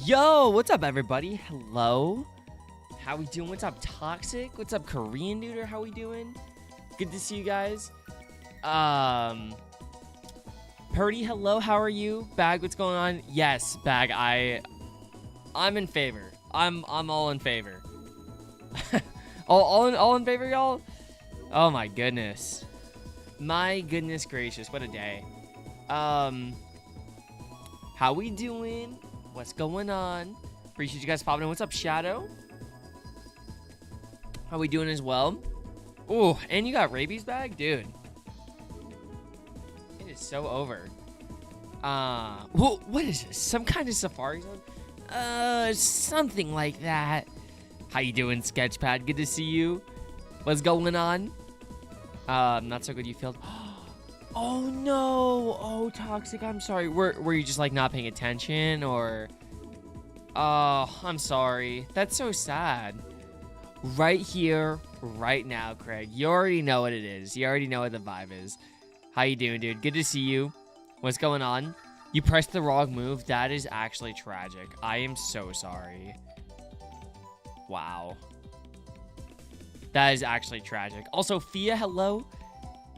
Yo, what's up, everybody? Hello. How we doing? What's up, Toxic? What's up, Korean Neuter? How we doing? Good to see you guys. Purdy, hello. How are you? Bag, what's going on? Yes, Bag. I'm in favor. I'm all in favor. all in favor, y'all. Oh my goodness. My goodness gracious, what a day. How we doing? What's going on? Appreciate you guys popping in. What's up, Shadow? How we doing as well? Oh, and you got rabies bag? Dude. It is so over. What is this? Some kind of safari zone? Something like that. How you doing, Sketchpad? Good to see you. What's going on? Not so good, you failed. Oh no! Oh, Toxic, I'm sorry. Were you just like not paying attention or? Oh, I'm sorry. That's so sad. Right here, right now, Craig. You already know what it is. You already know what the vibe is. How you doing, dude? Good to see you. What's going on? You pressed the wrong move. That is actually tragic. I am so sorry. Wow. That is actually tragic. Also, Fia, hello.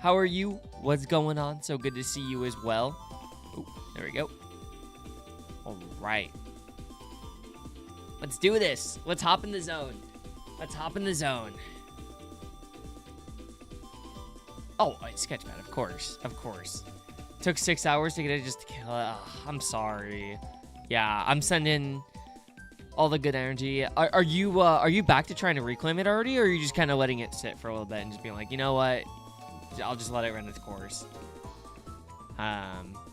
How are you? What's going on? So good to see you as well. Oh, there we go. All right. Let's do this. Let's hop in the zone. Let's hop in the zone. Oh, Sketchpad, of course. Of course. Took 6 hours to get it just to kill it. Oh, I'm sorry. Yeah, I'm sending all the good energy. Are you back to trying to reclaim it already, or are you just kind of letting it sit for a little bit and just being like, you know what? I'll just let it run its course.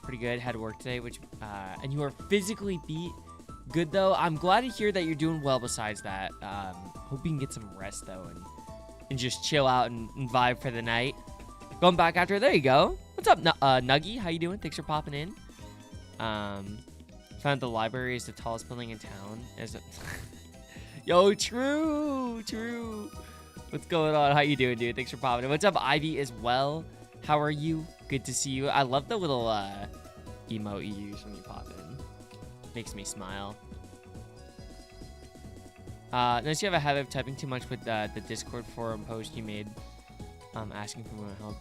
Pretty good. Had to work today, and you are physically beat. Good though. I'm glad to hear that you're doing well. Besides that, hope you can get some rest though, and just chill out and vibe for the night. Going back after. There you go. What's up, Nuggy? How you doing? Thanks for popping in. Found the library is the tallest building in town. Is it? Yo, true. What's going on? How you doing, dude? Thanks for popping in. What's up, Ivy, as well? How are you? Good to see you. I love the little emote you use when you pop in. Makes me smile. Notice you have a habit of typing too much with the Discord forum post you made. Asking for more help.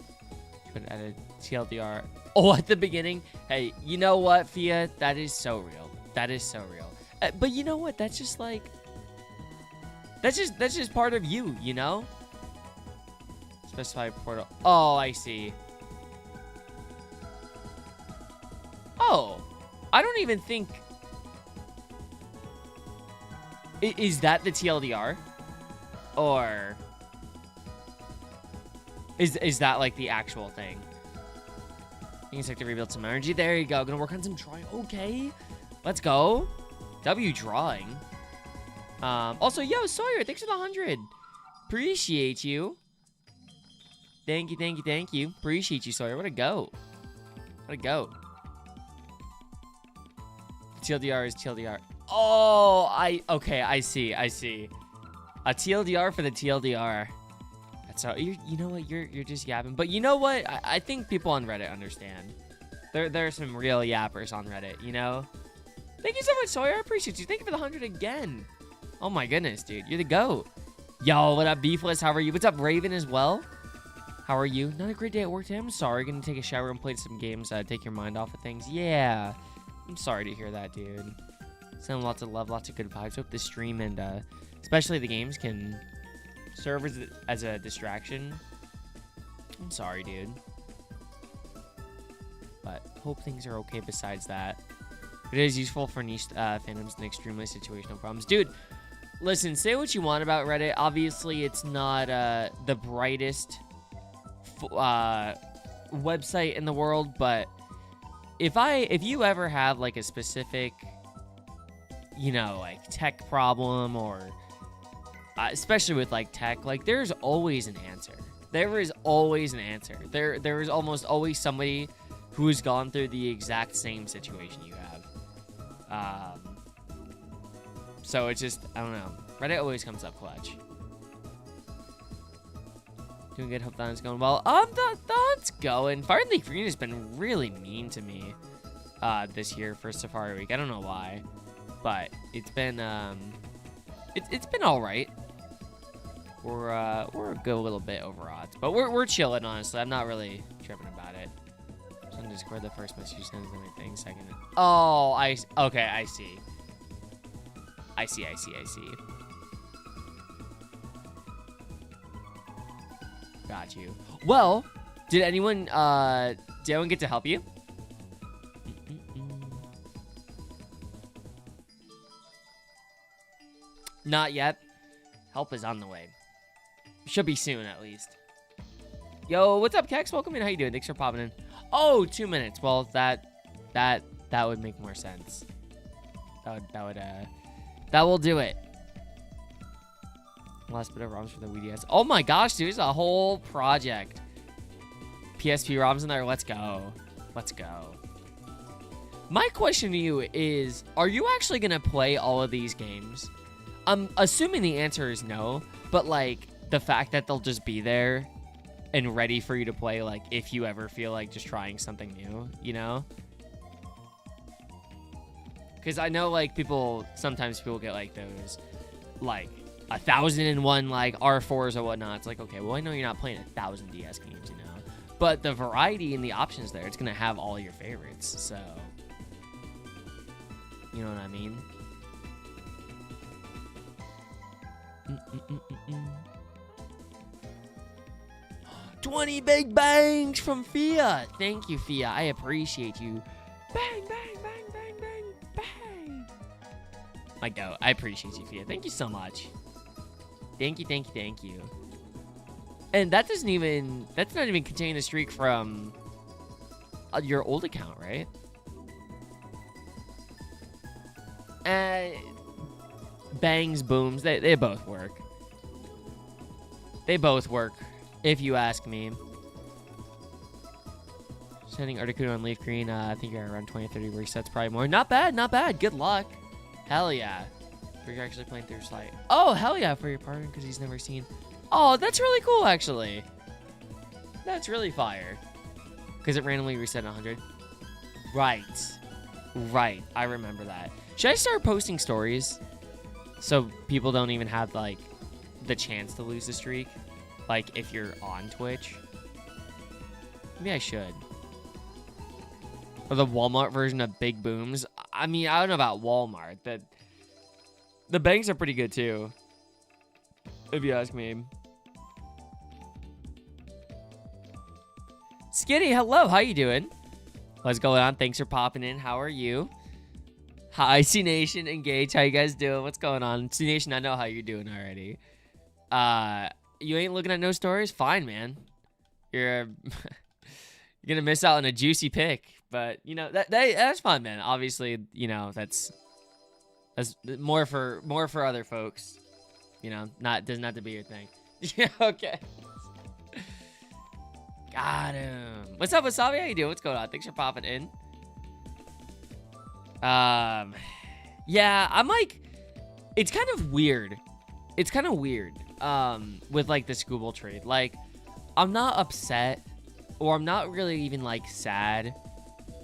Should edit TLDR. Oh, at the beginning. Hey, you know what, Fia? That is so real. That is so real. But you know what? That's just like. That's just part of you, you know? Specify portal. Oh, I see. Oh, I don't even think. Is that the TLDR? Or is that like the actual thing? You can start to rebuild some energy. There you go. Gonna work on some drawing. Okay, let's go. W drawing. Also, yo, Sawyer, thanks for the 100. Appreciate you. Thank you. Appreciate you, Sawyer. What a goat. What a goat. TLDR is TLDR. Oh, okay, I see. A TLDR for the TLDR. That's how you know what, you're just yapping. But you know what? I think people on Reddit understand. There are some real yappers on Reddit, you know? Thank you so much, Sawyer. I appreciate you. Thank you for the 100 again. Oh my goodness, dude. You're the GOAT. Yo, what up, Beefless? How are you? What's up, Raven, as well? How are you? Not a great day at work today. I'm sorry. Gonna take a shower and play some games. Take your mind off of things. Yeah. I'm sorry to hear that, dude. Sending lots of love, lots of good vibes. Hope the stream and especially the games can serve as a distraction. I'm sorry, dude. But hope things are okay besides that. It is useful for niche fandoms and extremely situational problems. Dude, listen, say what you want about Reddit. Obviously, it's not the brightest website in the world, but if you ever have like a specific, you know, like tech problem or especially with like tech, like there's always an answer. There is always an answer. There is almost always somebody who has gone through the exact same situation you have. So it's just, I don't know. Reddit always comes up clutch. Doing good. Hope that is going well. That's going. Fire League Green has been really mean to me this year for Safari Week. I don't know why. but it's been it's been all right. We're a good little bit over odds, but we're chilling, honestly. I'm not really tripping about it. So I'm just the first message sends anything. Second. Oh, okay, I see. I see. Got you. Well, did anyone get to help you? Not yet. Help is on the way. Should be soon, at least. Yo, what's up, Kex? Welcome in. How you doing? Thanks for popping in. Oh, 2 minutes. Well, that would make more sense. That will do it. Last bit of ROMs for the WDS. Oh my gosh, dude, it's a whole project. PSP ROMs in there. Let's go. Let's go. My question to you is, are you actually gonna play all of these games? I'm assuming the answer is no, but like the fact that they'll just be there and ready for you to play, like if you ever feel like just trying something new, you know? Because I know like sometimes people get like those like 1,001 like R4s or whatnot. It's like, okay, well I know you're not playing 1,000 DS games, you know? But the variety and the options there, it's gonna have all your favorites, so you know what I mean? 20 big bangs from Fia. Thank you, Fia. I appreciate you. Bang, bang, bang, bang, bang, bang. My goat. I appreciate you, Fia. Thank you so much. Thank you. And that's not even containing the streak from your old account, right? Bangs, booms, they both work. They both work, if you ask me. Sending Articuno on Leaf Green, I think you're around 20, 30 resets, probably more. Not bad. Good luck. Hell yeah. You're actually playing through Slight. Oh, hell yeah, for your partner, because he's never seen. Oh, that's really cool, actually. That's really fire. Because it randomly reset 100. Right. I remember that. Should I start posting stories so people don't even have, like, the chance to lose the streak? Like, if you're on Twitch? Maybe I should. Or the Walmart version of Big Booms. I mean, I don't know about Walmart. The bangs are pretty good, too. If you ask me. Skitty, hello. How you doing? What's going on? Thanks for popping in. How are you? Hi, C Nation, Engage. How you guys doing? What's going on? C Nation, I know how you're doing already. You ain't looking at no stories? Fine, man. You're gonna miss out on a juicy pick, but you know that's fun, man. Obviously, you know that's more for other folks. You know, doesn't have to be your thing. Yeah, okay. Got him. What's up, Wasabi? How you doing? What's going on? Thanks for popping in. Yeah, I'm like, it's kind of weird. With like the Scooble trade. Like, I'm not upset, or I'm not really even like sad.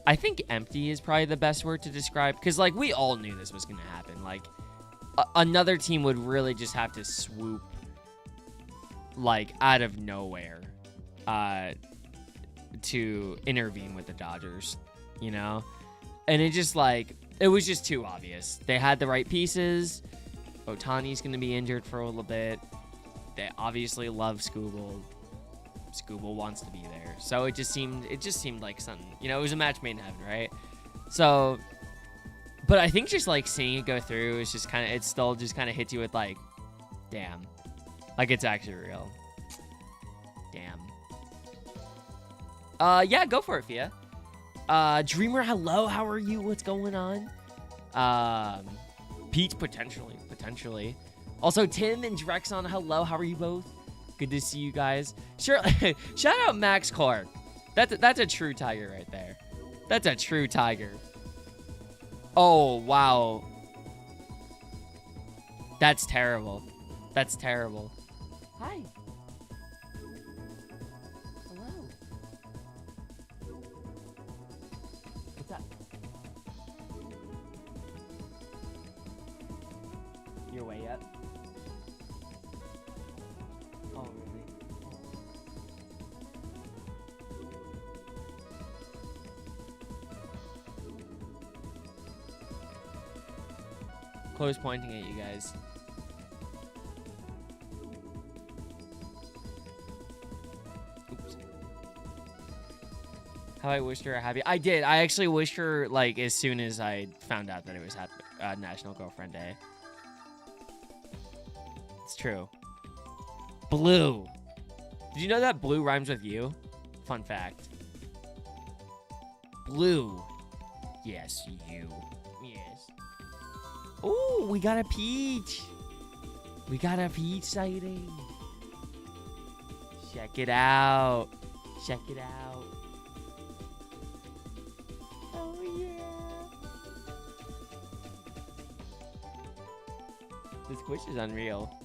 I think empty is probably the best word to describe, because like we all knew this was gonna happen. Like, another team would really just have to swoop like out of nowhere to intervene with the Dodgers, you know? And it was just too obvious. They had the right pieces. Ohtani's going to be injured for a little bit. They obviously love Scooble. Scooble wants to be there. So it just seemed like something, you know, it was a match made in heaven, right? So, but I think just like seeing it go through is just it still just kind of hits you with like, damn, like it's actually real. Damn. Yeah, go for it, Fia. Dreamer, hello, how are you? What's going on? Pete, potentially. Also, Tim and Drexon, hello, how are you both? Good to see you guys. Sure, shout out Max Clark. That's a true tiger right there. That's a true tiger. Oh, wow. That's terrible. Hi. your way yet? Oh, really? Chloe's pointing at you guys. Oops. How I wished her a happy... I did. I actually wished her, like, as soon as I found out that it was National Girlfriend Day. It's true. Blue. Did you know that blue rhymes with you? Fun fact. Blue. Yes, you. Yes. Ooh, we got a peach. We got a peach sighting. Check it out. Check it out. Oh, yeah. This quiz is unreal.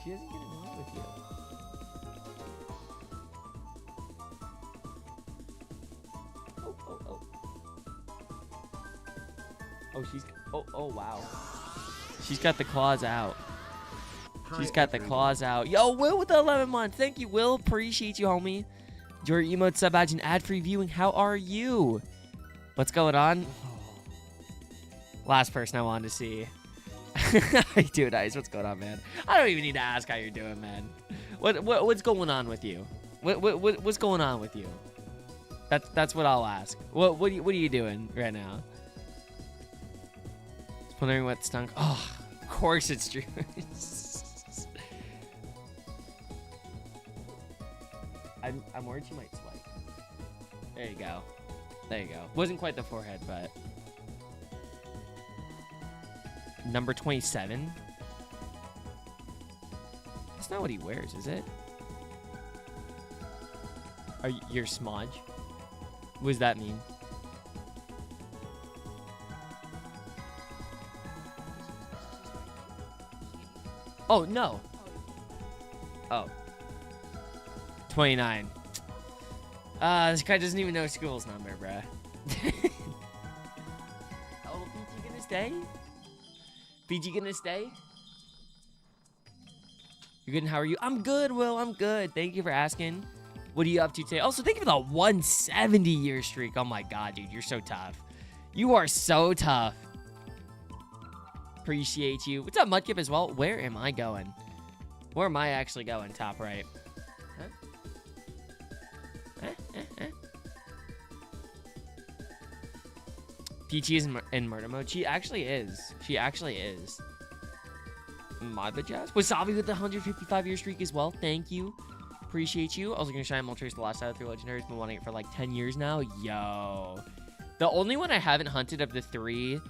She doesn't get annoyed with you. Oh, she's... Oh, wow. She's got the claws out. She's got the claws out. Yo, Will with the 11 months. Thank you, Will. Appreciate you, homie. Your emote, sub badge, and ad-free viewing. How are you? What's going on? Last person I wanted to see. How you doing, Ice? What's going on, man? I don't even need to ask how you're doing, man. What's going on with you? What's going on with you? That's what I'll ask. What are you doing right now? Just wondering what stunk. Oh, of course it's true. I'm worried she might swipe. There you go. There you go. Wasn't quite the forehead, but. Number 27. That's not what he wears, is it? Are you're smudge? What does that mean? Oh, no. Oh. 29. This guy doesn't even know school's number, bruh. Oh, BG gonna stay? BG gonna stay? You good and how are you? I'm good, Will. I'm good. Thank you for asking. What are you up to today? Also, thank you for the 170-year streak. Oh, my God, dude. You're so tough. You are so tough. Appreciate you. What's up, Mudkip, as well? Where am I going? Where am I actually going? Top right. Peachy is in murder mode. She actually is. She actually is. My Jazz. Wasabi with the 155-year streak as well. Thank you. Appreciate you. Also gonna shine Moltres the last out of 3 legendaries. Been wanting it for like 10 years now. Yo. The only one I haven't hunted of the 3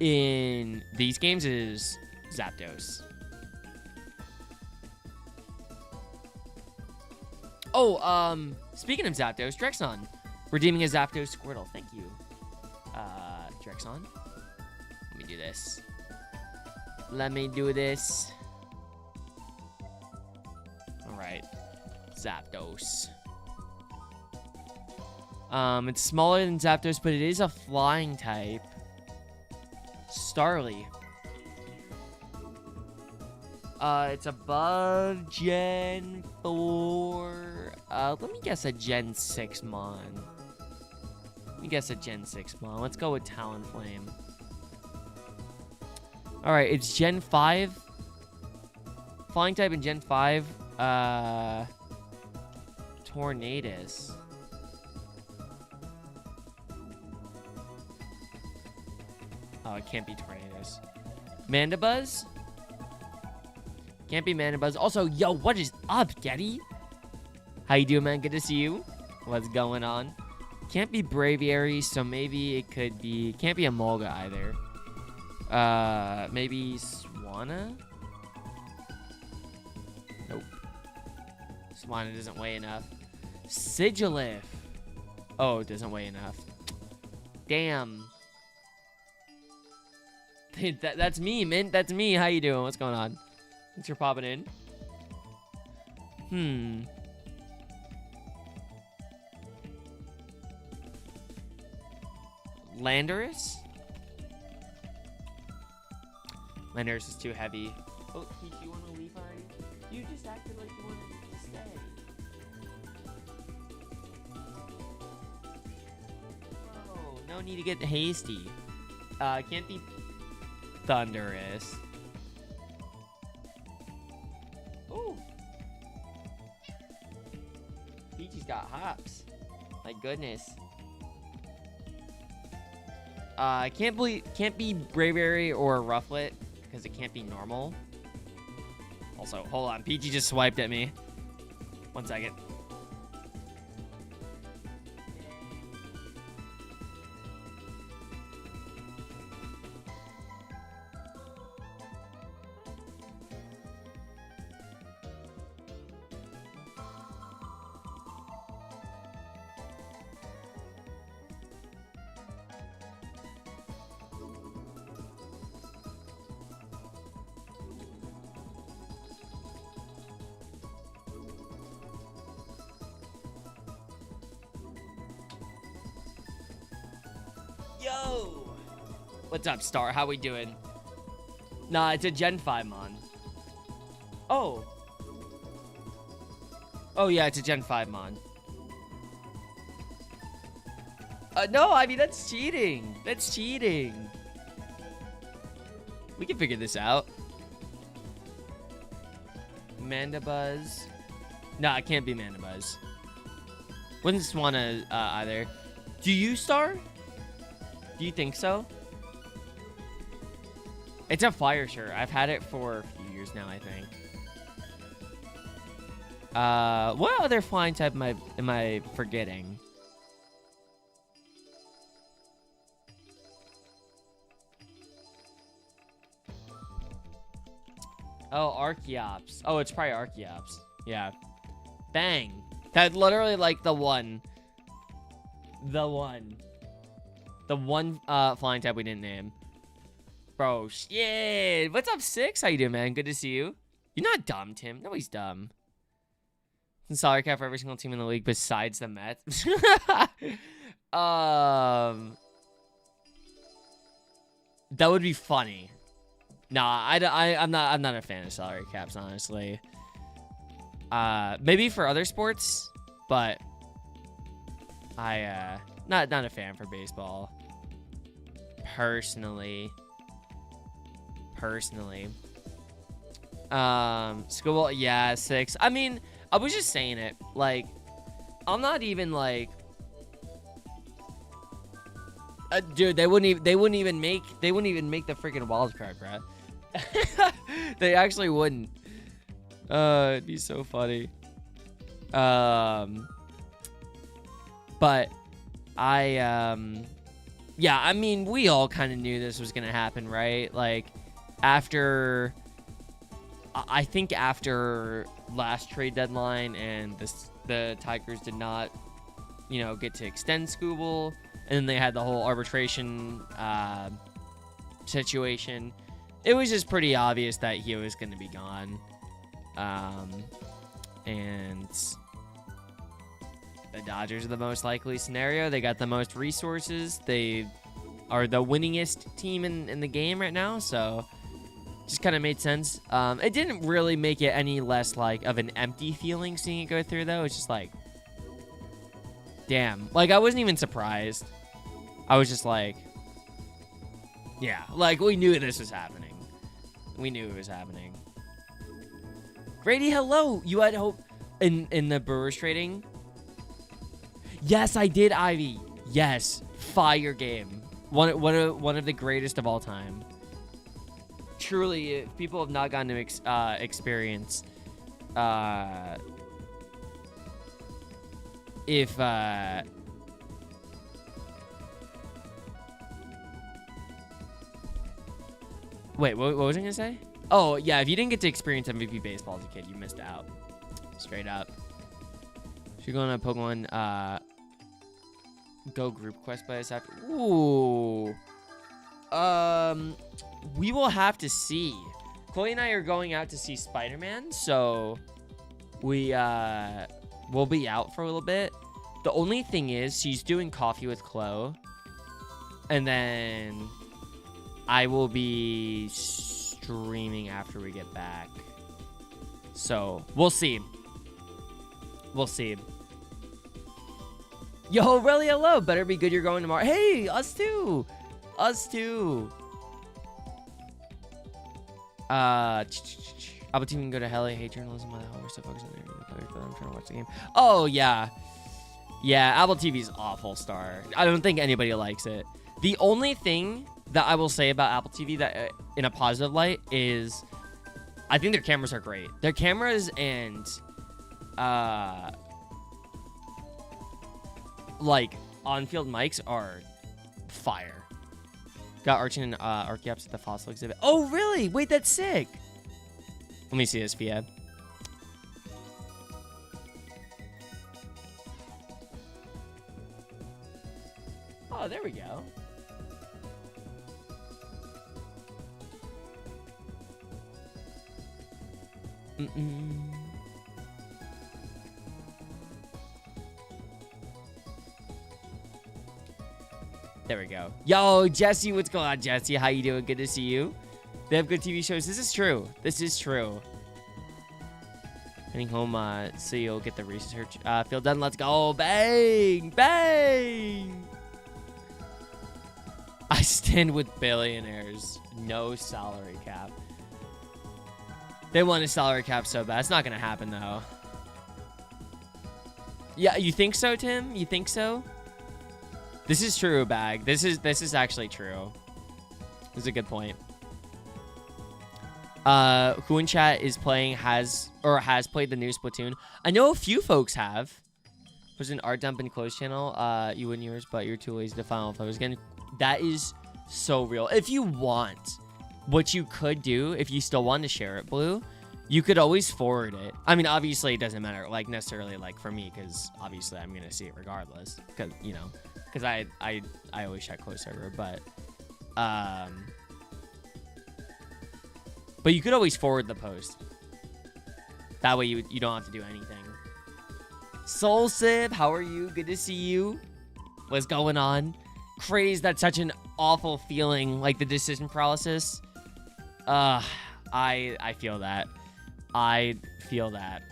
in these games is Zapdos. Oh, speaking of Zapdos, Drexon. Redeeming a Zapdos Squirtle. Thank you. Drexon. Let me do this. Let me do this. Alright. Zapdos. It's smaller than Zapdos, but it is a flying type. Starly. It's above Gen 4. Let me guess a Gen 6 Mon. Let me guess a Gen 6 Mon. Let's go with Talonflame. Alright, it's Gen 5. Flying type in Gen 5. Tornadus. Oh, it can't be Tornadus. Mandibuzz? Can't be Mandibuzz. Also, yo, what is up, Getty? How you doing, man? Good to see you. What's going on? Can't be Braviary, so maybe it could be... Can't be Emolga either. Maybe Swanna? Nope. Swanna doesn't weigh enough. Sigilif. Oh, it doesn't weigh enough. Damn. That's me, Mint. That's me. How you doing? What's going on? Thanks for popping in. Landorus? Landorus is too heavy. Oh, Peach, you want to leave already? You just acted like you wanted to stay. Oh, no need to get hasty. Can't be Thundurus. Ooh. Peachy's got hops. My goodness. Can't be Braviary or Rufflet because it can't be normal. Also, hold on. Peachy just swiped at me. 1 second. Yo! What's up, Star? How we doing? Nah, it's a Gen 5 mon. Oh. Oh, yeah, it's a Gen 5 mon. No, I mean, that's cheating. That's cheating. We can figure this out. Mandibuzz. Nah, it can't be Mandibuzz. Wouldn't want to either. Do you, Star? Do you think so? It's a fire shirt. I've had it for a few years now, I think. What other flying type am I forgetting? Oh, Archeops. Oh, it's probably Archeops. Yeah. Bang. That's literally like the one. The one flying type we didn't name. Bro, shit. What's up, Six? How you doing, man? Good to see you. You're not dumb, Tim. Nobody's dumb. Salary cap for every single team in the league besides the Mets. That would be funny. Nah, I'm not a fan of salary caps, honestly. Maybe for other sports, but not a fan for baseball. Personally. School, yeah, 6. I mean, I was just saying it. Like, I'm not even like, dude. They wouldn't even make the freaking wild card, bro. They actually wouldn't. It'd be so funny. But yeah, I mean, we all kind of knew this was gonna happen, right? Like, I think after last trade deadline and the Tigers did not, get to extend Skubal, and then they had the whole arbitration situation. It was just pretty obvious that he was going to be gone. And the Dodgers are the most likely scenario. They got the most resources. They are the winningest team in the game right now, so just kind of made sense. It didn't really make it any less like of an empty feeling seeing it go through, though. It's just like, damn. Like, I wasn't even surprised. I was just like, yeah, like, we knew this was happening. We knew it was happening. Grady, hello. You had hope in the Brewers trading? Yes, I did, Ivy. Yes, fire game. One of the greatest of all time. Truly, if people have not gotten to experience, wait, what was I gonna say? Oh, yeah, if you didn't get to experience MVP baseball as a kid, you missed out. Straight up. Should go on a Pokemon, Go group quest by us after. Ooh. We will have to see. Chloe and I are going out to see Spider-Man, so we'll be out for a little bit. The only thing is, she's doing Coffee with Chloe, And then I will be streaming after we get back. So, we'll see. We'll see. Yo, really, hello. Better be good you're going tomorrow. Hey, us too. Us too. Apple TV can go to hell. I hate journalism. Why the hell we're so focused on there? I'm trying to watch the game. Oh, yeah. Yeah, Apple TV's awful, Star. I don't think anybody likes it. The only thing that I will say about Apple TV that in a positive light is I think their cameras are great. Their cameras and like on-field mics are fire. Got Archie and Archeops at the fossil exhibit. Oh, really? Wait, that's sick. Let me see this, Fia. Oh, there we go. There we go. Yo, Jesse, what's going on, Jesse? How you doing? Good to see you. They have good TV shows. This is true. This is true. Heading home, so you'll get the research field done. Let's go. Bang! Bang! I stand with billionaires. No salary cap. They want a salary cap so bad. It's not going to happen, though. Yeah, you think so, Tim? You think so? This is true, Bag. This is actually true. This is a good point. Who in chat is playing has played the new Splatoon? I know a few folks have. There's an art dump and close channel. You and yours, but you're too lazy to file photos again. That is so real. If you want, what you could do, if you still want to share it, Blue, you could always forward it. I mean, obviously it doesn't matter, like necessarily, like for me, because obviously I'm gonna see it regardless, because you know, because I always check close server, but you could always forward the post. That way you don't have to do anything. Soul Sib, how are you? Good to see you. What's going on? Craze, that's such an awful feeling, like the decision paralysis. I feel that. I feel that.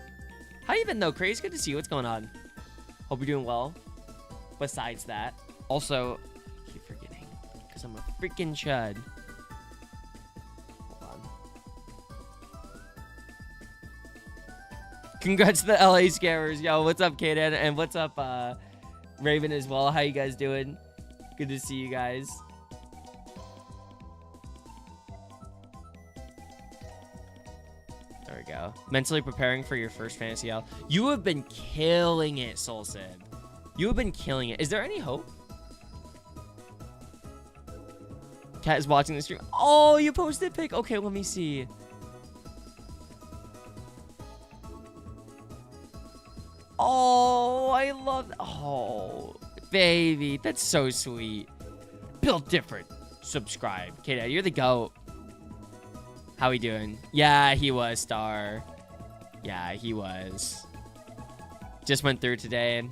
How you been though, Craze? Good to see you. What's going on? Hope you're doing well. Besides that, also, I keep forgetting because I'm a freaking chud. Hold on. Congrats to the LA Scammers. Yo, what's up, Kaden? And what's up, Raven as well? How you guys doing? Good to see you guys. There we go. Mentally preparing for your first Fantasy L. You have been killing it, Soul Sid. You have been killing it. Is there any hope? Cat is watching the stream. Oh, you posted pic. Okay, let me see. Oh, I love that. Oh, baby. That's so sweet. Built different. Subscribe. Kid, you're the GOAT. How he doing? Yeah, he was, Star. Yeah, he was. Just went through today.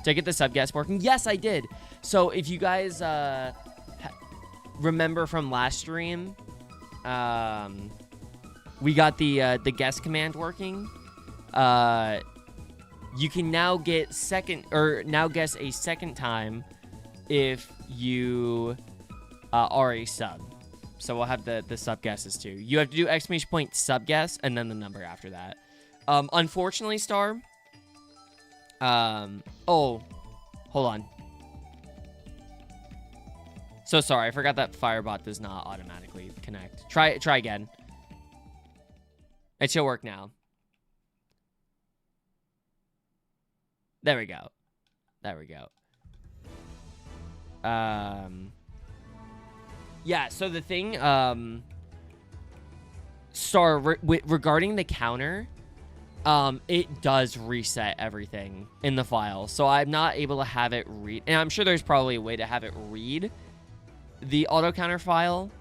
Did I get the sub guest working? Yes, I did. So if you guys remember from last stream, we got the guest command working. You can now get guess a second time if you are a sub. So we'll have the sub guesses too. You have to do exclamation point sub guess and then the number after that. Unfortunately, Star. Oh, hold on. So sorry, I forgot that Firebot does not automatically connect. Try again. It should work now. There we go. There we go. Yeah, so the thing, Star, regarding the counter, it does reset everything in the file. So I'm not able to have it read, and I'm sure there's probably a way to have it read the auto counter file.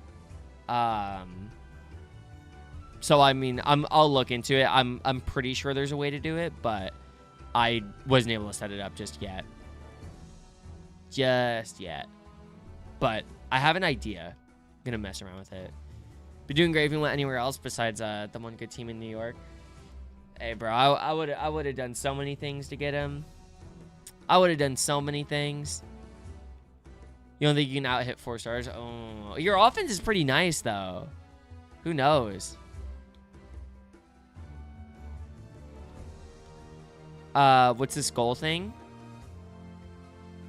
So I mean, I'll look into it. I'm pretty sure there's a way to do it, but I wasn't able to set it up just yet. Just yet. but I have an idea. I'm gonna mess around with it. Be doing great if you went anywhere else besides the one good team in New York. Hey, bro, I would have done so many things to get him. I would have done so many things. You don't think you can out hit 4 stars? Oh, your offense is pretty nice though. Who knows? What's this goal thing?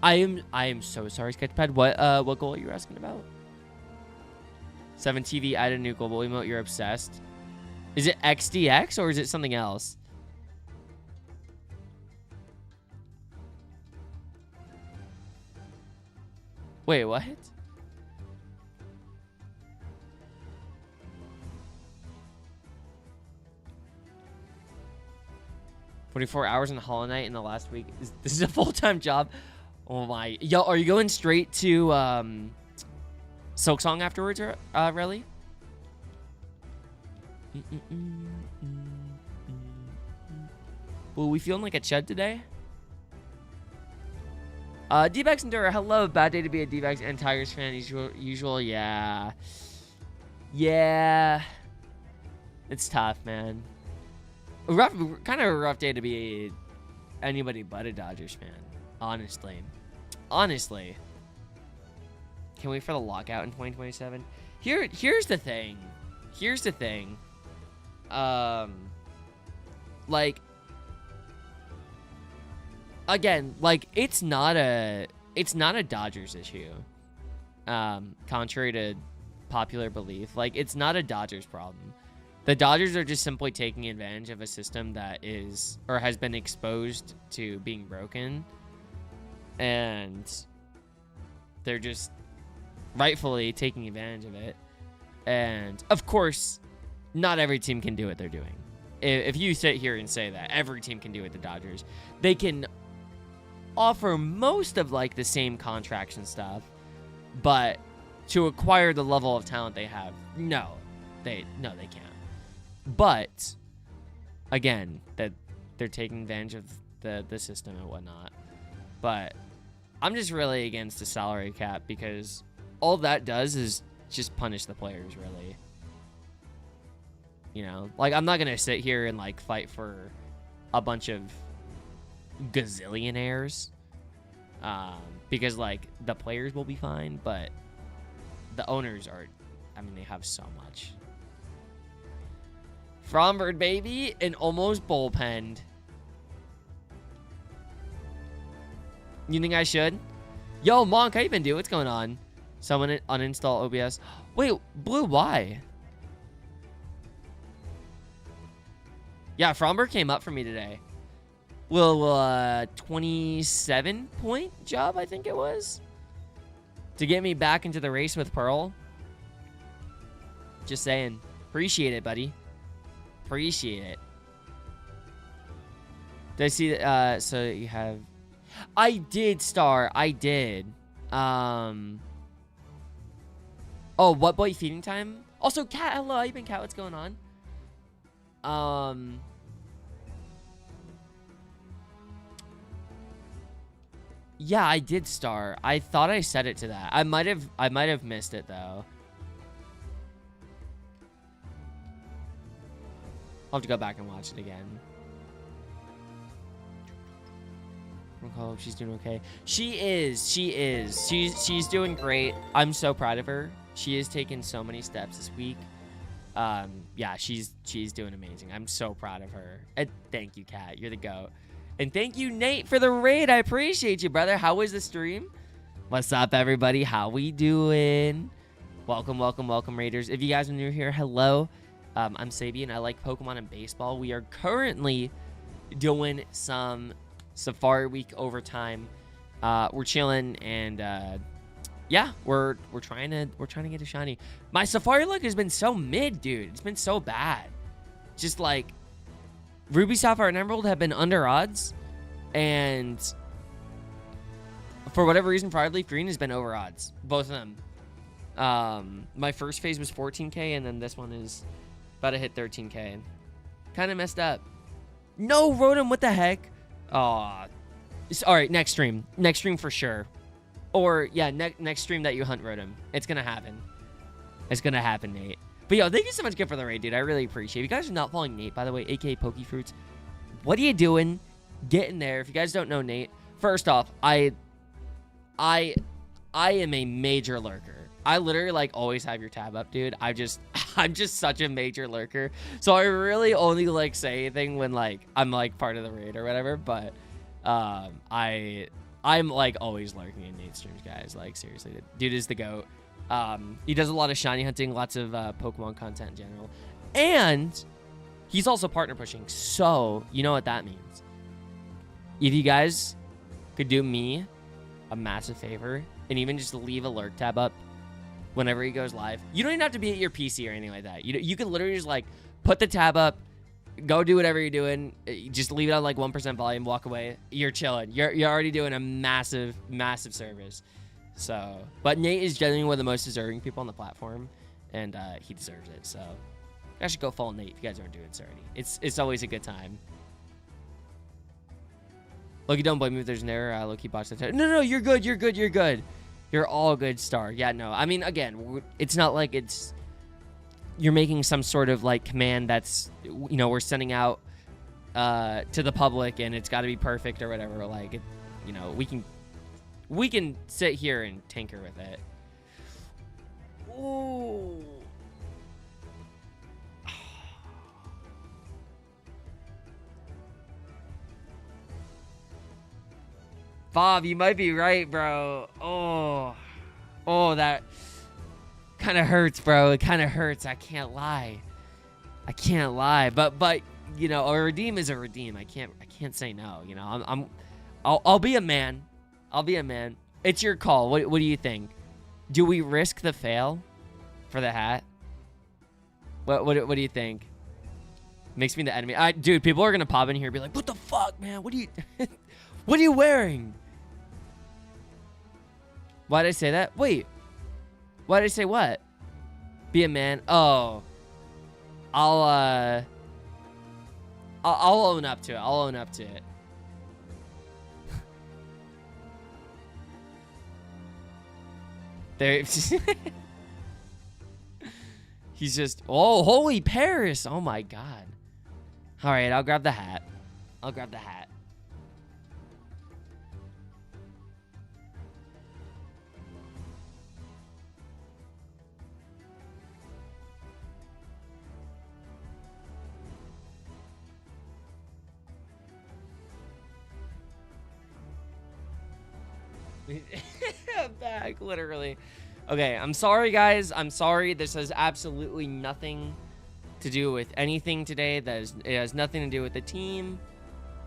I am so sorry, Sketchpad. What goal are you asking about? 7TV added a new global emote. You're obsessed. Is it XDX or is it something else? Wait, what? $24 in Hollow Knight in the last week. This is a full-time job. Oh my. Yo, are you going straight to Silksong afterwards, Relly? Well, we feeling like a chud today? D-Bags Endura, hello. Bad day to be a D-Bags and Tigers fan. Usual, yeah. Yeah. It's tough, man. Kind of a rough day to be anybody but a Dodgers fan, honestly. Honestly. Can't wait for the lockout in 2027. Here's the thing. Here's the thing. Like, again, like it's not a Dodgers issue. Contrary to popular belief, like it's not a Dodgers problem. The Dodgers are just simply taking advantage of a system that is or has been exposed to being broken, and they're just rightfully taking advantage of it. And of course, not every team can do what they're doing. If you sit here and say that every team can do what the Dodgers, they can offer most of like the same contracts and stuff, but to acquire the level of talent they have, no, they can't. But again, that they're taking advantage of the system and whatnot. But I'm just really against the salary cap because all that does is just punish the players, really. You know, like I'm not gonna sit here and like fight for a bunch of gazillionaires because like the players will be fine, but the owners are, I mean, they have so much. Frombird, baby, and almost bullpenned. You think I should? Yo, Monk, how you been, dude? What's going on? Someone uninstall OBS. Wait, Blue, why? Yeah, Fromber came up for me today. Well, 27-point job, I think it was, to get me back into the race with Pearl. Just saying. Appreciate it, buddy. Appreciate it. Did I see that? So you have... I did, Star. I did. Oh, what boy feeding time? Also, Cat, hello. How you been, Cat? What's going on? Yeah, I did, Star. I thought I set it to that. I might have missed it though. I'll have to go back and watch it again. Hope she's doing okay. She is. She's doing great. I'm so proud of her. She has taken so many steps this week. Yeah, she's doing amazing. I'm so proud of her. And thank you, Kat. You're the GOAT. And thank you, Nate, for the raid. I appreciate you, brother. How was the stream? What's up, everybody? How we doing? Welcome, welcome, welcome, Raiders. If you guys are new here, hello. I'm Sabian. I like Pokemon and baseball. We are currently doing some Safari Week overtime. We're chilling, and yeah, we're trying to get a shiny. My Safari luck has been so mid, dude. It's been so bad. Just like Ruby, Sapphire, and Emerald have been under odds, and for whatever reason, Fried Leaf Green has been over odds. Both of them. My first phase was 14K, and then this one is about to hit 13K. Kind of messed up. No, Rotom, what the heck? Aw. All right, next stream. Next stream for sure. Or, yeah, next stream that you hunt Rotom. It's going to happen. It's going to happen, Nate. But, yo, thank you so much again for the raid, dude. I really appreciate it. If you guys are not following Nate, by the way, a.k.a. Pokefruits, what are you doing? Get in there. If you guys don't know Nate, first off, I am a major lurker. I literally, like, always have your tab up, dude. I'm just such a major lurker. So I really only, like, say anything when, like, I'm, like, part of the raid or whatever. But I'm, like, always lurking in Nate's streams, guys. Like, seriously, dude is the GOAT. He does a lot of shiny hunting, lots of Pokemon content in general. And he's also partner pushing. So, you know what that means. If you guys could do me a massive favor and even just leave a lurk tab up whenever he goes live. You don't even have to be at your PC or anything like that. You can literally just, like, put the tab up, go do whatever you're doing, just leave it on, like, 1% volume, walk away. You're chilling. You're already doing a massive, massive service. So, but Nate is genuinely one of the most deserving people on the platform, and he deserves it. So, you guys should go follow Nate if you guys aren't doing so already. It's always a good time. Loki, don't blame me if there's an error. Loki botched the No, you're good. You're good. You're good. You're all good, Star. Yeah, no. I mean, again, it's not like you're making some sort of, like, command that's, you know, we're sending out to the public and it's got to be perfect or whatever. Like, you know, we can sit here and tinker with it. Ooh. Bob, you might be right, bro. Oh, that kind of hurts, bro. It kind of hurts. I can't lie. But you know, a redeem is a redeem. I can't say no. You know, I'll be a man. I'll be a man. It's your call. What do you think? Do we risk the fail for the hat? What do you think? Makes me the enemy. Dude, people are gonna pop in here and be like, "What the fuck, man? What are you wearing?" Why did I say that? Wait. Why did I say what? Be a man. Oh. I'll own up to it. I'll own up to it. There. He's just. Oh, holy Paris! Oh my God. All right, I'll grab the hat. Back, literally. Okay, I'm sorry, guys. I'm sorry. This has absolutely nothing to do with anything today. It has nothing to do with the team.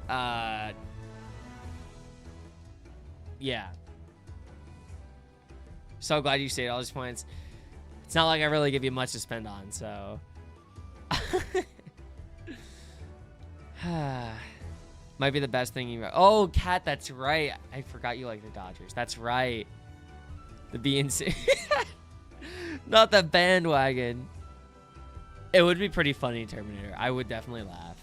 Yeah. So glad you saved all these points. It's not like I really give you much to spend on, so. Might be the best thing you... Oh, Kat, that's right. I forgot you like the Dodgers. That's right. The BNC. Not the bandwagon. It would be pretty funny, Terminator. I would definitely laugh.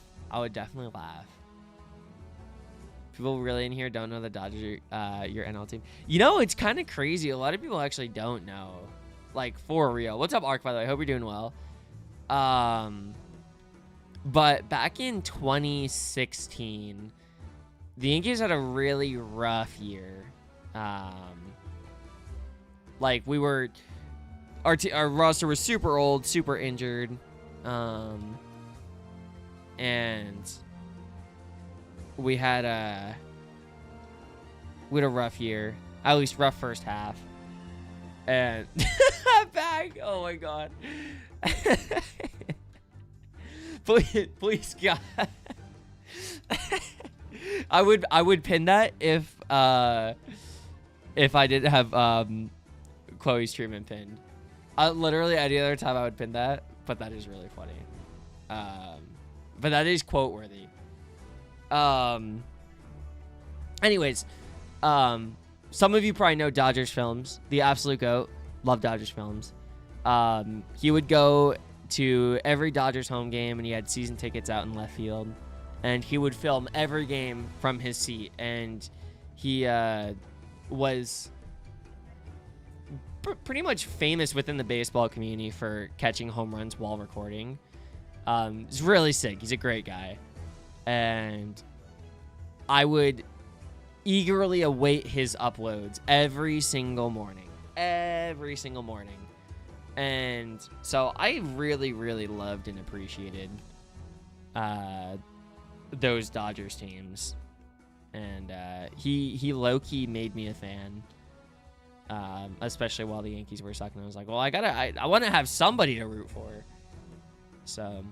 People really in here don't know the Dodgers, your NL team. You know, it's kind of crazy. A lot of people actually don't know. Like, for real. What's up, Ark, by the way? I hope you're doing well. But back in 2016, the Yankees had a really rough year. Like, we were... Our roster was super old, super injured. And we had a rough year. At least rough first half. And... back! Oh, my God. Please, God. I would pin that if I didn't have Chloe's treatment pinned. Literally any other time I would pin that, but that is really funny. But that is quote worthy. Anyways, some of you probably know Dodgers films. The absolute GOAT. Love Dodgers films. He would go to every Dodgers home game, and he had season tickets out in left field, and he would film every game from his seat. And he was pretty much famous within the baseball community for catching home runs while recording. He's really sick. He's a great guy. And I would eagerly await his uploads every single morning. Every single morning. And so I really, really loved and appreciated those Dodgers teams. And he low-key made me a fan. Especially while the Yankees were sucking. I was like, well, I want to have somebody to root for. So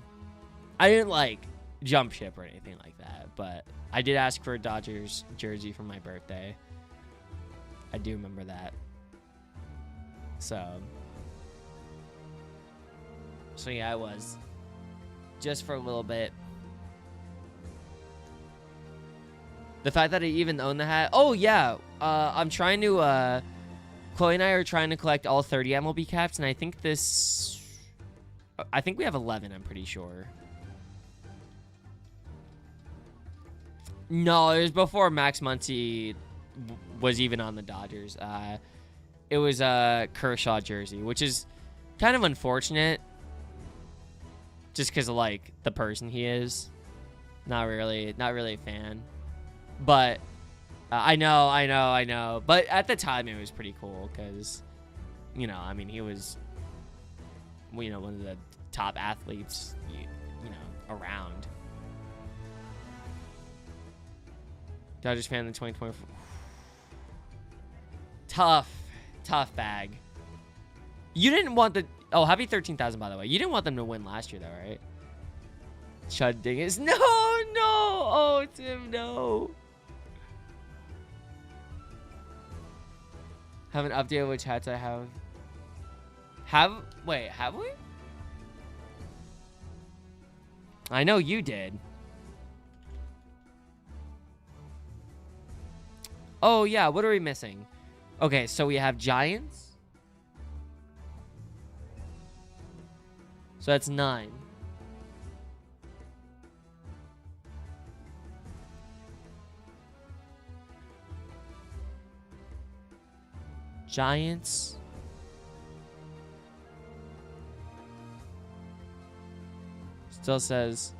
I didn't like jump ship or anything like that, but I did ask for a Dodgers jersey for my birthday. I do remember that. So yeah, I was just for a little bit. The fact that I even own the hat. Oh yeah, I'm trying to. Chloe and I are trying to collect all 30 MLB caps, and I think we have 11. I'm pretty sure. No, it was before Max Muncy was even on the Dodgers. It was a Kershaw jersey, which is kind of unfortunate. Just because of like the person he is, not really a fan. But I know. But at the time, it was pretty cool because, you know, I mean, he was, you know, one of the top athletes, you know, around. Dodgers fan in 2024. Tough bag. You didn't want the... Oh, happy 13,000, by the way. You didn't want them to win last year, though, right? Chud Dingus. No! Oh, Tim, no. Haven't updated which hats I have. Wait, have we? I know you did. Oh, yeah. What are we missing? Okay, so we have Giants. So that's 9. Giants. Still says.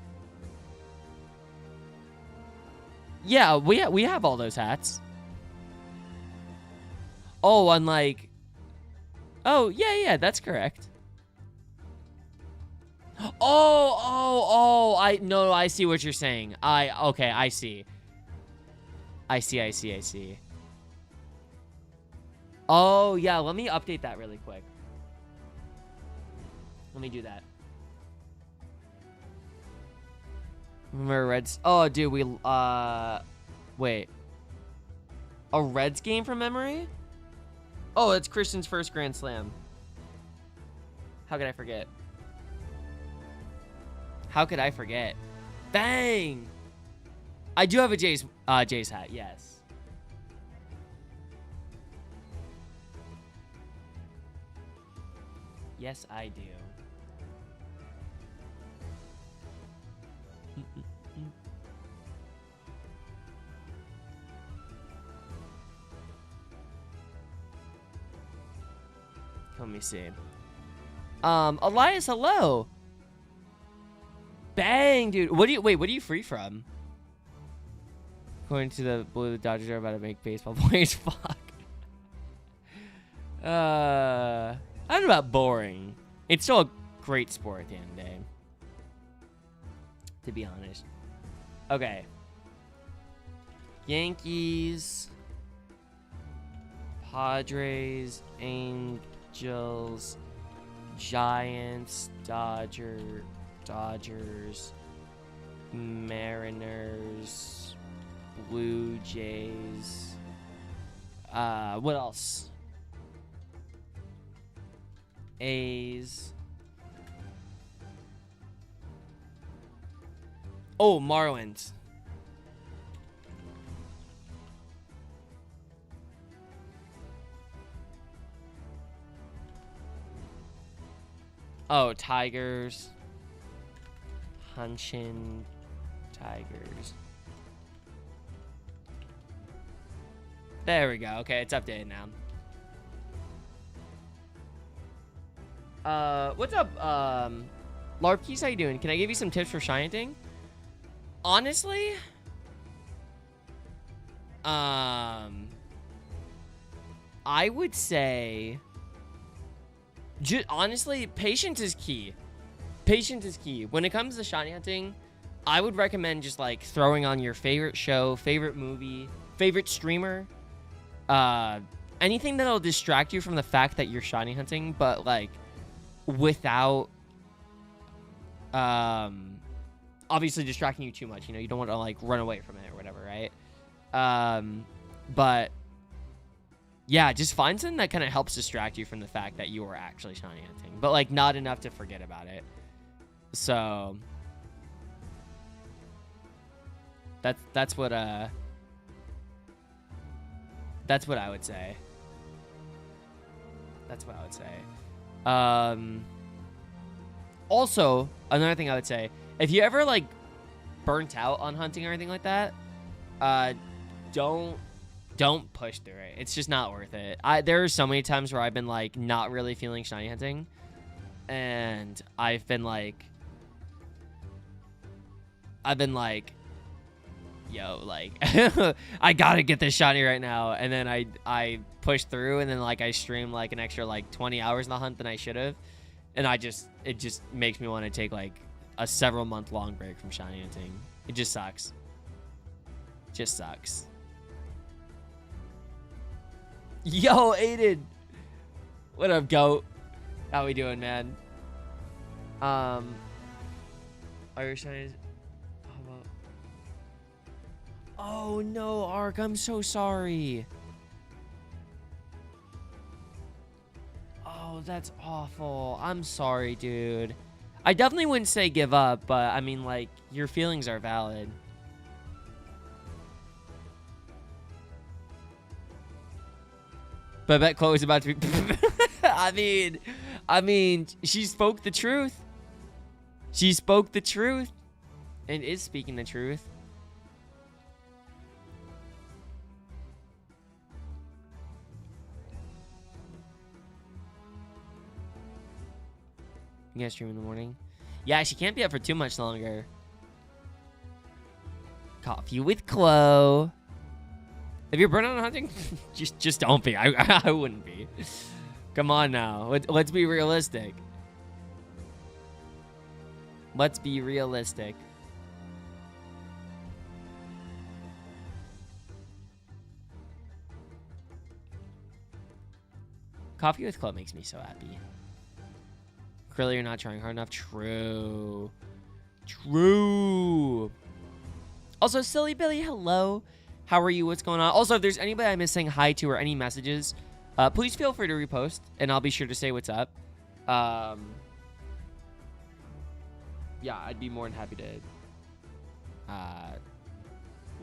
Yeah, we have all those hats. Oh, unlike... Oh, yeah, that's correct. Oh, I see what you're saying. Okay, I see. I see. Oh, yeah, let me update that really quick. Let me do that. Remember Reds? Oh, dude, wait. A Reds game from memory? Oh, it's Christian's first Grand Slam. How could I forget? Bang! I do have a Jays hat, yes. Yes, I do. Let me see. Elias, hello. Bang, dude. What are you free from? According to the Dodgers are about to make baseball players. Fuck. I don't know about boring. It's still a great sport at the end of the day. To be honest. Okay. Yankees. Padres. Angels. Giants. Dodgers. Mariners. Blue Jays. What else? A's. Oh, Marlins. Oh, Tigers. Hanshin Tigers. There we go. Okay, it's updated now. What's up, Larpkeys? How you doing? Can I give you some tips for shy hunting? Honestly, I would say, honestly, patience is key. Patience is key. When it comes to shiny hunting, I would recommend just like throwing on your favorite show, favorite movie, favorite streamer, anything that'll distract you from the fact that you're shiny hunting, but like without obviously distracting you too much. You know, you don't want to like run away from it or whatever, right? But yeah, just find something that kind of helps distract you from the fact that you are actually shiny hunting, but like not enough to forget about it. So that's what I would say. That's what I would say. Also, another thing I would say, if you ever like burnt out on hunting or anything like that, don't push through it. It's just not worth it. There are so many times where I've been like not really feeling shiny hunting, and I've been like, yo, like I gotta get this shiny right now, and then I push through, and then like I stream like an extra like 20 hours in the hunt than I should have, and it just makes me want to take like a several month long break from shiny hunting. It just sucks. Just sucks. Yo, Aiden, what up, goat? How we doing, man? Irish shinies. Oh no, Ark, I'm so sorry. Oh, that's awful. I'm sorry, dude. I definitely wouldn't say give up, but I mean, like, your feelings are valid. But I bet Chloe's about to be... I mean, she spoke the truth. She spoke the truth. And is speaking the truth. You guys stream in the morning? Yeah, she can't be up for too much longer. Coffee with Chloe. If you're burnt out on hunting, just don't be. I wouldn't be. Come on now. Let's be realistic. Let's be realistic. Coffee with Chloe makes me so happy. Clearly, you're not trying hard enough. True. True. Also, Silly Billy, hello. How are you? What's going on? Also, if there's anybody I'm missing hi to or any messages, please feel free to repost, and I'll be sure to say what's up. Yeah, I'd be more than happy to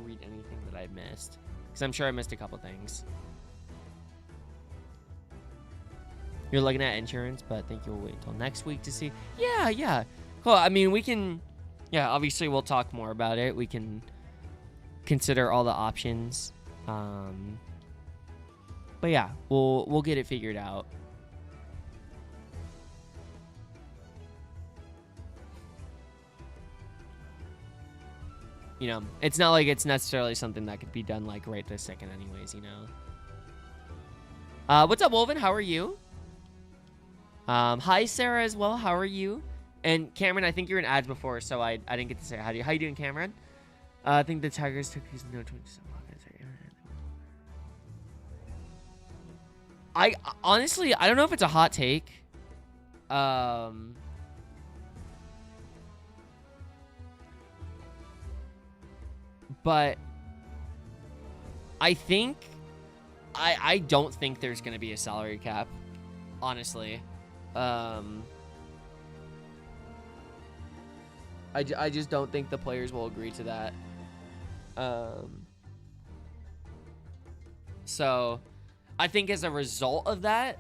read anything that I missed, because I'm sure I missed a couple things. You're looking at insurance, but I think you'll wait until next week to see. Yeah. Cool. I mean, we can... Yeah, obviously we'll talk more about it. We can consider all the options. But yeah, we'll get it figured out. You know, it's not like it's necessarily something that could be done like right this second anyways, you know. What's up, Wolven? How are you? Hi, Sarah, as well. How are you? And Cameron, I think you were in ads before, so I didn't get to say hi to you. How you doing, Cameron? I think the Tigers took his no twins. I honestly, I don't know if it's a hot take. But I think I don't think there's going to be a salary cap, honestly. I just don't think the players will agree to that. So I think as a result of that,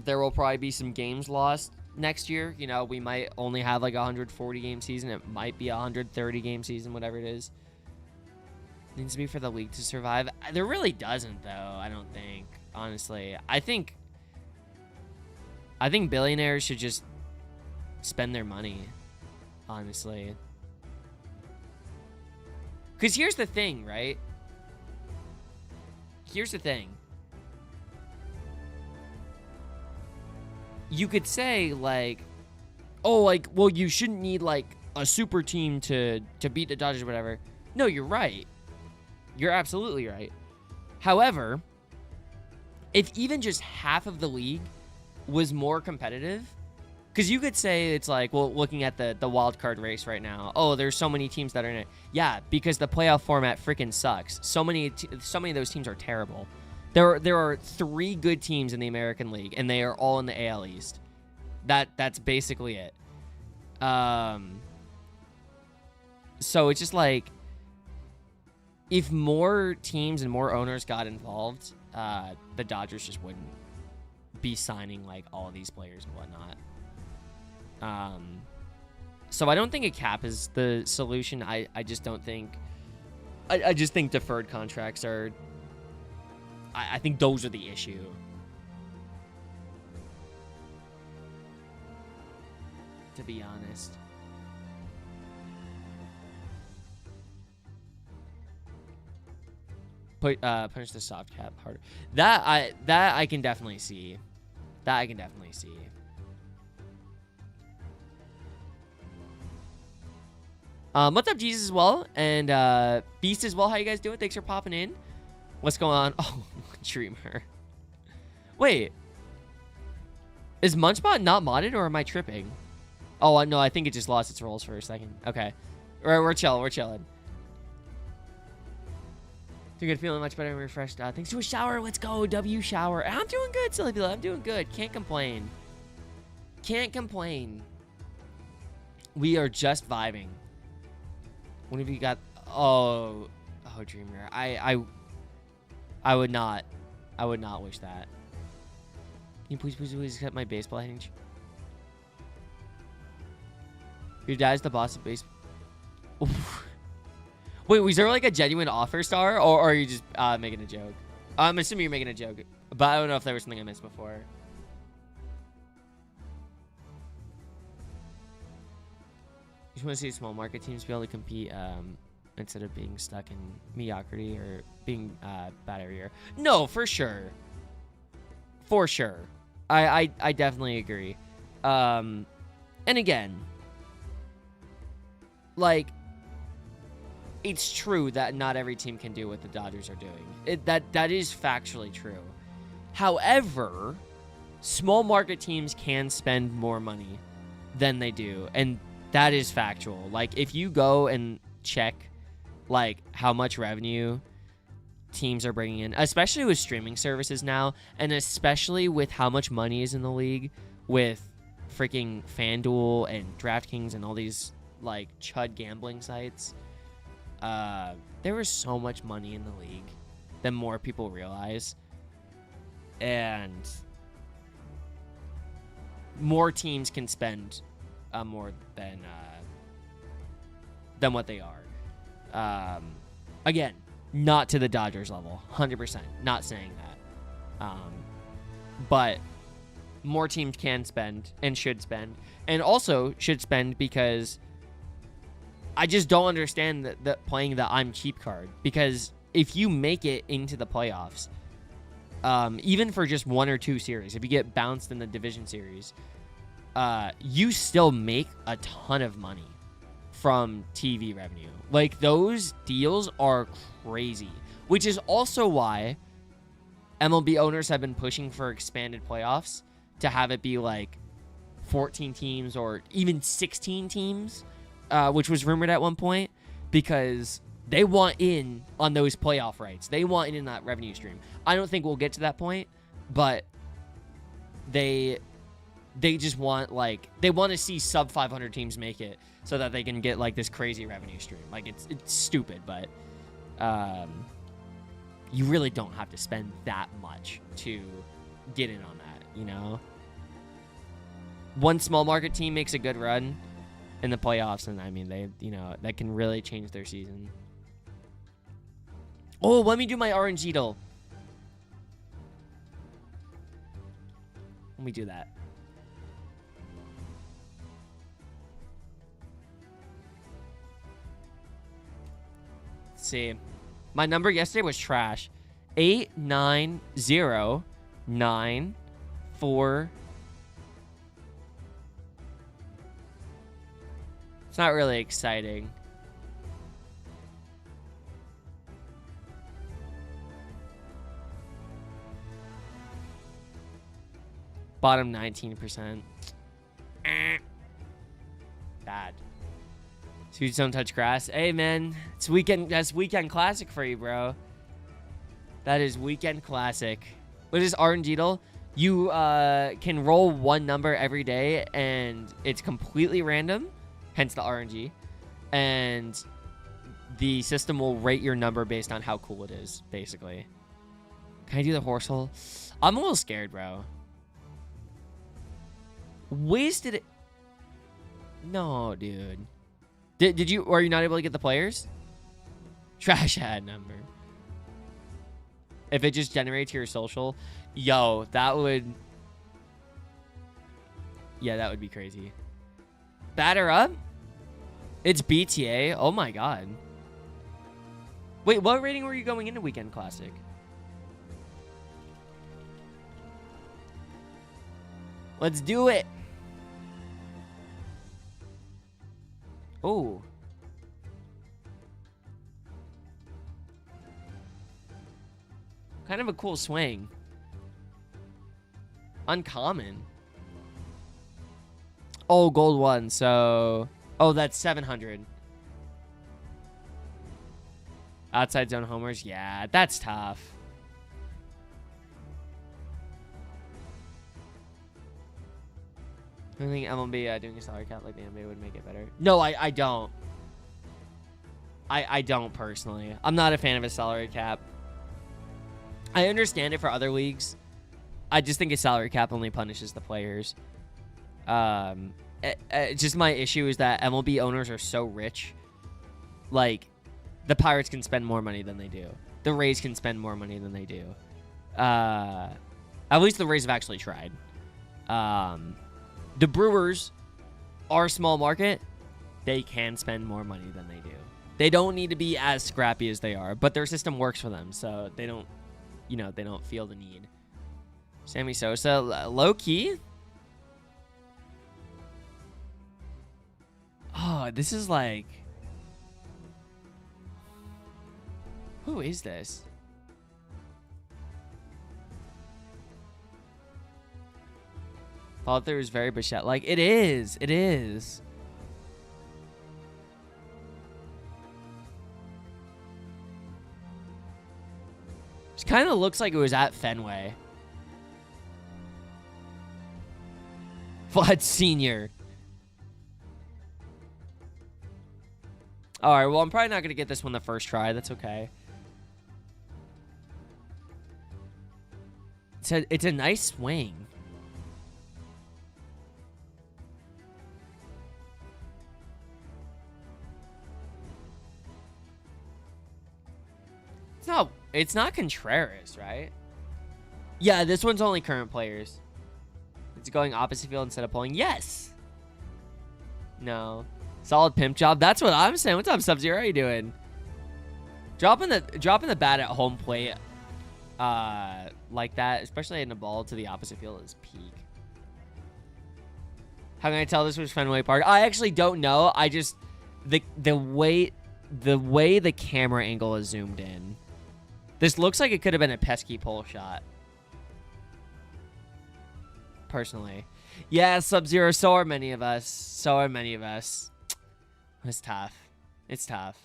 there will probably be some games lost next year. You know, we might only have like a 140 game season. It might be a 130 game season, whatever it is. Needs to be for the league to survive. There really doesn't, though. I don't think, honestly. I think I think billionaires should just spend their money, honestly. Because here's the thing, right? Here's the thing. You could say, like, oh, like, well, you shouldn't need, like, a super team to beat the Dodgers or whatever. No, you're right. You're absolutely right. However, if even just half of the league was more competitive, because you could say it's like, well, looking at the wild card race right now, oh, there's so many teams that are in it. Yeah, because the playoff format freaking sucks. So many of those teams are terrible. There are 3 good teams in the American League, and they are all in the AL East. That's basically it. So it's just like, if more teams and more owners got involved, the Dodgers just wouldn't be signing like all of these players and whatnot. So I don't think a cap is the solution. I just don't think. I just think deferred contracts are. I think those are the issue. To be honest. Punish the soft cap harder. That I can definitely see. That I can definitely see. What's up, Jesus as well, and Beast as well. How you guys doing? Thanks for popping in. What's going on? Oh, Dreamer. Wait, is Munchbot not modded, or am I tripping? Oh no, I think it just lost its roles for a second. Okay, we're chilling. We're chilling. Doing good, feeling much better and refreshed. Thanks to a shower. Let's go, W shower. I'm doing good, silly people. I'm doing good. Can't complain. Can't complain. We are just vibing. What have you got? Oh, Dreamer. I would not wish that. Can you please cut my baseball hitting? Your dad's the boss of baseball. Wait, was there like a genuine offer, Star, or are you just making a joke? I'm assuming you're making a joke, but I don't know if there was something I missed before. You just want to see small market teams be able to compete instead of being stuck in mediocrity or being bad every year. No, for sure. For sure. I definitely agree. And again, like, it's true that not every team can do what the Dodgers are doing. That is factually true. However, small market teams can spend more money than they do, and that is factual. Like, if you go and check, like, how much revenue teams are bringing in, especially with streaming services now, and especially with how much money is in the league with freaking FanDuel and DraftKings and all these, like, chud gambling sites, there is so much money in the league than more people realize, and more teams can spend more than what they are. Again, not to the Dodgers level, 100%. Not saying that, but more teams can spend and should spend, and also should spend because I just don't understand the playing the I'm cheap card, because if you make it into the playoffs, even for just 1 or 2 series, if you get bounced in the division series, you still make a ton of money from TV revenue. Like, those deals are crazy, which is also why MLB owners have been pushing for expanded playoffs to have it be like 14 teams or even 16 teams. Which was rumored at one point, because they want in on those playoff rights. They want in that revenue stream. I don't think we'll get to that point, but they just want, like, they want to see sub 500 teams make it so that they can get, like, this crazy revenue stream. Like, it's stupid, but you really don't have to spend that much to get in on that, you know? One small market team makes a good run in the playoffs, and I mean, they, you know, that can really change their season. Oh, let me do my RNG deal. Let me do that. Let's see. My number yesterday was trash. 89094. It's not really exciting. Bottom 19%. Bad. Dudes don't touch grass. Hey, man. It's weekend. That's weekend classic for you, bro. That is weekend classic. What is RNG? You can roll one number every day, and it's completely random, hence the RNG. And the system will rate your number based on how cool it is, basically. Can I do the horse hole? I'm a little scared, bro. Wasted it. No, dude. Did you, or are you not able to get the players? Trash ad number. If it just generates your social, yo, that would, yeah, that would be crazy. Batter up? It's BTA? Oh my god. Wait, what rating were you going into Weekend Classic? Let's do it. Oh. Kind of a cool swing. Uncommon. Oh, gold one. So, oh, that's 700. Outside zone homers. Yeah, that's tough. I think MLB doing a salary cap like the NBA would make it better. No, I don't. I don't personally. I'm not a fan of a salary cap. I understand it for other leagues. I just think a salary cap only punishes the players. Just my issue is that MLB owners are so rich. Like, the Pirates can spend more money than they do. The Rays can spend more money than they do. At least the Rays have actually tried. The Brewers are a small market. They can spend more money than they do. They don't need to be as scrappy as they are, but their system works for them, so they don't, you know, they don't feel the need. Sammy Sosa, low key. Oh, this is like, who is this? Thought there was very Bichette. Like, it is. It is. It kind of looks like it was at Fenway. Vlad Sr. Alright, well, I'm probably not going to get this one the first try. That's okay. It's a nice swing. It's not Contreras, right? Yeah, this one's only current players. It's going opposite field instead of pulling. Yes. No. Solid pimp job. That's what I'm saying. What's up, Sub-Zero? How you doing? Dropping the bat at home plate like that, especially in the ball to the opposite field, is peak. How can I tell this was Fenway Park? I actually don't know. I just the way the camera angle is zoomed in. This looks like it could have been a pesky pull shot. Personally. Yeah, Sub-Zero, so are many of us. So are many of us. It's tough. It's tough.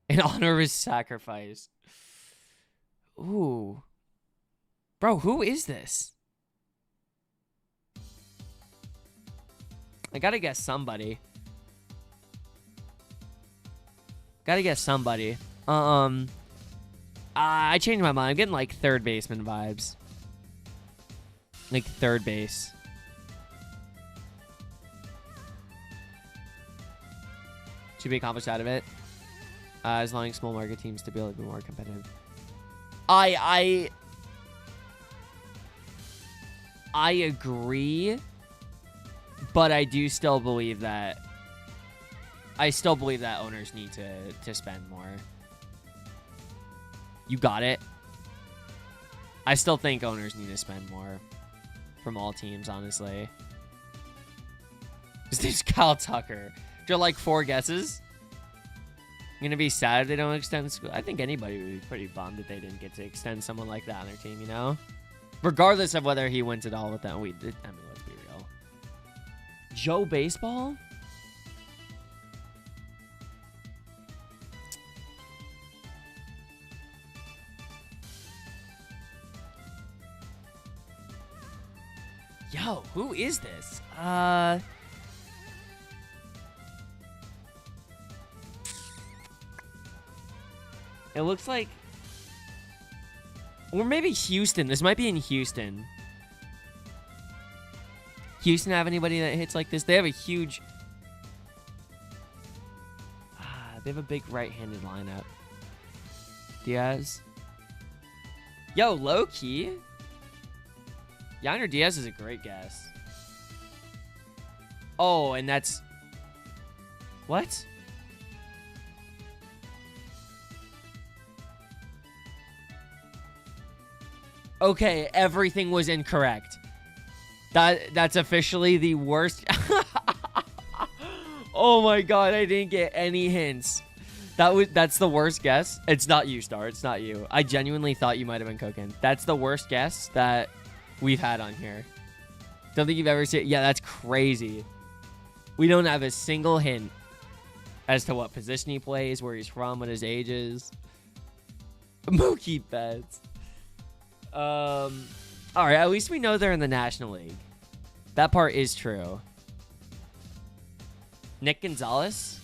In honor of his sacrifice. Ooh. Bro, who is this? I gotta guess somebody. Gotta guess somebody. I changed my mind. I'm getting like third baseman vibes. Like third base. Should be accomplished out of it. As long as small market teams to be able to be more competitive. I agree, but I do still believe that I still believe that owners need to spend more. You got it. I still think owners need to spend more from all teams, honestly. His name's Kyle Tucker. There like 4 guesses. I'm going to be sad if they don't extend school. I think anybody would be pretty bummed if they didn't get to extend someone like that on their team, you know? Regardless of whether he wins it all with them. I mean, let's be real. Joe Baseball? Yo, who is this? It looks like... Or maybe Houston. This might be in Houston. Houston have anybody that hits like this? They have a huge... they have a big right-handed lineup. Diaz. Yo, low-key. Yainer Diaz is a great guess. Oh, and that's... What? Okay, everything was incorrect. That's officially the worst. Oh my god, I didn't get any hints. That's the worst guess. It's not you, Star. It's not you. I genuinely thought you might have been cooking. That's the worst guess that we've had on here. Don't think you've ever seen... Yeah, that's crazy. We don't have a single hint as to what position he plays, where he's from, what his age is. Mookie Betts. All right, at least we know they're in the National League. That part is true. Nick Gonzalez?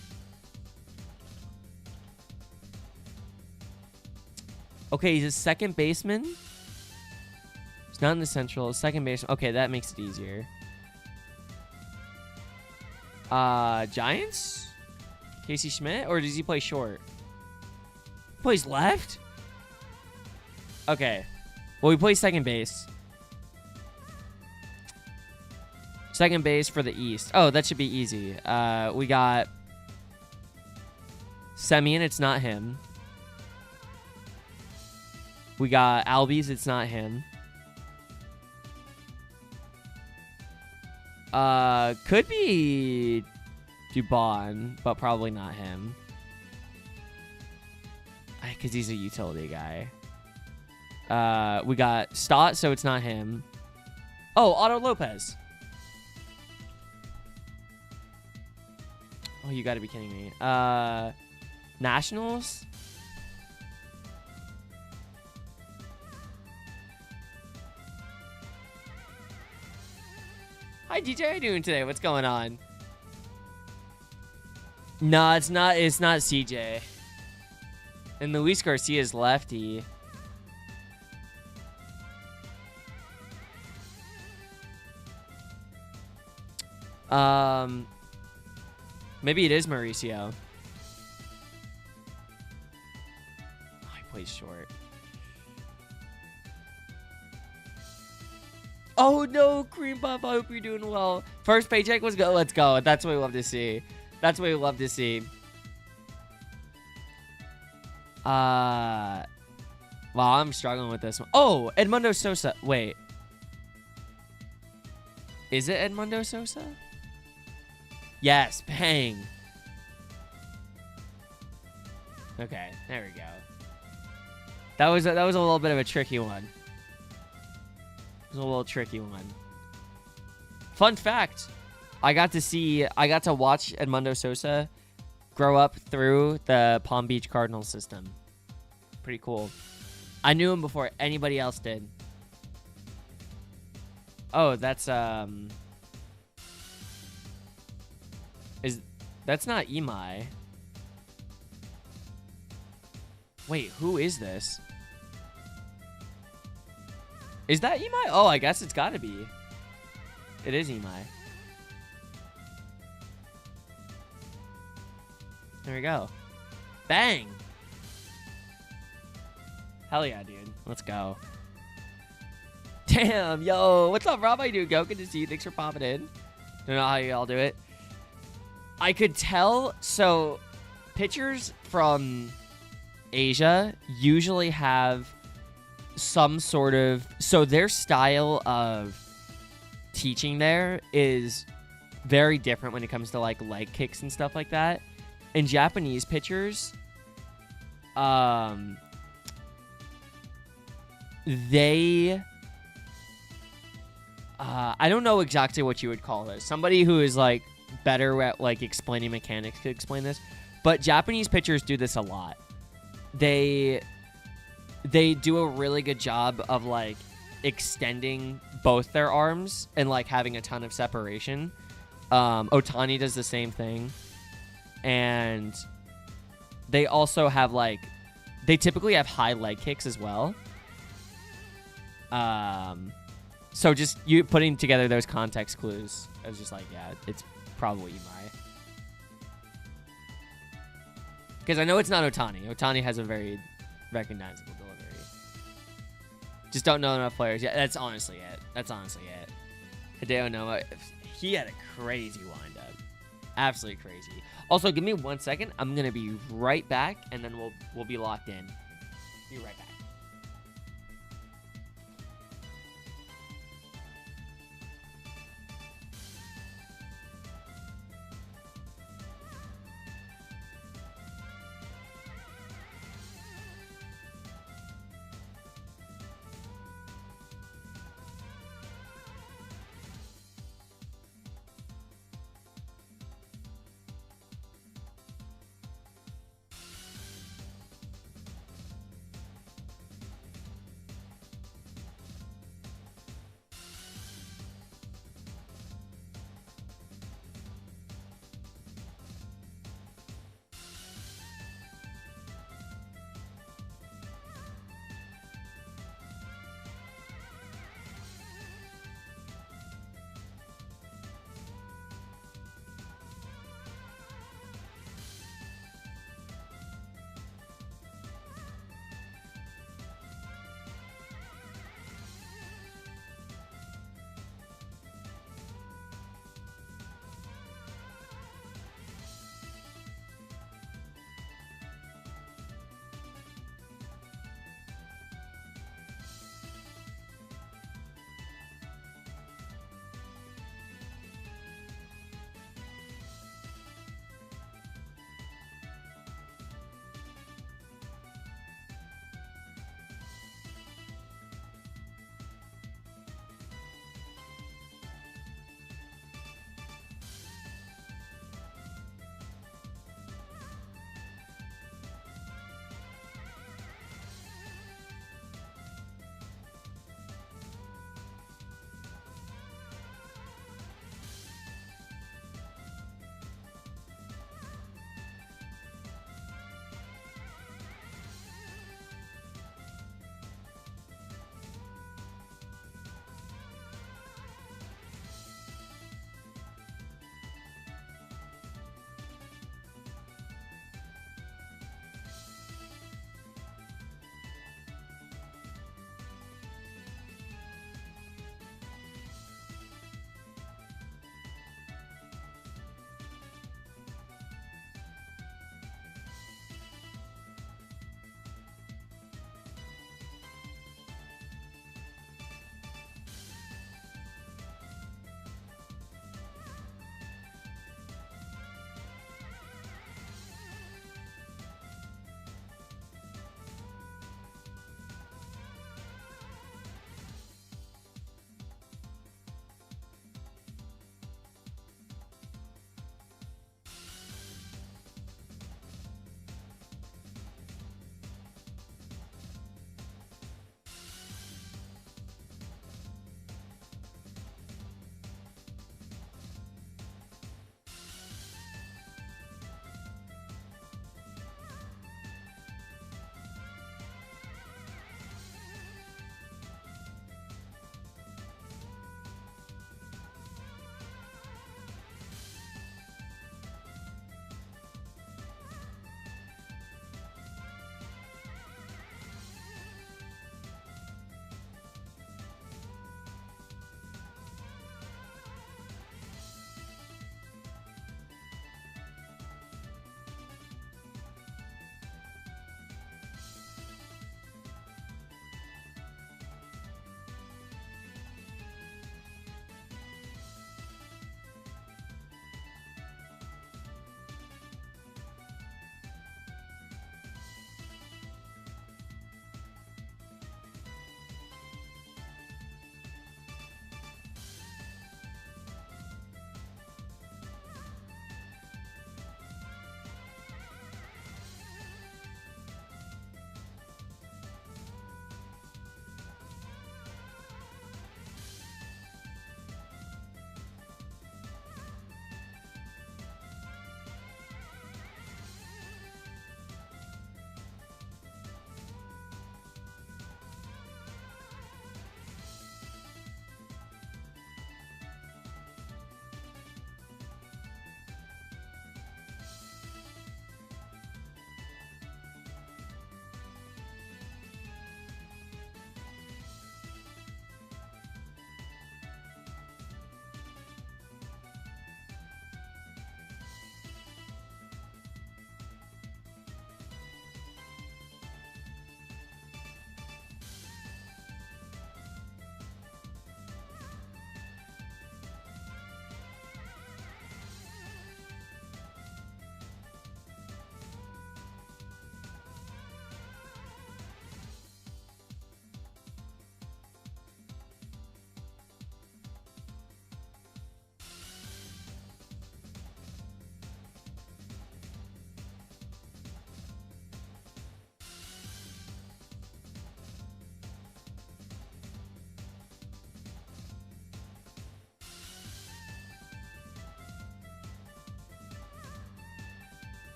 Okay, he's a second baseman. He's not in the Central. Second baseman. Okay, that makes it easier. Giants? Casey Schmidt? Or does he play short? Plays left? Okay. Well, we play second base. Second base for the East. Oh, that should be easy. We got Semien. It's not him. We got Albies. It's not him. Could be Dubon, but probably not him. Because he's a utility guy. We got Stott, so it's not him. Oh, Otto Lopez. Oh, you gotta be kidding me. Nationals? Hi, DJ. How you doing today? What's going on? No, it's not CJ. And Luis Garcia's lefty. Maybe it is Mauricio. Oh, he plays short. Oh no, Cream Puff, I hope you're doing well. First paycheck was good. Let's go. That's what we love to see. That's what we love to see. Wow, I'm struggling with this one. Oh, Edmundo Sosa. Wait. Is it Edmundo Sosa? Yes, bang. Okay, there we go. That was a little bit of a tricky one. It was a little tricky one. Fun fact, I got to watch Edmundo Sosa grow up through the Palm Beach Cardinals system. Pretty cool. I knew him before anybody else did. Oh, that's that's not Imai. Wait, who is this? Is that Imai? Oh, I guess it's gotta be. It is Imai. There we go. Bang! Hell yeah, dude. Let's go. Damn, yo. What's up, Rob? How you doing, go? Good to see you. Thanks for popping in. Don't know how you all do it. I could tell. So, pitchers from Asia usually have some sort of. So, their style of teaching there is very different when it comes to like leg kicks and stuff like that. And Japanese pitchers, they. I don't know exactly what you would call this. Somebody who is like better at like explaining mechanics could explain this, but Japanese pitchers do this a lot. They do a really good job of like extending both their arms and like having a ton of separation. Otani does the same thing, and they also have like they typically have high leg kicks as well. So just you putting together those context clues, I was just like, yeah, it's probably Imai. Because I know it's not Otani. Otani has a very recognizable delivery. Just don't know enough players. Yeah, that's honestly it. Hideo Noah, he had a crazy windup. Absolutely crazy. Also, give me 1 second. I'm going to be right back, and then we'll be locked in. Be right back.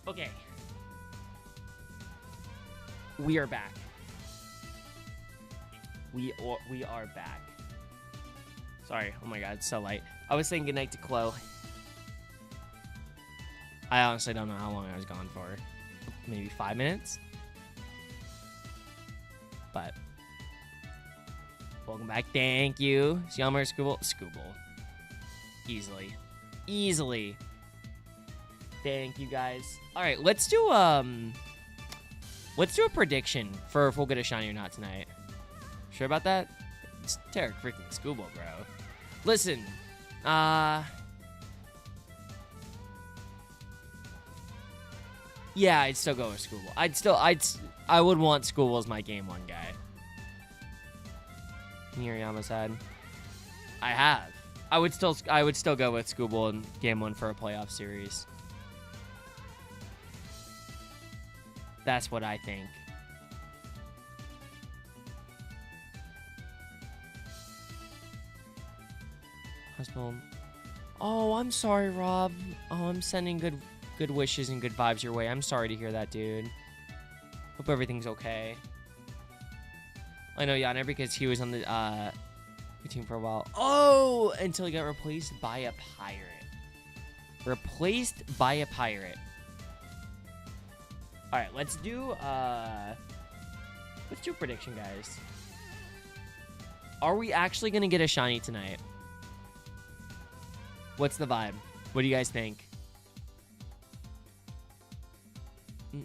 Okay. We are back. We are back. Sorry. Oh my god, it's so light. I was saying goodnight to Chloe. I honestly don't know how long I was gone for. Maybe 5 minutes? But welcome back. Thank you. Yammer Scooble. Easily. Thank you guys. Alright, let's do a prediction for if we'll get a shiny or not tonight. Sure about that? It's Tarek freaking Scooble, bro. Listen, yeah, I'd still go with Scooble. I would want Scooble as my game 1 guy. Niriyama's had. I have. I would still go with Scooble in game 1 for a playoff series. That's what I think. Hospital. Oh, I'm sorry, Rob. Oh, I'm sending good wishes and good vibes your way. I'm sorry to hear that, dude. Hope everything's okay. I know Yana because he was on the team for a while. Oh, until he got replaced by a pirate. All right, let's do a prediction, guys. Are we actually gonna get a shiny tonight? What's the vibe? What do you guys think? If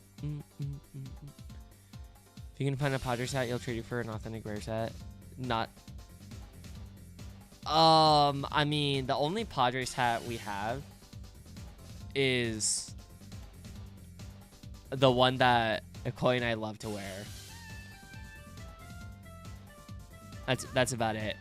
you can find a Padres hat, you'll trade you for an authentic rare set. Not. I mean, the only Padres hat we have is the one that Chloe and I love to wear. That's about it.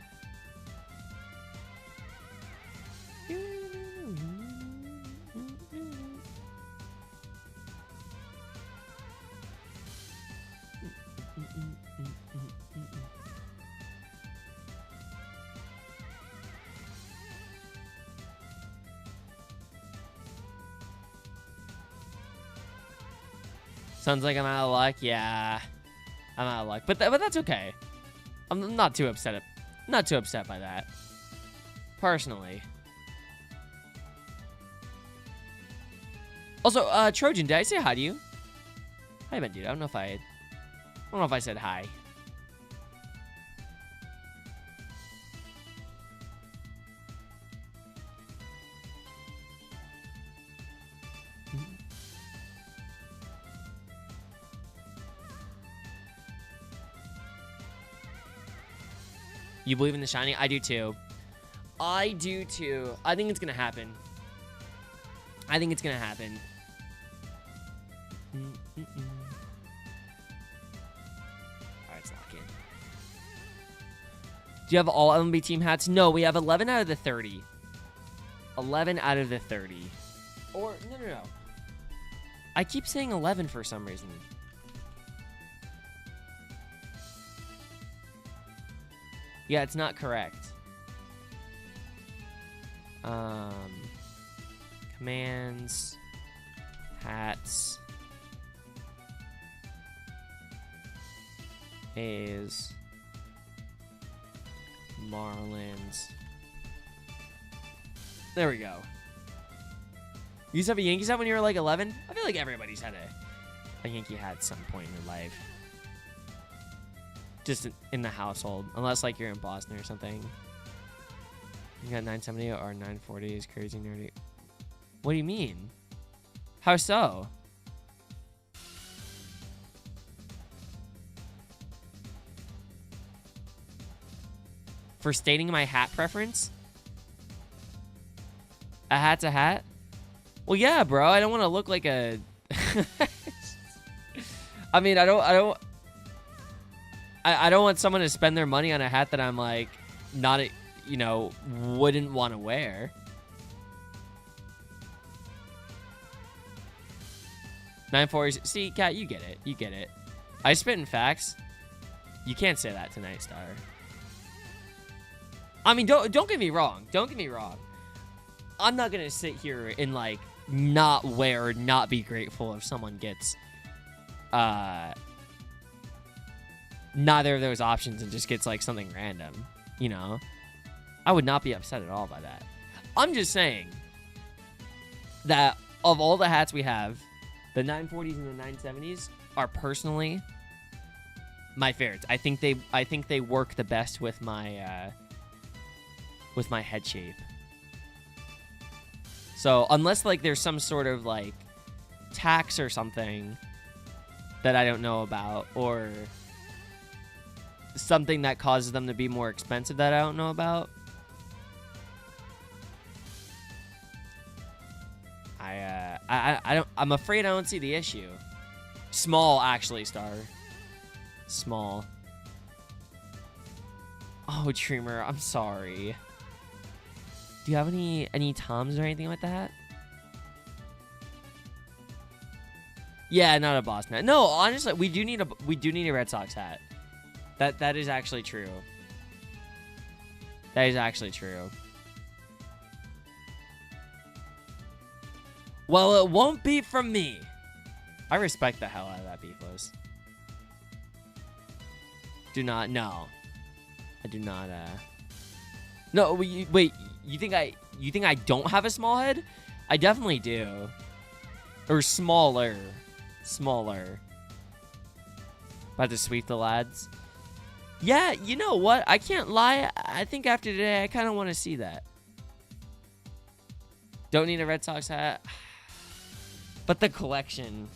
Sounds like I'm out of luck. Yeah, I'm out of luck, but that's okay. I'm not too upset by that, personally. Also, Trojan, did I say hi to you? Hi, man, dude. I don't know if I said hi. You believe in the shiny? I do too. I think it's gonna happen. Alright, let's lock in. Do you have all LMB team hats? No, we have 11 out of the 30. 11 out of the 30. Or, no. I keep saying 11 for some reason. Yeah, it's not correct. Commands, hats, A's, Marlins. There we go. You used to have a Yankees hat when you were like 11? I feel like everybody's had a Yankee hat at some point in their life. Just in the household, unless like you're in Boston or something. You got 970 or 940 is crazy nerdy. What do you mean? How so? For stating my hat preference? A hat's a hat? Well, yeah, bro. I don't want to look like a. I mean, I don't want someone to spend their money on a hat that I'm like not, wouldn't want to wear. 940s. See, Kat, you get it. I spit in facts. You can't say that tonight, Star. I mean, don't get me wrong. I'm not gonna sit here and like not wear, not be grateful if someone gets neither of those options and just gets like something random, you know? I would not be upset at all by that. I'm just saying that of all the hats we have, the 940s and the 970s are personally my favorites. I think they work the best with my head shape. So unless like there's some sort of like tax or something that I don't know about, or something that causes them to be more expensive that I don't know about, I'm afraid I don't see the issue. Small, actually, Star. Small. Oh, Treemer, I'm sorry. Do you have any Toms or anything like that? Yeah, not a boss man. No, honestly, we do need a Red Sox hat. That is actually true. That is actually true. Well, it won't be from me. I respect the hell out of that, Beeflos. Do not, no. I do not, No, wait, you think I don't have a small head? I definitely do. Or smaller. Smaller. About to sweep the lads. Yeah, you know what? I can't lie. I think after today, I kind of want to see that. Don't need a Red Sox hat. But the collection.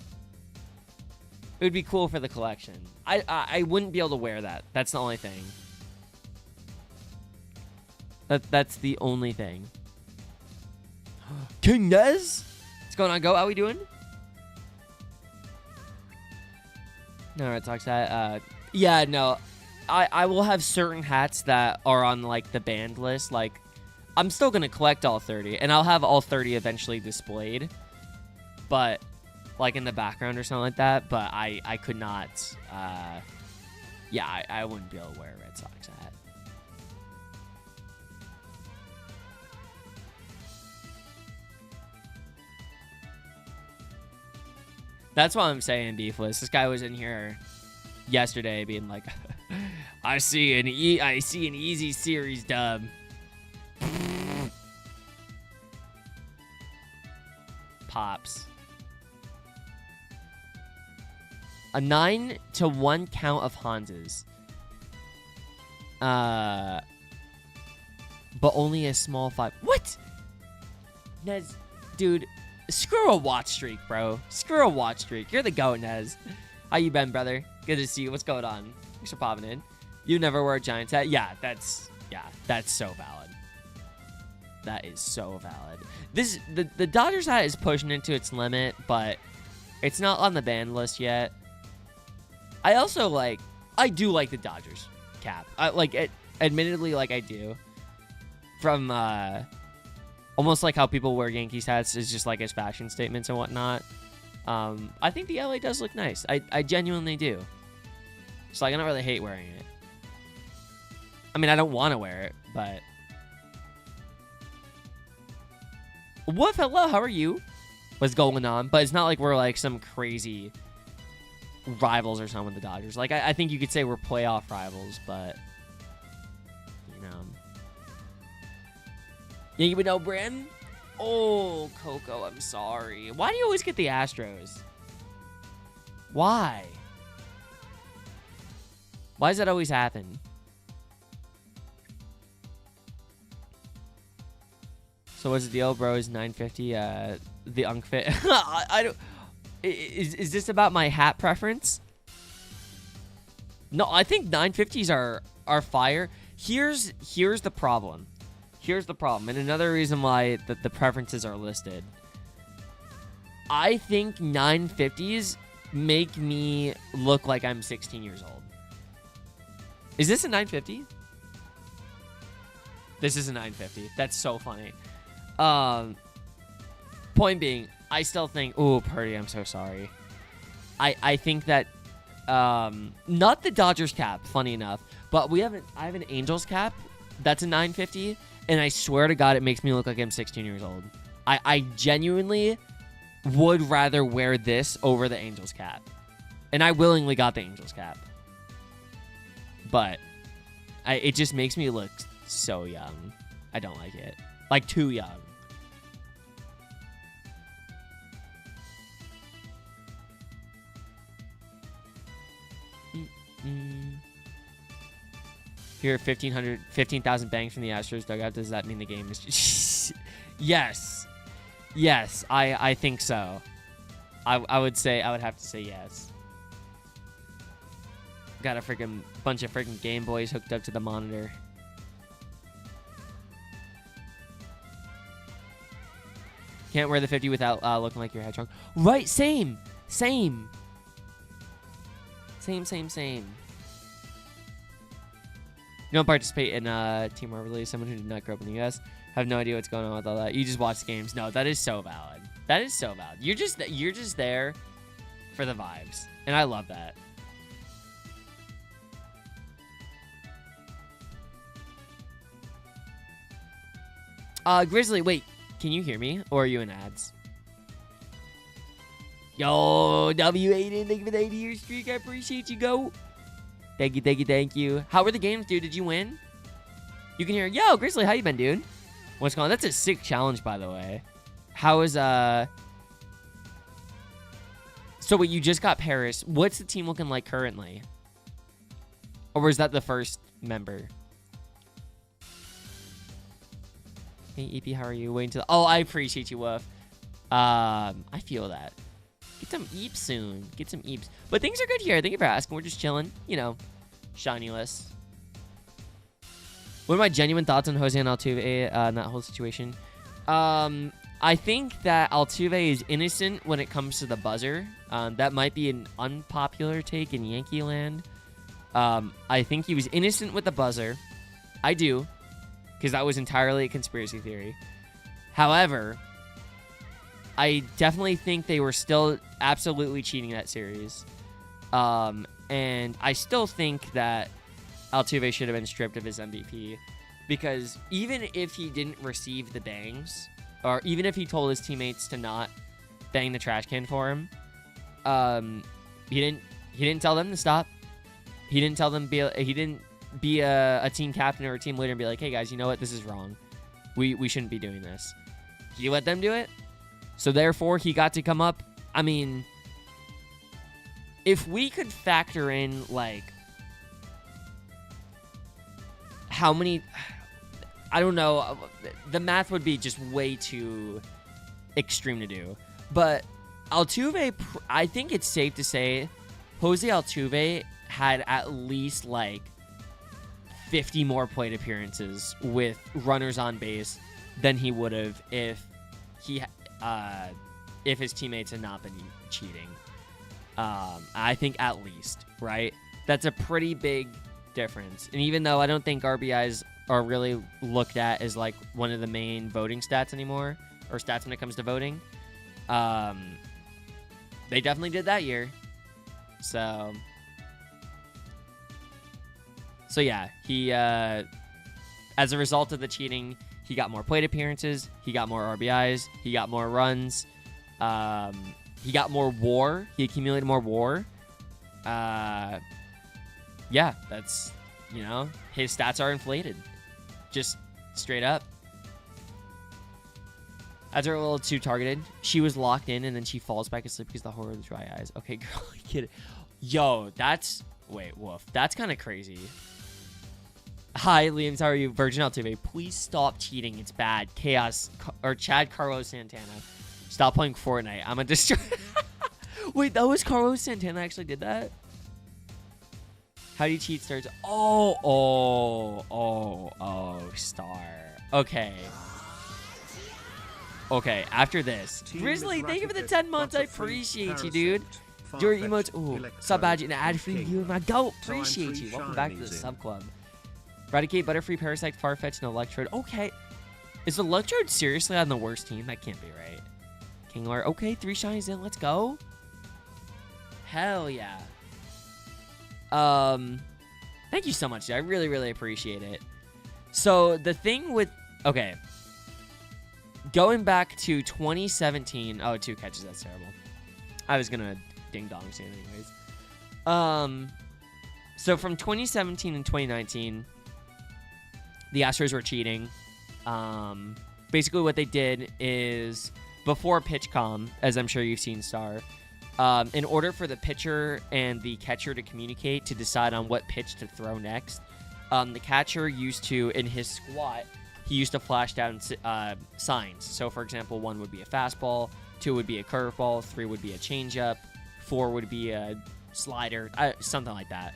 It would be cool for the collection. I wouldn't be able to wear that. That's the only thing. That's the only thing. King Nez? What's going on, Go? How we doing? No Red Sox hat. Yeah, no. I will have certain hats that are on, like, the banned list. Like, I'm still going to collect all 30. And I'll have all 30 eventually displayed. But, like, in the background or something like that. But I could not. Yeah, I wouldn't be able to wear a Red Sox hat. That's what I'm saying, Beefless. This guy was in here yesterday being like, I see an easy series dub. Pops. A 9-1 count of Hans's. But only a small 5. What? Nez, dude, screw a watch streak, bro. Screw a watch streak. You're the GOAT, Nez. How you been, brother? Good to see you. What's going on? Thanks for popping in. You never wear a Giants hat? Yeah, that's so valid. That is so valid. The Dodgers hat is pushing into its limit, but it's not on the ban list yet. I also I do like the Dodgers cap. Admittedly, I do. From almost like how people wear Yankees hats is just like as fashion statements and whatnot. I think the LA does look nice. I genuinely do. So I don't really hate wearing it. I mean, I don't want to wear it, but. What, hello? How are you? What's going on? But it's not like we're like some crazy rivals or something with the Dodgers. Like, I think you could say we're playoff rivals, but you know. Yankee with no brim? Oh, Coco, I'm sorry. Why do you always get the Astros? Why? Why does that always happen? So what's the deal, bro? Is 950 the Unk Fit? I don't. Is this about my hat preference? No, I think 950s are fire. Here's the problem. Here's the problem, and another reason why the preferences are listed. I think 950s make me look like I'm 16 years old. Is this a 950? This is a 950. That's so funny. Point being, I still think, ooh, Purdy, I'm so sorry. I think that, not the Dodgers cap, funny enough, but I have an Angels cap that's a 950, and I swear to God, it makes me look like I'm 16 years old. I genuinely would rather wear this over the Angels cap. And I willingly got the Angels cap. But it just makes me look so young. I don't like it. Like, too young. Here, 15,000 bangs from the Astros dugout. Does that mean the game is... Yes. Yes, I think so. I would have to say yes. Got a freaking bunch of freaking Game Boys hooked up to the monitor. Can't wear the 50 without looking like you're hedgehog. Right, same. Same. You don't participate in Team Marvel. Someone who did not grow up in the U.S. Have no idea what's going on with all that. You just watch the games. No, that is so valid. That is so valid. You're just there for the vibes, and I love that. Grizzly, wait, can you hear me, or are you in ads? Yo, W8, thank you for the 80-year streak. I appreciate you, go. Thank you. How were the games, dude? Did you win? You can hear, yo, Grizzly, how you been, dude? What's going on? That's a sick challenge, by the way. How is, So wait, you just got Paris. What's the team looking like currently? Or was that the first member? Hey, EP, how are you? Waiting to... Oh, I appreciate you, Woof. I feel that. Get some eeps soon. Get some eeps. But things are good here. Thank you for asking. We're just chilling. You know, shiny-less. What are my genuine thoughts on Jose and Altuve in that whole situation? I think that Altuve is innocent when it comes to the buzzer. That might be an unpopular take in Yankee land. I think he was innocent with the buzzer. I do. Because that was entirely a conspiracy theory. However, I definitely think they were still absolutely cheating that series. And I still think that Altuve should have been stripped of his MVP. Because even if he didn't receive the bangs, or even if he told his teammates to not bang the trash can for him, he didn't tell them to stop. He didn't tell them he didn't be a team captain or a team leader and be like, hey guys, you know what? This is wrong. We shouldn't be doing this. He let them do it. So therefore, he got to come up. I mean, if we could factor in, like, how many... I don't know. The math would be just way too extreme to do. But Altuve, I think it's safe to say, Jose Altuve had at least, like, 50 more plate appearances with runners on base than he would have if his teammates had not been cheating. I think at least, right? That's a pretty big difference. And even though I don't think RBIs are really looked at as like one of the main voting stats anymore, or stats when it comes to voting, they definitely did that year. So yeah, he, as a result of the cheating, he got more plate appearances, he got more RBIs, he got more runs, he got more WAR, he accumulated more WAR. Yeah, that's, you know, his stats are inflated. Just straight up. Ads are a little too targeted. She was locked in and then she falls back asleep because of the horror of the dry eyes. Okay, girl, I get it. Yo, that's... Wait, woof. That's kind of crazy. Hi, Liam. How are you? Virgin Altuve. Please stop cheating. It's bad. Chaos. Or Chad Carlos Santana. Stop playing Fortnite. I'm a destroy. Wait, that was Carlos Santana actually did that? How do you cheat stars? Star. Okay. Okay, after this. Grizzly, thank you for the 10 months. I appreciate you, dude. Your emotes. Ooh, sub badge and ad free view. My goat. Appreciate you. Welcome back to the sub club. Eradicate Butterfree, Parasite, Farfetch, and Electrode. Okay. Is Electrode seriously on the worst team? That can't be right. Kingler. Okay, 3 shinies in. Let's go. Hell yeah. Thank you so much, dude. I really, really appreciate it. So, the thing with... Okay. going back to 2017. Oh, 2 catches. That's terrible. I was gonna ding dong say it anyways. So from 2017 and 2019, the Astros were cheating. Basically, what they did is before PitchCom, as I'm sure you've seen, Star. In order for the pitcher and the catcher to communicate to decide on what pitch to throw next, the catcher used to, in his squat, he used to flash down signs. So, for example, 1 would be a fastball, 2 would be a curveball, 3 would be a changeup, 4 would be a slider, something like that.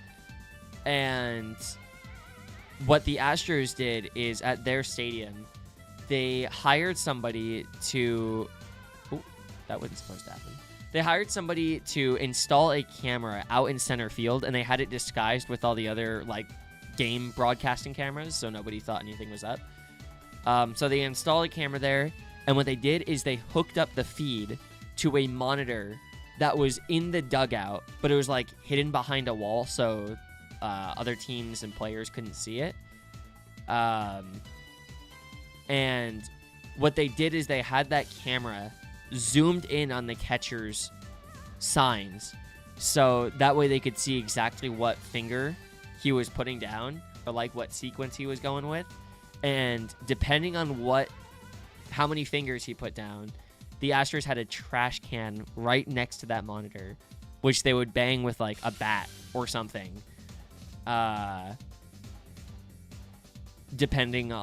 And what the Astros did is at their stadium, they hired somebody to... Ooh, that wasn't supposed to happen. They hired somebody to install a camera out in center field, and they had it disguised with all the other, like, game broadcasting cameras, so nobody thought anything was up. So they installed a camera there, and what they did is they hooked up the feed to a monitor that was in the dugout, but it was, like, hidden behind a wall, so other teams and players couldn't see it. And what they did is they had that camera zoomed in on the catcher's signs, so that way they could see exactly what finger he was putting down, or like what sequence he was going with. And depending on how many fingers he put down, the Astros had a trash can right next to that monitor, which they would bang with like a bat or something, depending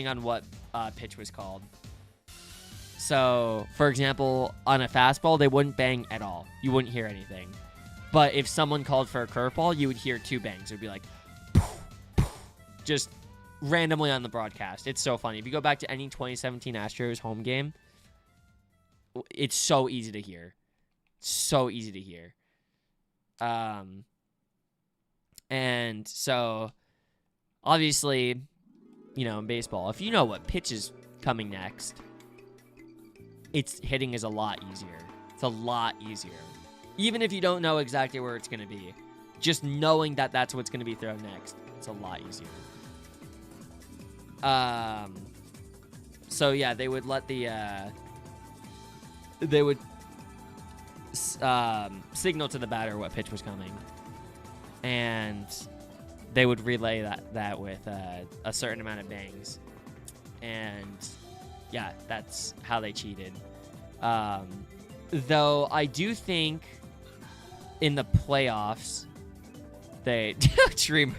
on what pitch was called. So, for example, on a fastball, they wouldn't bang at all. You wouldn't hear anything. But if someone called for a curveball, you would hear 2 bangs. It would be like, poof, poof, just randomly on the broadcast. It's so funny. If you go back to any 2017 Astros home game, it's so easy to hear. So easy to hear. And so, obviously, you know, in baseball, if you know what pitch is coming next, hitting is a lot easier. It's a lot easier. Even if you don't know exactly where it's going to be, just knowing that that's what's going to be thrown next, it's a lot easier. So yeah, they would let signal to the batter what pitch was coming, and they would relay that with a certain amount of bangs, and yeah, that's how they cheated. Though I do think in the playoffs, Dreamers.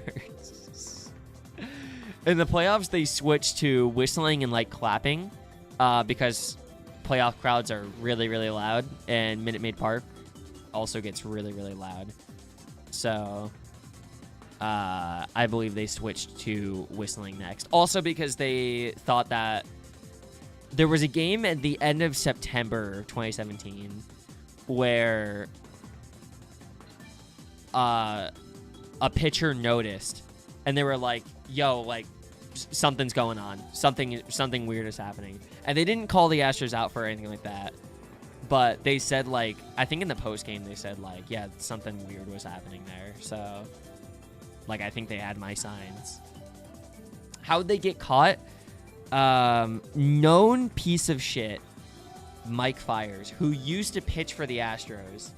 In the playoffs, they switched to whistling and like clapping, because playoff crowds are really, really loud, and Minute Maid Park also gets really, really loud. So I believe they switched to whistling next. Also because they thought that there was a game at the end of September 2017 where a pitcher noticed, and they were like, yo, like, something's going on. Something weird is happening. And they didn't call the Astros out for anything like that. But they said, like, I think in the post-game they said, like, yeah, something weird was happening there. So, like, I think they had my signs. How'd they get caught? Known piece of shit, Mike Fiers, who used to pitch for the Astros,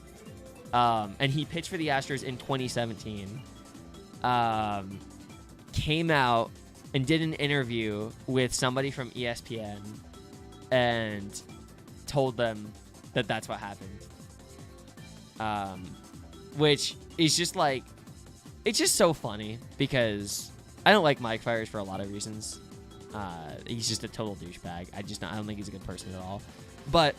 and he pitched for the Astros in 2017, came out and did an interview with somebody from ESPN and told them that that's what happened. Which is just like, it's just so funny because I don't like Mike Fiers for a lot of reasons. He's just a total douchebag. I don't think he's a good person at all. But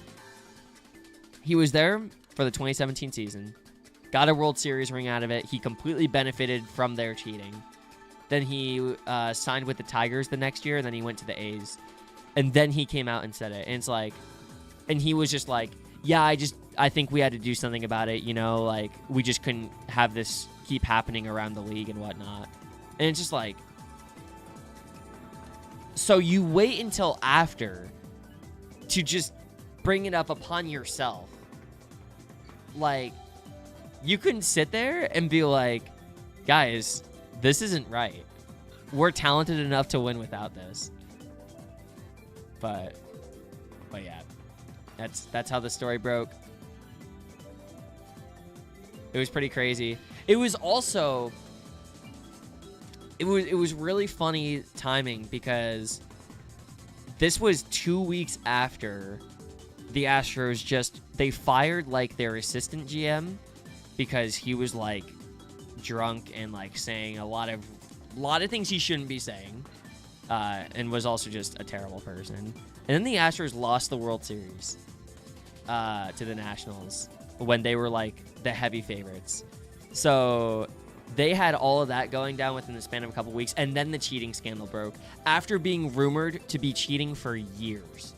he was there for the 2017 season, got a World Series ring out of it. He completely benefited from their cheating. Then he signed with the Tigers the next year, and then he went to the A's. And then he came out and said it. And it's like, and he was just like, yeah, I think we had to do something about it, you know, like, we just couldn't have this keep happening around the league and whatnot. And it's just like, so you wait until after to just bring it up upon yourself. Like, you couldn't sit there and be like, guys, this isn't right. We're talented enough to win without this. But yeah, that's how the story broke. It was pretty crazy. It was also, it was really funny timing because this was 2 weeks after the Astros they fired like their assistant GM because he was like drunk and like saying a lot of things he shouldn't be saying, and was also just a terrible person. And then the Astros lost the World Series to the Nationals when they were like the heavy favorites. So they had all of that going down within the span of a couple weeks, and then the cheating scandal broke after being rumored to be cheating for years.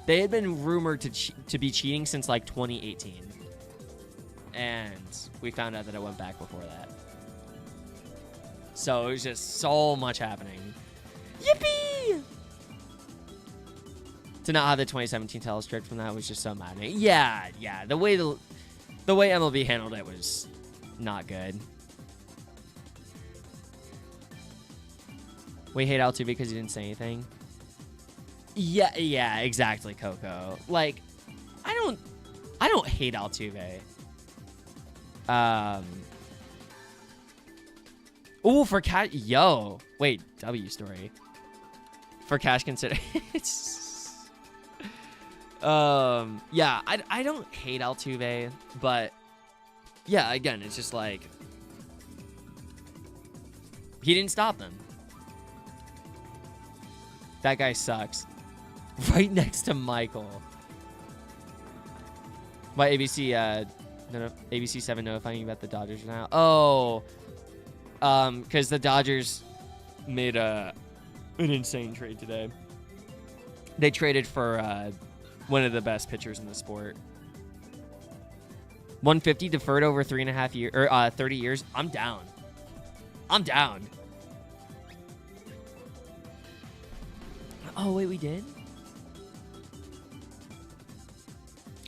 They had been rumored to be cheating since like 2018, and we found out that it went back before that. So it was just so much happening. Yippee! To not have the 2017 title stripped from that was just so maddening. Yeah. The way MLB handled it was not good. We hate Altuve because he didn't say anything. Yeah, exactly, Coco. Like, I don't hate Altuve. Ooh, for cash. Yo, wait, W story. For cash consider. Yeah, I don't hate Altuve, but yeah, again, it's just like he didn't stop them. That guy sucks. Right next to Michael. My ABC ABC 7 notifying you about the Dodgers now. Oh, because the Dodgers made an insane trade today. They traded for one of the best pitchers in the sport. 150 deferred over 3.5 years or 30 years. I'm down. Oh wait, we did.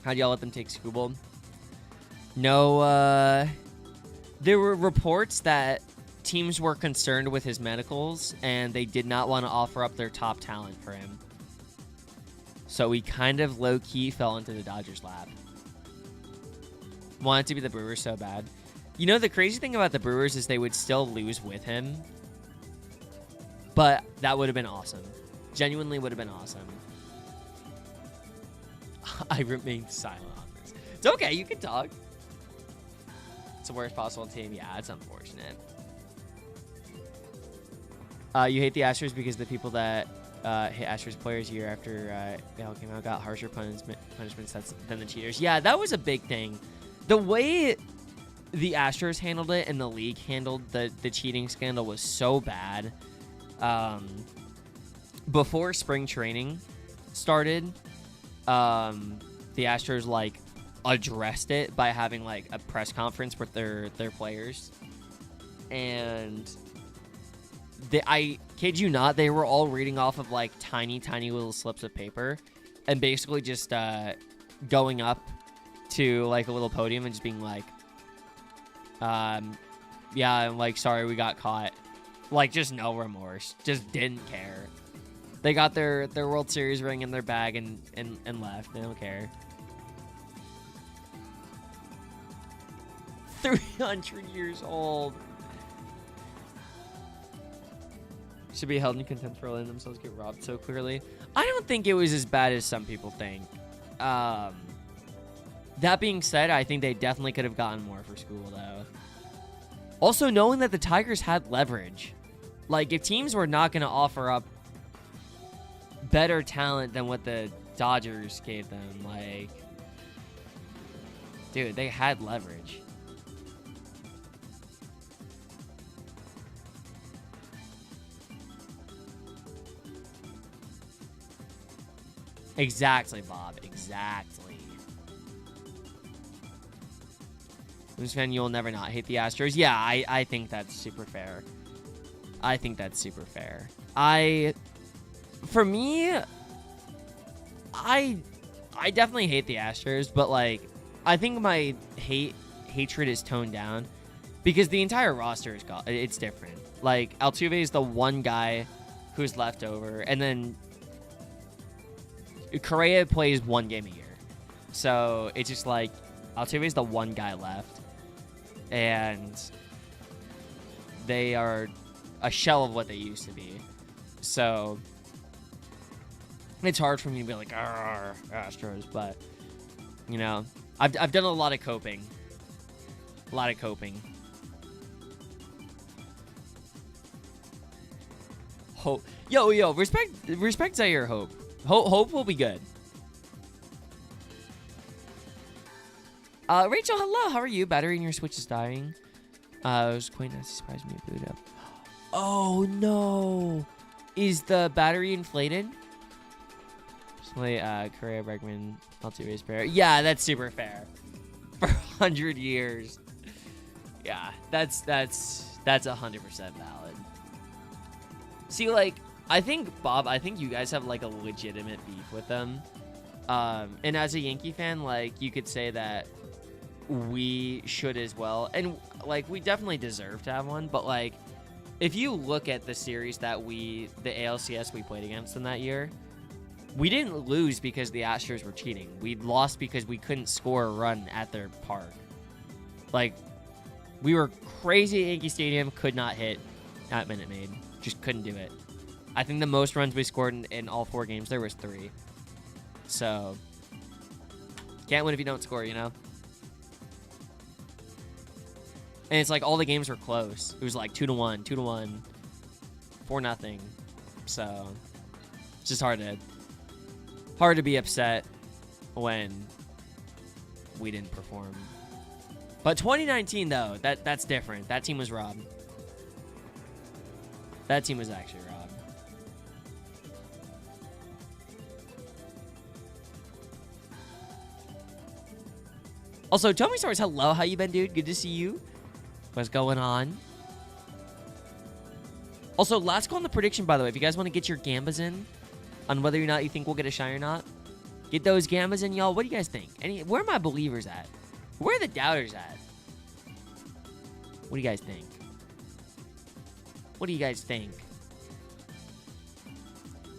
How'd y'all let them take Skubal? No, there were reports that teams were concerned with his medicals and they did not want to offer up their top talent for him. So we kind of low-key fell into the Dodgers' lap. Wanted to be the Brewers so bad. You know, the crazy thing about the Brewers is they would still lose with him. But that would have been awesome. Genuinely would have been awesome. I remain silent on this. It's okay, you can talk. It's the worst possible team. Yeah, it's unfortunate. You hate the Astros because the people that hit Astros players year after they all came out got harsher punishments than the cheaters. Yeah, that was a big thing. The way the Astros handled it and the league handled the cheating scandal was so bad. Before spring training started, the Astros like addressed it by having like a press conference with their players, and I kid you not, they were all reading off of like tiny little slips of paper, and basically just going up to like a little podium and just being like, yeah, I'm like, sorry we got caught. Like, just no remorse, just didn't care. They got their World Series ring in their bag and left. They don't care. 300 years old. Should be held in contempt for letting themselves get robbed so clearly. I don't think it was as bad as some people think. That being said, I think they definitely could have gotten more for school, though. Also, knowing that the Tigers had leverage. Like, if teams were not going to offer up better talent than what the Dodgers gave them, like, dude, they had leverage. Exactly, Bob. Exactly. Who's fan you'll never not hate the Astros? Yeah, I think that's super fair. I think that's super fair. For me, I definitely hate the Astros, but like, I think my hatred is toned down Because the entire roster is gone. It's different. Like, Altuve is the one guy who's left over, and then Correa plays one game a year. So it's just like Altuve is the one guy left, and they are a shell of what they used to be. So it's hard for me to be like, Astros, but you know, I've done a lot of coping. A lot of coping. Hope. Yo, respect Zaire Hope. Hope will be good. Rachel, hello. How are you? Battery in your Switch is dying. It was quite nice. Surprised me to boot up. Oh no! Is the battery inflated? Correa, Bregman, Altuve, Bear. Yeah, that's super fair. For 100 years. Yeah, that's 100% valid. See, like, I think you guys have like a legitimate beef with them. And as a Yankee fan, like, you could say that we should as well. And like, we definitely deserve to have one, but like, if you look at the series that the ALCS we played against them that year, we didn't lose because the Astros were cheating. We lost because we couldn't score a run at their park. Like, we were crazy at Yankee Stadium, could not hit at Minute Maid. Just couldn't do it. I think the most runs we scored in all 4 games there was 3. So, can't win if you don't score, you know? And it's like all the games were close. It was like 2-1, 2-1, 4-0. So, it's just hard to be upset when we didn't perform. But 2019 though, that's different. That team was robbed. That team was actually robbed. Also, Tommy Stars, hello. How you been, dude? Good to see you. What's going on? Also, last call on the prediction, by the way. If you guys want to get your gambas in on whether or not you think we'll get a shine or not, get those gambas in, y'all. What do you guys think? Where are my believers at? Where are the doubters at? What do you guys think? What do you guys think?